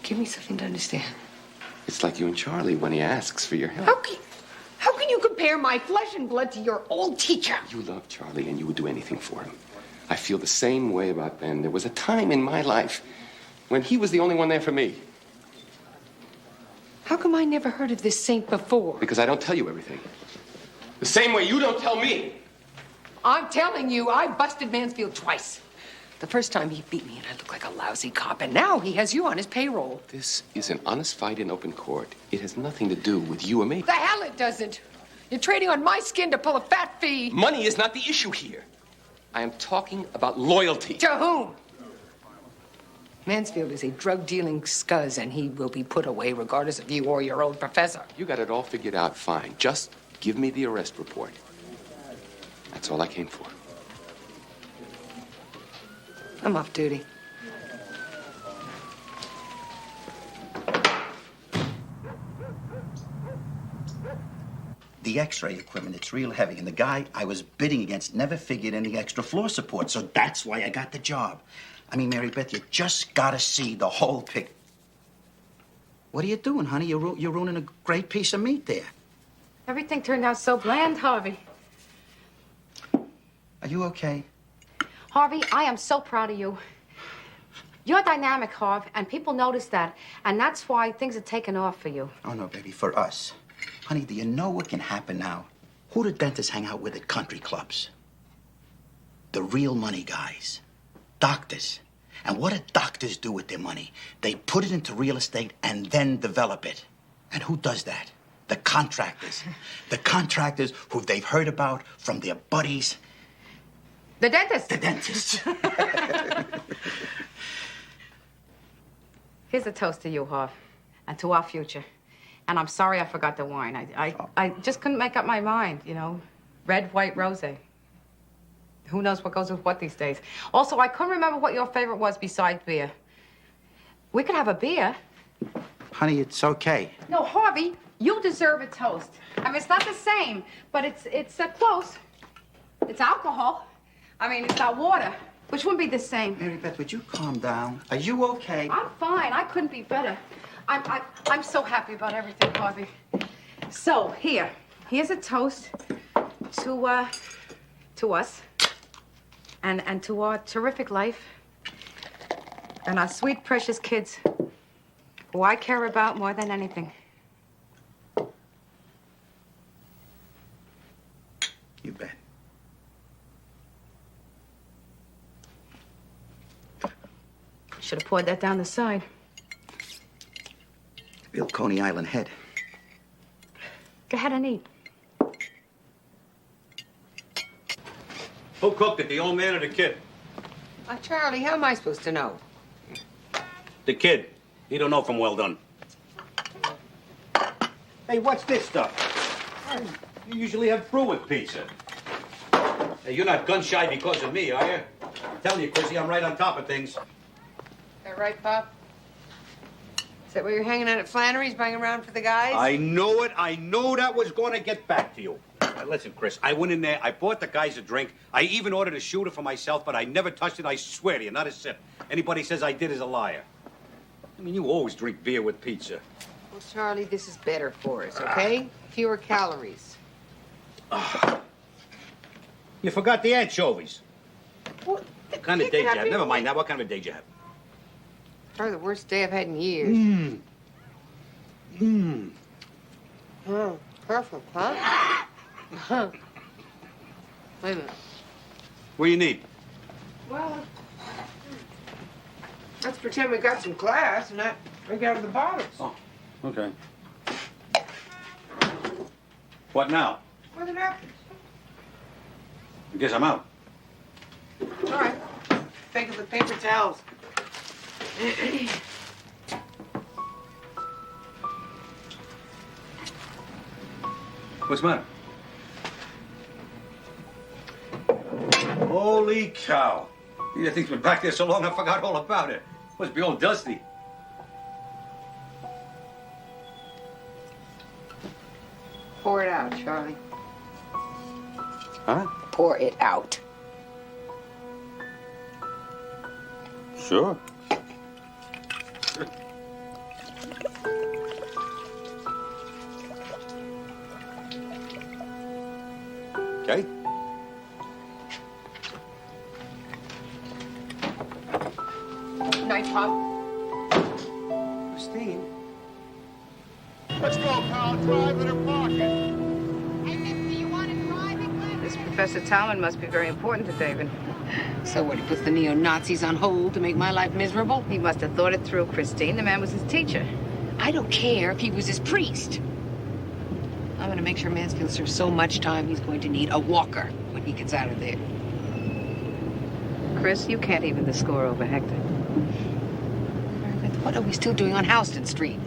Give me something to understand. It's like you and Charlie when he asks for your help. How can you compare my flesh and blood to your old teacher? You love Charlie, and you would do anything for him. I feel the same way about Ben. There was a time in my life when he was the only one there for me. How come I never heard of this saint before? Because I don't tell you everything. The same way you don't tell me. I'm telling you, I busted Mansfield twice. The first time he beat me and I looked like a lousy cop, and now he has you on his payroll. This is an honest fight in open court. It has nothing to do with you or me. The hell it doesn't. You're trading on my skin to pull a fat fee. Money is not the issue here. I am talking about loyalty. To whom? Mansfield is a drug-dealing scuzz, and he will be put away regardless of you or your old professor. You got it all figured out fine. Just give me the arrest report. That's all I came for. I'm off duty. The x-ray equipment, it's real heavy. And the guy I was bidding against never figured any extra floor support, so that's why I got the job. I mean, Mary Beth, you just gotta see the whole picture. What are you doing, honey? You're ruining a great piece of meat there. Everything turned out so bland, Harvey. Are you okay? Harvey, I am so proud of you. You're dynamic, Harv, and people notice that. And that's why things are taking off for you. Oh, no, baby, for us. Honey, do you know what can happen now? Who do dentists hang out with at country clubs? The real money guys. Doctors. And what do doctors do with their money? They put it into real estate and then develop it. And who does that? The contractors. The contractors who they've heard about from their buddies. The dentist. The dentist. Here's a toast to you, Harv, and to our future. And I'm sorry I forgot the wine. I just couldn't make up my mind, you know. Red, white, rosé. Who knows what goes with what these days? Also, I couldn't remember what your favorite was besides beer. We could have a beer. Honey, it's okay. No, Harvey, you deserve a toast. I mean, it's not the same, but it's close. It's alcohol. I mean, it's not water, which wouldn't be the same. Mary Beth, would you calm down? Are you okay? I'm fine. I couldn't be better. I'm so happy about everything, Harvey. So, here's a toast to us and to our terrific life and our sweet, precious kids who I care about more than anything. You bet. Should have poured that down the side. Real Coney Island head. Go ahead and eat. Who cooked it, the old man or the kid? Charlie, how am I supposed to know? The kid. He don't know from well done. Hey, what's this stuff? You usually have fruit with pizza. Hey, you're not gun-shy because of me, are you? I'm telling you, Chrissy, I'm right on top of things. That right, Pop? Is that where you're hanging out at Flannery's, banging around for the guys? I know it. I know that was going to get back to you. Now, listen, Chris, I went in there, I bought the guys a drink. I even ordered a shooter for myself, but I never touched it, I swear to you, not a sip. Anybody says I did is a liar. I mean, you always drink beer with pizza. Well, Charlie, this is better for us, okay? Fewer calories. You forgot the anchovies. What kind of day did you have? Never mind that. What kind of a day did you have? Probably the worst day I've had in years. Oh, perfect, huh? Wait a minute. What do you need? Well, let's pretend we got some glass and not drink out of the bottles. Oh, okay. What now? Where are the napkins? I guess I'm out. All right. Take it with paper towels. What's the matter? Holy cow. That thing's been back there so long I forgot all about it. Must be all dusty. Pour it out, Charlie. Huh? Pour it out. Sure. Okay. Night, Pop. Christine. Let's go, pal. Drive it or park it. This Professor Talman must be very important to David. So what, he puts the neo-Nazis on hold to make my life miserable? He must have thought it through, Christine. The man was his teacher. I don't care if he was his priest. I'm going to make sure Mansfield serves so much time he's going to need a walker when he gets out of there. Chris, you can't even the score over Hector. What are we still doing on Houston Street?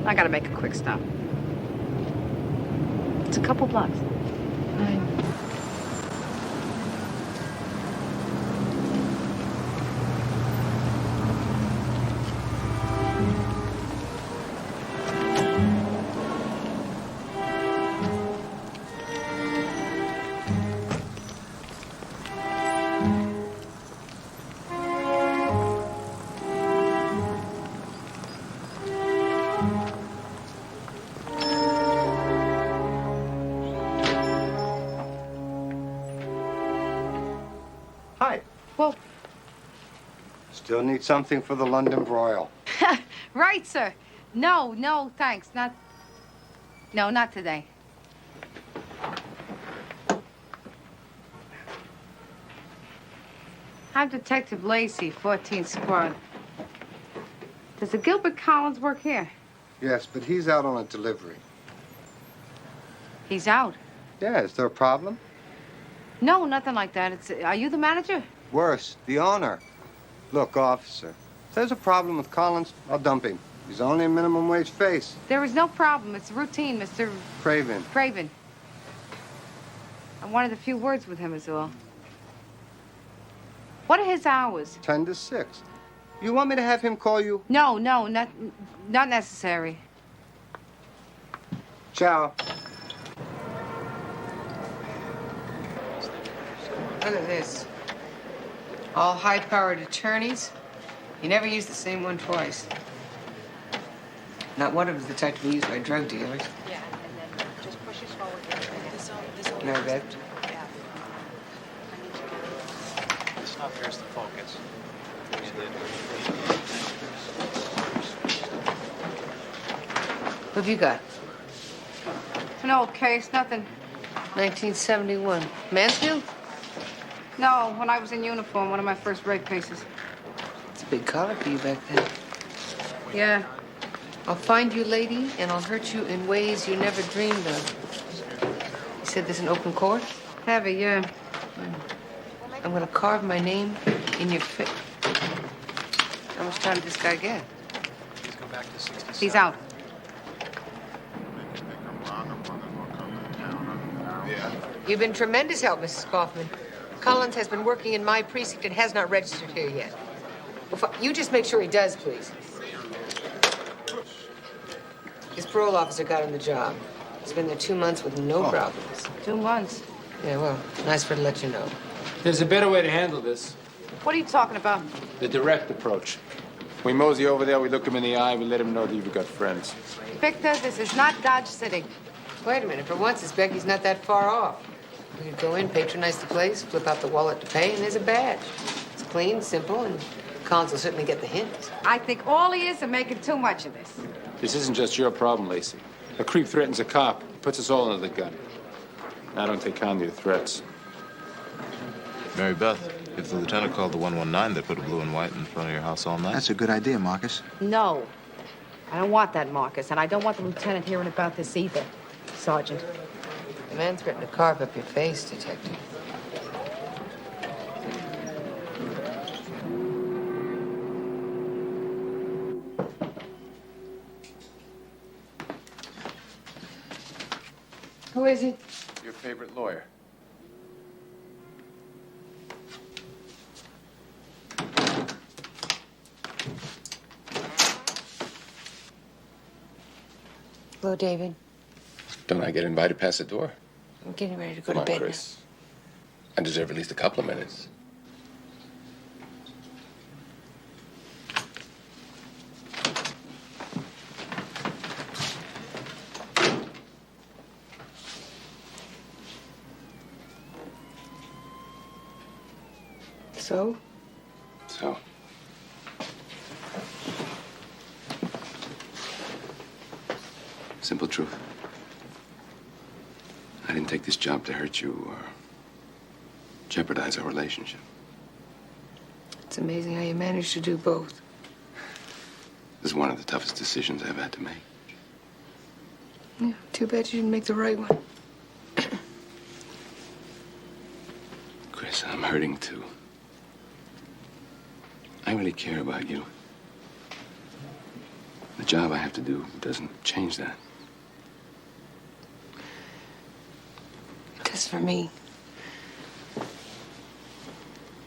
I gotta make a quick stop. It's a couple blocks. Hi. Well, Still need something for the London broil. right, sir. No, thanks. Not. No, not today. I'm Detective Lacey, 14th Squad. Does the Gilbert Collins work here? Yes, but he's out on a delivery. He's out. Yeah, is there a problem? No, nothing like that. Are you the manager? Worse, the owner. Look, officer, if there's a problem with Collins, I'll dump him. He's only a minimum wage face. There is no problem. It's routine, Mr. Craven. Craven. I wanted a few words with him is all. What are his hours? 10 to 6. You want me to have him call you? No, not necessary. Ciao. Look at this. All high-powered attorneys. You never use the same one twice. Not one of them is the type to be used by drug dealers. Yeah, and then just push us forward. Mary Beth. It's not there's the focus. What have you got? An old case, nothing. 1971. Mansfield? No, when I was in uniform, one of my first rape cases. It's a big collar for you back then. Yeah. I'll find you, lady, and I'll hurt you in ways you never dreamed of. You said this in open court? Heavy, yeah. I'm gonna carve my name in your face. How much time did this guy get? Please go back to 67. He's out. Yeah. You've been tremendous help, Mrs. Kaufman. Collins has been working in my precinct and has not registered here yet. You just make sure he does, please. His parole officer got him the job. He's been there 2 months with no problems. 2 months. Yeah, well, nice for her to let you know. There's a better way to handle this. What are you talking about? The direct approach. We mosey over there, we look him in the eye, we let him know that you've got friends. Victor, this is not Dodge City. Wait a minute. For once, this Becky's not that far off. We could go in, patronize the place, flip out the wallet to pay, and there's a badge. It's clean, simple, and Collins will certainly get the hint. I think all he is making too much of this. This isn't just your problem, Lacey. A creep threatens a cop, puts us all under the gun. I don't take kindly to threats. Mary Beth, if the lieutenant called the 119, they put a blue and white in front of your house all night. That's a good idea, Marcus. No. I don't want that, Marcus, and I don't want the lieutenant hearing about this either, Sergeant. The man threatened to carve up your face, Detective. Who is it? Your favorite lawyer. Hello, David. Don't I get invited past the door? I'm getting ready to go Come to on, bed Chris. I deserve at least a couple of minutes. So? So? Simple truth. I didn't take this job to hurt you or jeopardize our relationship. It's amazing how you managed to do both. This is one of the toughest decisions I've had to make. Yeah, too bad you didn't make the right one. Chris, I'm hurting too. I really care about you. The job I have to do doesn't change that. It does for me.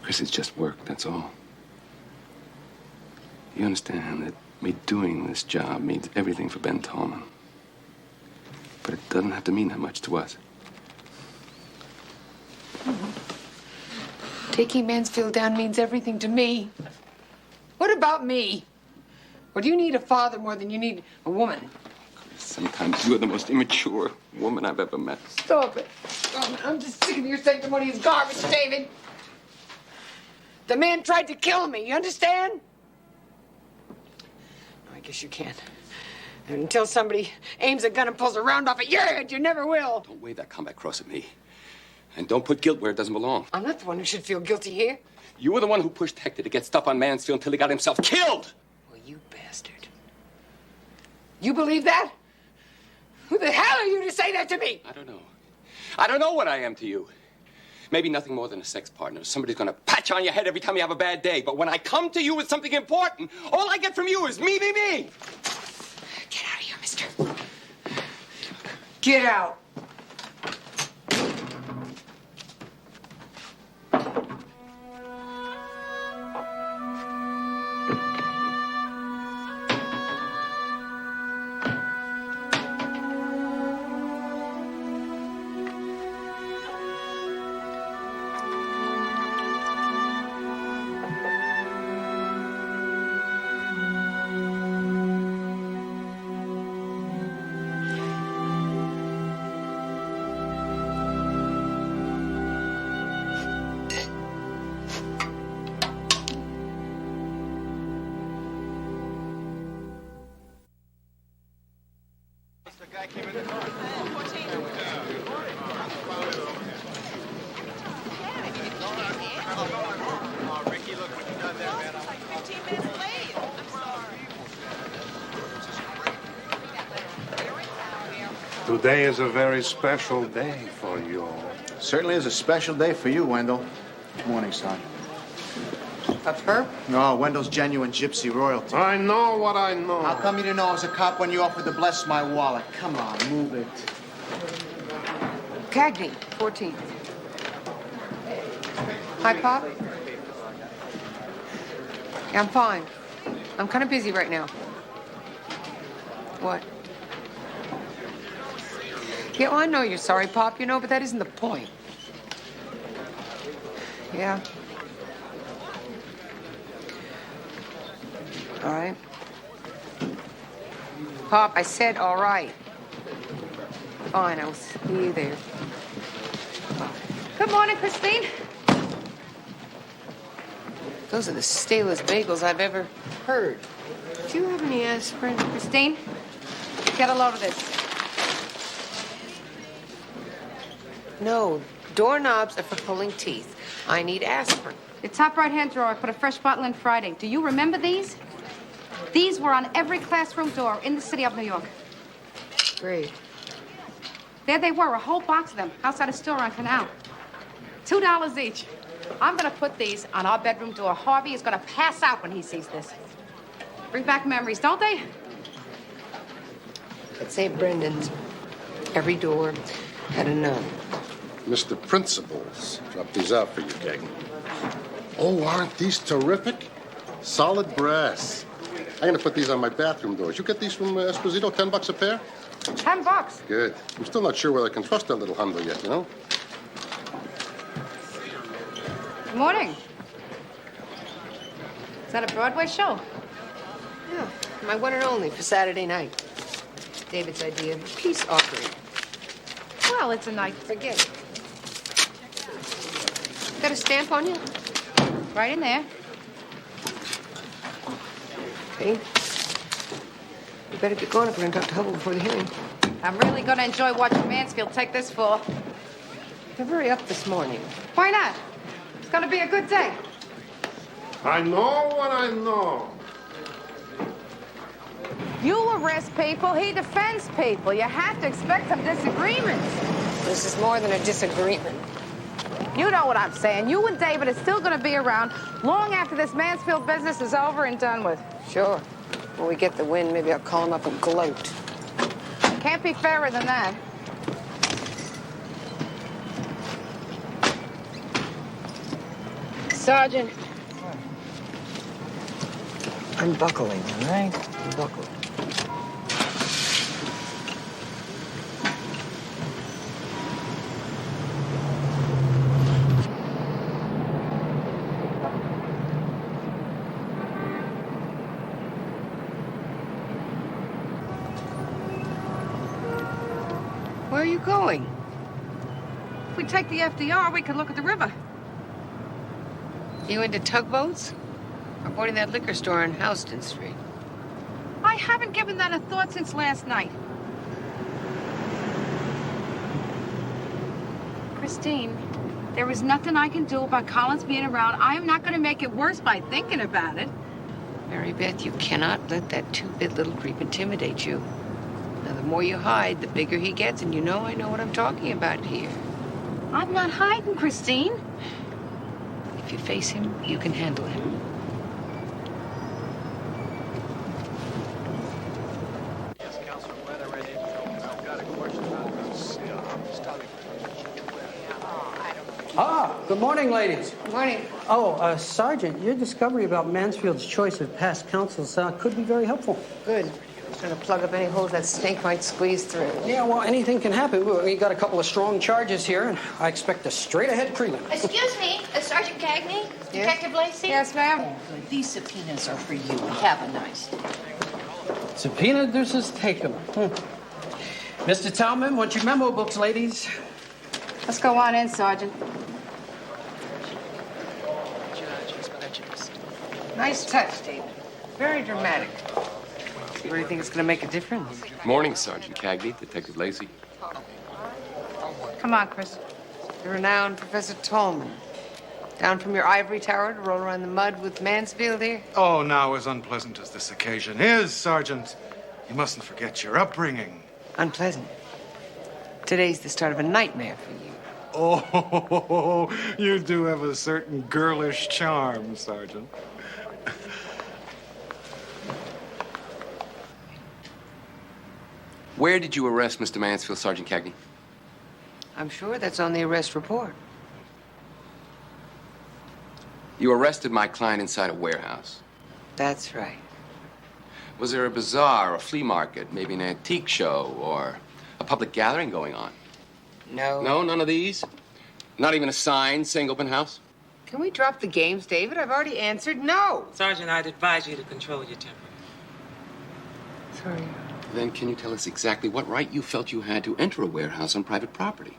Chris, it's just work, that's all. You understand that me doing this job means everything for Ben Tallman. But it doesn't have to mean that much to us. Taking Mansfield down means everything to me. What about me? Or do you need a father more than you need a woman? Sometimes you're the most immature woman I've ever met. Stop it. Stop it. I'm just sick of your sanctimonious garbage, David. The man tried to kill me, you understand? No, I guess you can't. And until somebody aims a gun and pulls a round off at your head, you never will. Don't wave that combat cross at me. And don't put guilt where it doesn't belong. I'm not the one who should feel guilty here. You were the one who pushed Hector to get stuff on Mansfield until he got himself killed. Well, you bastard. You believe that? Who the hell are you to say that to me? I don't know. I don't know what I am to you. Maybe nothing more than a sex partner. Somebody's gonna pat you on your head every time you have a bad day. But when I come to you with something important, all I get from you is me. Get out of here, mister. Get out. Today is a very special day for you. Certainly is a special day for you, Wendell. Good morning, son. That's her? No, Wendell's genuine gypsy royalty. I know what I know. How come you didn't know I was a cop when you offered to bless my wallet? Come on, move it. Cagney, 14th. Hi, Pop. Yeah, I'm fine. I'm kind of busy right now. What? Yeah, well, I know you're sorry, Pop, you know, but that isn't the point. Yeah. All right. Pop, I said all right. Fine, I'll see you there. Good morning, Christine. Those are the stalest bagels I've ever heard. Do you have any aspirin? Christine, get a load of this. No, doorknobs are for pulling teeth. I need aspirin. The top right-hand drawer, I put a fresh bottle in Friday. Do you remember these? These were on every classroom door in the city of New York. Great. There they were, a whole box of them, outside a store on Canal. $2 each. I'm gonna put these on our bedroom door. Harvey is gonna pass out when he sees this. Bring back memories, don't they? At St. Brendan's, every door had a nun. Mr. Principals dropped these out for you, Cagney. Oh, aren't these terrific? Solid brass. I'm going to put these on my bathroom doors. You get these from Esposito, $10 a pair? $10. Good. I'm still not sure whether I can trust that little hundo yet, you know? Good morning. Is that a Broadway show? Yeah, my one and only for Saturday night. David's idea, peace offering. Well, it's a night. Forget it. Got a stamp on you? Right in there. Okay. You better get going if we're going to talk to Hubble before the hearing. I'm really gonna enjoy watching Mansfield take this fall. You're very up this morning. Why not? It's gonna be a good day. I know what I know. You arrest people, he defends people. You have to expect some disagreements. This is more than a disagreement. You know what I'm saying. You and David are still gonna be around long after this Mansfield business is over and done with. Sure. When we get the win, maybe I'll call him up and gloat. Can't be fairer than that. Sergeant. Unbuckling, all right? Unbuckle. Where are you going? If we take the FDR, we could look at the river. You into tugboats? Or boarding that liquor store on Houston Street? I haven't given that a thought since last night. Christine, there was nothing I can do about Collins being around. I am not going to make it worse by thinking about it. Mary Beth, you cannot let that two-bit little creep intimidate you. Now, the more you hide, the bigger he gets, and you know I know what I'm talking about here. I'm not hiding, Christine. If you face him, you can handle him. Yes, Councilor, weather ready. I've got a question about this study. Good morning, ladies. Good morning. Oh, Sergeant, your discovery about Mansfield's choice of past counsels could be very helpful. Good. Trying to plug up any holes that snake might squeeze through. Yeah, well, anything can happen. We got a couple of strong charges here, and I expect a straight-ahead prelim. Excuse me, Sergeant Cagney? Detective Lacey? Yes, ma'am. These subpoenas are for you. Have a nice day. Subpoena deuces, take them. Mr. Talman, want your memo books, ladies? Let's go on in, Sergeant. Judge is prejudiced. Nice touch, David. Very dramatic. You really think it's going to make a difference? Morning, Sergeant Cagney, Detective Lacey. Come on, Chris. The renowned Professor Tolman. Down from your ivory tower to roll around the mud with Mansfield here? Oh, now, as unpleasant as this occasion is, Sergeant, you mustn't forget your upbringing. Unpleasant. Today's the start of a nightmare for you. Oh, you do have a certain girlish charm, Sergeant. Where did you arrest Mr. Mansfield, Sergeant Cagney? I'm sure that's on the arrest report. You arrested my client inside a warehouse. That's right. Was there a bazaar, a flea market, maybe an antique show, or a public gathering going on? No. No, none of these? Not even a sign saying open house? Can we drop the games, David? I've already answered no. Sergeant, I'd advise you to control your temper. Sorry. Then can you tell us exactly what right you felt you had to enter a warehouse on private property?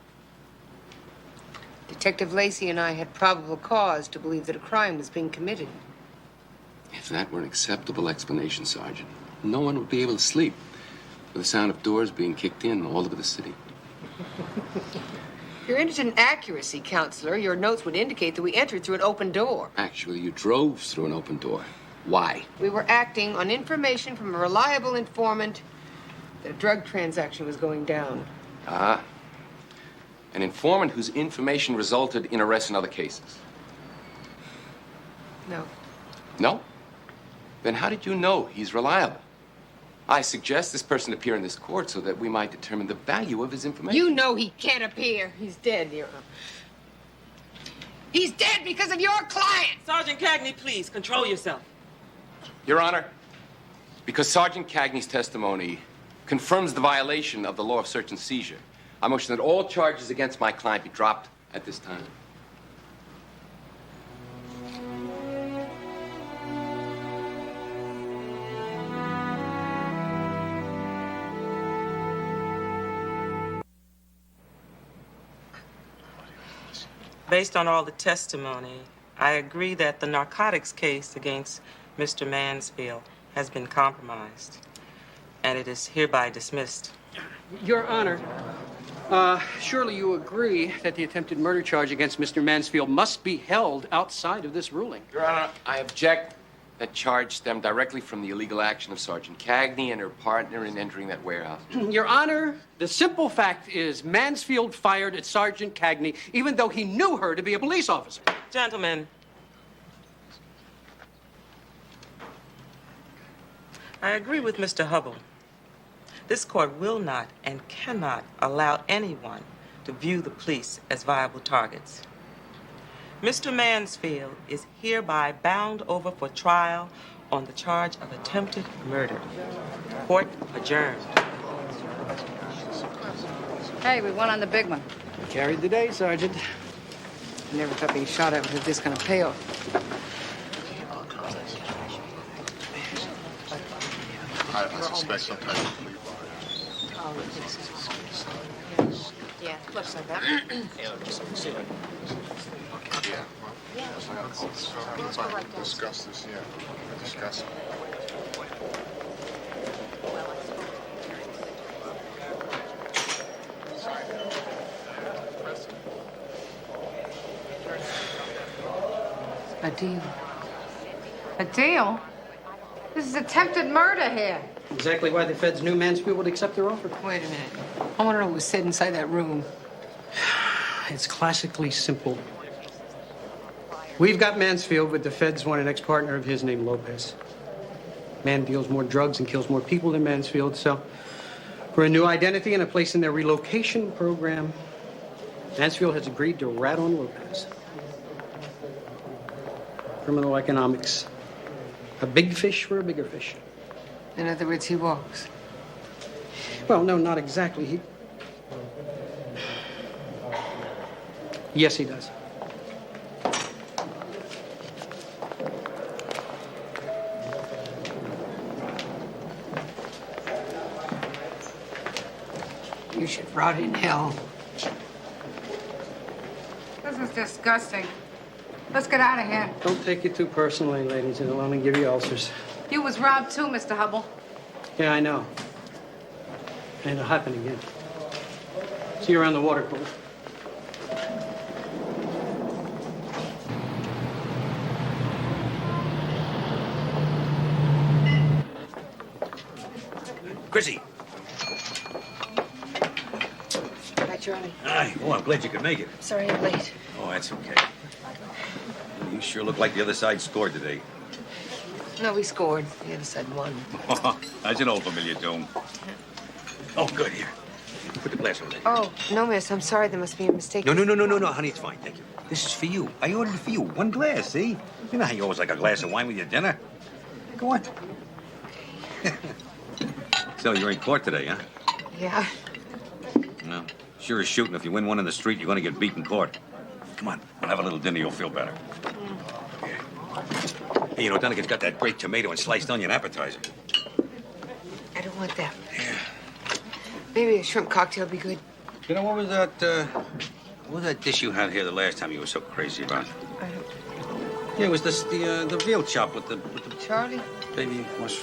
Detective Lacey and I had probable cause to believe that a crime was being committed. If that were an acceptable explanation, Sergeant, no one would be able to sleep with the sound of doors being kicked in all over the city. If you're interested in accuracy, Counselor, your notes would indicate that we entered through an open door. Actually, you drove through an open door. Why? We were acting on information from a reliable informant that a drug transaction was going down. Ah. An informant whose information resulted in arrests in other cases. No. No? Then how did you know he's reliable? I suggest this person appear in this court so that we might determine the value of his information. You know he can't appear. He's dead, Your Honor. He's dead because of your client! Sergeant Cagney, please, control yourself. Your Honor, because Sergeant Cagney's testimony confirms the violation of the law of search and seizure, I motion that all charges against my client be dropped at this time. Based on all the testimony, I agree that the narcotics case against Mr. Mansfield has been compromised, and it is hereby dismissed. Your Honor, surely you agree that the attempted murder charge against Mr. Mansfield must be held outside of this ruling. Your Honor, I object. That charge stemmed directly from the illegal action of Sergeant Cagney and her partner in entering that warehouse. Your Honor, the simple fact is Mansfield fired at Sergeant Cagney even though he knew her to be a police officer. Gentlemen, I agree with Mr. Hubble. This court will not and cannot allow anyone to view the police as viable targets. Mr. Mansfield is hereby bound over for trial on the charge of attempted murder. Court adjourned. Hey, we won on the big one. Carried the day, Sergeant. I never thought being shot at would have this kind of payoff. I suspect some type of flea bite. Yeah, looks like that. Yeah. Discuss this, yeah. Discuss it. A deal. A deal? This is attempted murder here. Exactly why the feds knew Mansfield would accept their offer. Wait a minute. I want to know what was said inside that room. It's classically simple. We've got Mansfield, but the feds want an ex-partner of his named Lopez. Man deals more drugs and kills more people than Mansfield, so for a new identity and a place in their relocation program, Mansfield has agreed to rat on Lopez. Criminal economics. A big fish for a bigger fish. In other words, he walks. Well, no, not exactly. Yes, he does. You should rot in hell. This is disgusting. Let's get out of here. Don't take it too personally, ladies. It'll only give you ulcers. You was robbed too, Mr. Hubble. Yeah, I know. And it'll happen again. See you around the water cooler. Chrissy. Hi, Charlie. Hi. Oh, I'm glad you could make it. Sorry I'm late. Oh, that's okay. You sure look like the other side scored today. No, we scored. The other side won. That's an old familiar tune. Oh, good. Here. Put the glass over there. Oh, no, miss. I'm sorry. There must be a mistake. No, honey. It's fine. Thank you. This is for you. I ordered it for you. One glass, see? You know how you always like a glass of wine with your dinner? Go on. So, you're in court today, huh? Yeah. No. Sure as shooting. If you win one in the street, you're going to get beat in court. Come on. We'll have a little dinner. You'll feel better. Hey, you know, Donnigan's got that great tomato and sliced onion appetizer. I don't want that. Yeah. Maybe a shrimp cocktail would be good. You know, what was that dish you had here the last time you were so crazy about? Yeah, it was the veal chop with the... Charlie? Baby, was...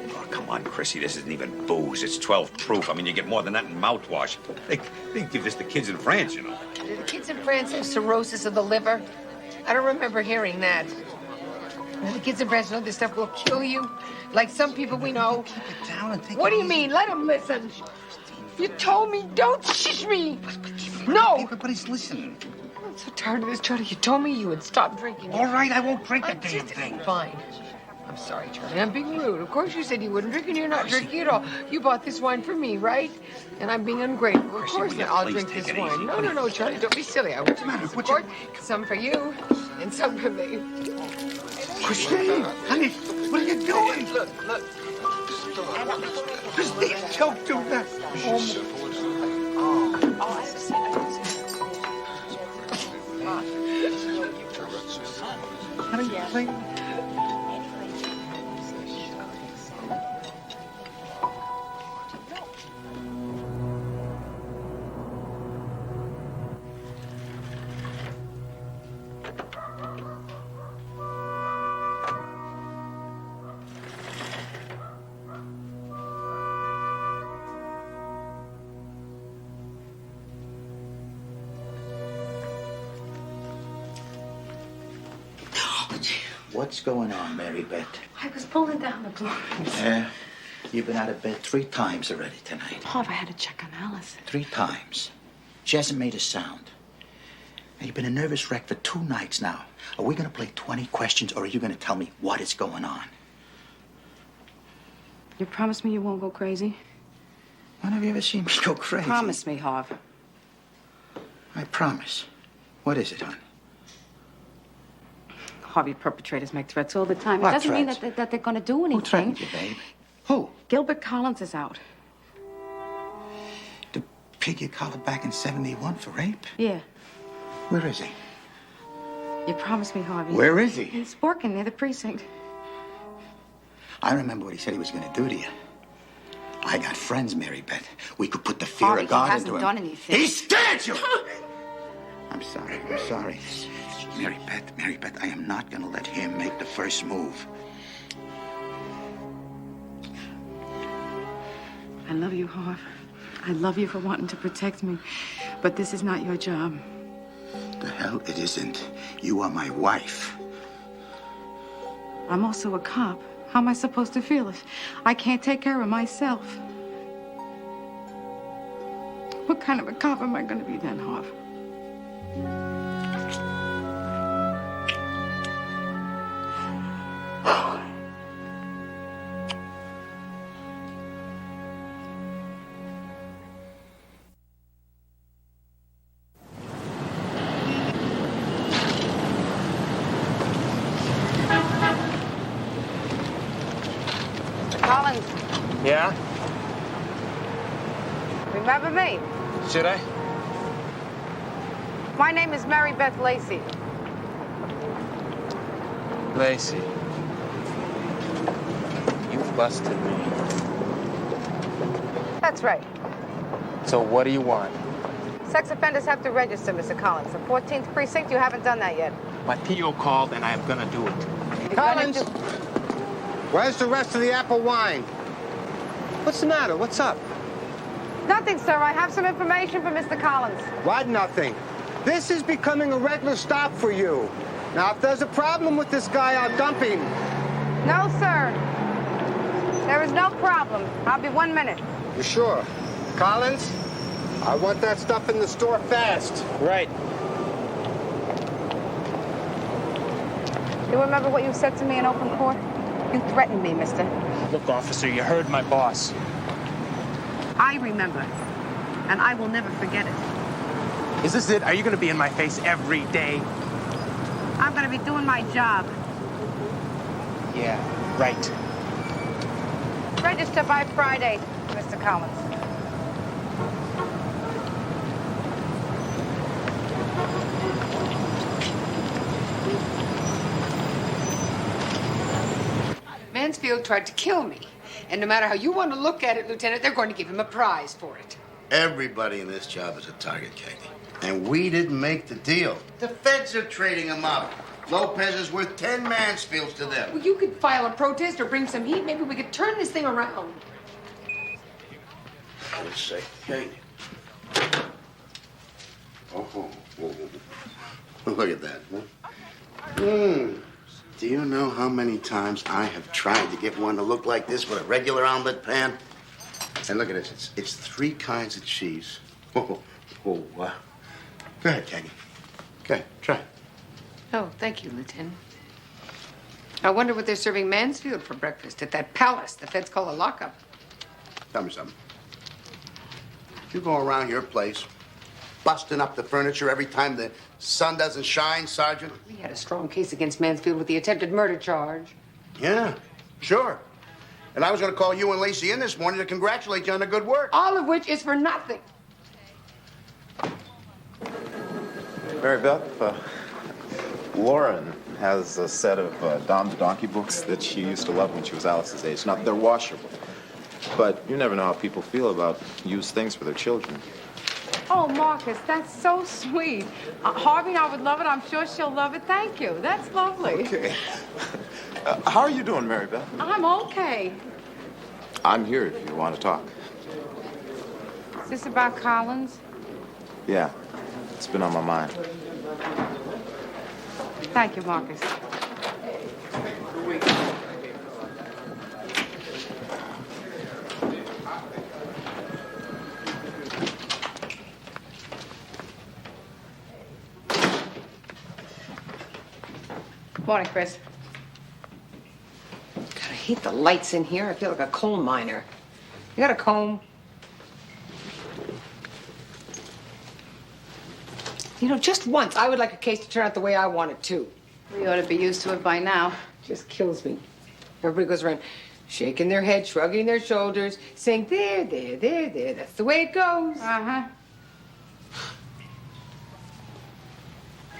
Oh, come on, Chrissy. This isn't even booze. It's 12 proof. I mean, you get more than that in mouthwash. They give this to kids in France, you know. Do the kids in France have cirrhosis of the liver? I don't remember hearing that. The kids in France know this stuff will kill you, like some people we know. Keep it down and take What do you mean? Let them listen. You told me don't shush me. No. Everybody's listening. I'm so tired of this, Charlie. You told me you would stop drinking. All right, I won't drink a damn thing. Fine. I'm sorry, Charlie. I'm being rude. Of course you said you wouldn't drink, and you're not drinking at all. You bought this wine for me, right? And I'm being ungrateful. Of course not. I'll drink this wine. No, Charlie. Don't be silly. I want to drink this wine. Some for you, and some for me. Christine, honey, what are you doing? Look. Christine, don't do that. Honey, please. What's going on, Mary Beth? I was pulling down the blinds. Yeah. You've been out of bed 3 times already tonight. Paul, I had to check on Alice. 3 times. She hasn't made a sound. And you've been a nervous wreck for 2 nights now. Are we going to play 20 questions, or are you going to tell me what is going on? You promise me you won't go crazy? When have you ever seen me go crazy? Promise me, Harv. I promise. What is it, hon? Harvey, perpetrators make threats all the time. What It doesn't mean threats? that they're going to do anything. Who threatened you, babe? Who? Gilbert Collins is out. The pig you collared back in 71 for rape? Yeah. Where is he? You promised me, Harvey. Where is he? He's working near the precinct. I remember what he said he was going to do to you. I got friends, Mary Beth. We could put the fear Harvey, of God he hasn't into him. done anything. He scared you! I'm sorry. Mary Beth, I am not going to let him make the first move. I love you, Harv. I love you for wanting to protect me. But this is not your job. The hell it isn't. You are my wife. I'm also a cop. How am I supposed to feel if I can't take care of myself? What kind of a cop am I going to be then, Harv? Collins, Yeah? remember me? Should I? My name is Mary Beth Lacey. Lacey. You've busted me. That's right. So what do you want? Sex offenders have to register, Mr. Collins. The 14th precinct, you haven't done that yet. My P.O. called and I am gonna do it. Collins, where's the rest of the apple wine? What's the matter? What's up? Nothing, sir. I have some information for Mr. Collins. What nothing? This is becoming a regular stop for you. Now, if there's a problem with this guy, I'll dump him. No, sir. There is no problem. I'll be 1 minute. You sure? Collins, I want that stuff in the store fast. Right. You remember what you said to me in open court? You threatened me, mister. Look, officer, you heard my boss. I remember, and I will never forget it. Is this it? Are you gonna be in my face every day? I'm going to be doing my job. Yeah, right. Register by Friday, Mr. Collins. Mansfield tried to kill me. And no matter how you want to look at it, Lieutenant, they're going to give him a prize for it. Everybody in this job is a target, Cagney. And we didn't make the deal. The feds are trading him up. Lopez is worth 10 Mansfields to them. Well, you could file a protest or bring some heat. Maybe we could turn this thing around. Let's say, Cagney. Oh, look at that. Huh? Do you know how many times I have tried to get one to look like this with a regular omelet pan? And look at this. It's 3 kinds of cheese. Wow. Go ahead, Cagney. Go ahead, try. Oh, thank you, Lieutenant. I wonder what they're serving Mansfield for breakfast at that palace the feds call a lockup. Tell me something. You go around your place, busting up the furniture every time the sun doesn't shine, Sergeant? We had a strong case against Mansfield with the attempted murder charge. Yeah, sure. And I was going to call you and Lacey in this morning to congratulate you on the good work. All of which is for nothing. Mary Beth, Lauren has a set of Dom's Donkey books that she used to love when she was Alice's age. Now, they're washable, but you never know how people feel about used things for their children. Oh, Marcus, that's so sweet. Harvey and I would love it. I'm sure she'll love it. Thank you. That's lovely. Okay. How are you doing, Mary Beth? I'm okay. I'm here if you want to talk. Is this about Collins? Yeah, it's been on my mind. Thank you, Marcus. Morning, Chris. God, I hate the lights in here. I feel like a coal miner. You got a comb? You know, just once, I would like a case to turn out the way I want it to. We ought to be used to it by now. Just kills me. Everybody goes around shaking their head, shrugging their shoulders, saying, there, there, there, there. That's the way it goes. Uh-huh.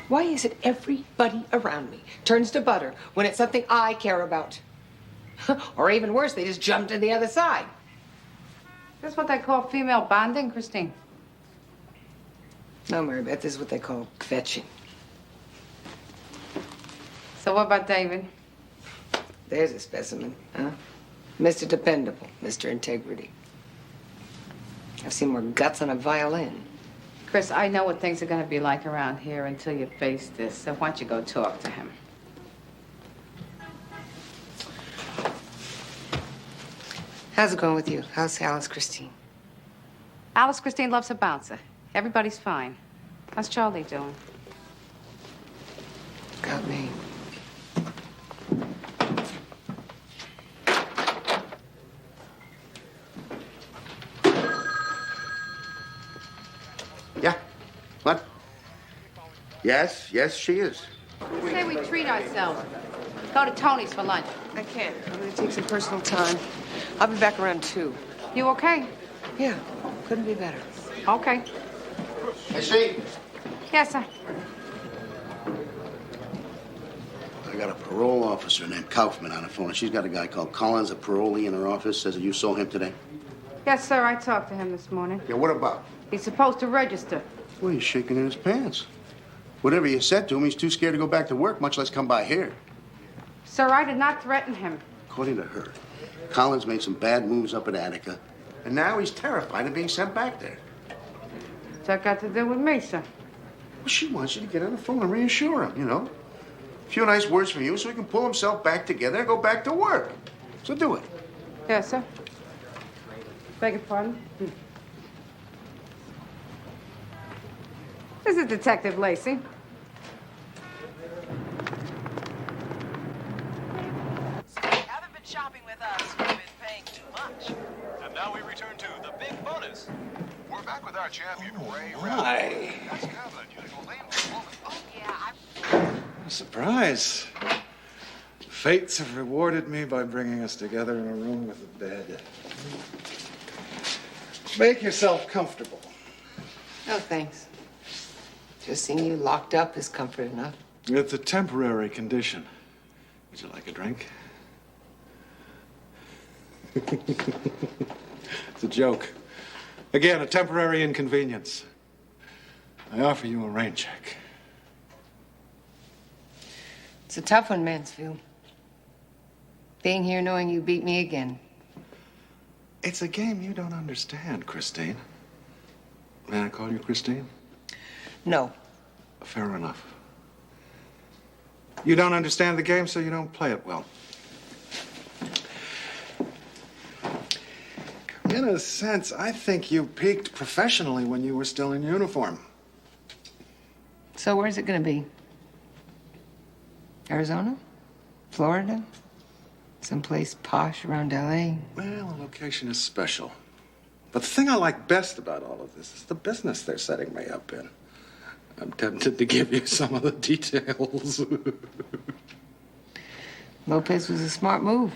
Why is it everybody around me turns to butter when it's something I care about? Or even worse, they just jump to the other side. That's what they call female bonding, Christine. No, Mary Beth, this is what they call kvetching. So what about David? There's a specimen, huh? Mr. Dependable, Mr. Integrity. I've seen more guts on a violin. Chris, I know what things are going to be like around here until you face this. So why don't you go talk to him? How's it going with you? How's Alice Christine? Alice Christine loves her bouncer. Everybody's fine. How's Charlie doing? Got me. Yeah? What? Yes, she is. Say we treat ourselves. Go to Tony's for lunch. I can't. I'm gonna take some personal time. I'll be back around 2. You okay? Yeah, couldn't be better. Okay. Hey, see? Yes, sir. I got a parole officer named Kaufman on the phone. She's got a guy called Collins, a parolee in her office. Says that you saw him today. Yes, sir. I talked to him this morning. Yeah, what about? He's supposed to register. Well, he's shaking in his pants. Whatever you said to him, he's too scared to go back to work, much less come by here. Sir, I did not threaten him. According to her, Collins made some bad moves up at Attica, and now he's terrified of being sent back there. What's that got to do with me, sir? Well, she wants you to get on the phone and reassure him, you know. A few nice words from you so he can pull himself back together and go back to work. So do it. Yes, sir. Beg your pardon? This is Detective Lacey. Haven't been shopping with us. We've been paying too much. And now we return to the big bonus. We're back with our champion, Ray. Why? That's Kevlin using a lame woman. Oh, yeah, A surprise. Fates have rewarded me by bringing us together in a room with a bed. Make yourself comfortable. No, thanks. Just seeing you locked up is comfort enough. It's a temporary condition. Would you like a drink? It's a joke. Again, a temporary inconvenience. I offer you a rain check. It's a tough one, Mansfield. Being here knowing you beat me again. It's a game you don't understand, Christine. May I call you Christine? No. Fair enough. You don't understand the game, so you don't play it well. In a sense, I think you peaked professionally when you were still in uniform. So where's it gonna be? Arizona? Florida? Someplace posh around L.A.? Well, the location is special. But the thing I like best about all of this is the business they're setting me up in. I'm tempted to give you some of the details. Lopez was a smart move.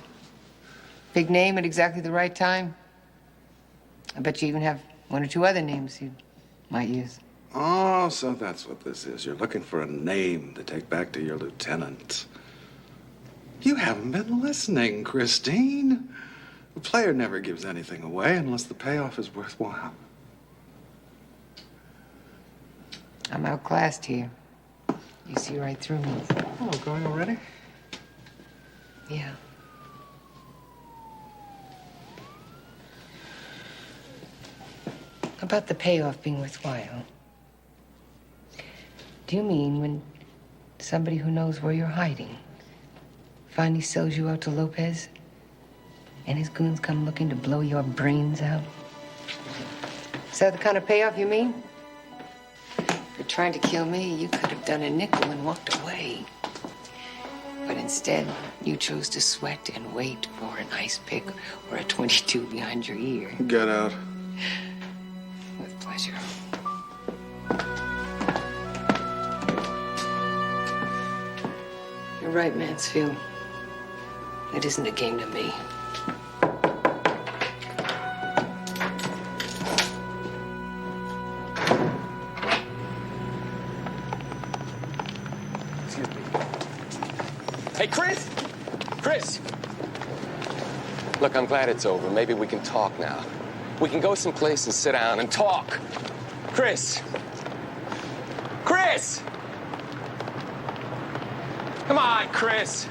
Big name at exactly the right time. I bet you even have 1 or 2 other names you might use. Oh, so that's what this is. You're looking for a name to take back to your lieutenant. You haven't been listening, Christine. A player never gives anything away unless the payoff is worthwhile. I'm outclassed here. You see right through me. Oh, going already? Yeah. About the payoff being worthwhile. Do you mean when somebody who knows where you're hiding finally sells you out to Lopez and his goons come looking to blow your brains out? Is that the kind of payoff you mean? If you're trying to kill me, you could have done a nickel and walked away. But instead, you chose to sweat and wait for an ice pick or a 22 behind your ear. Get out. With pleasure. You're right, Mansfield. It isn't a game to me. Excuse me. Hey, Chris! Chris! Look, I'm glad it's over. Maybe we can talk now. We can go someplace and sit down and talk. Chris! Chris! Come on, Chris!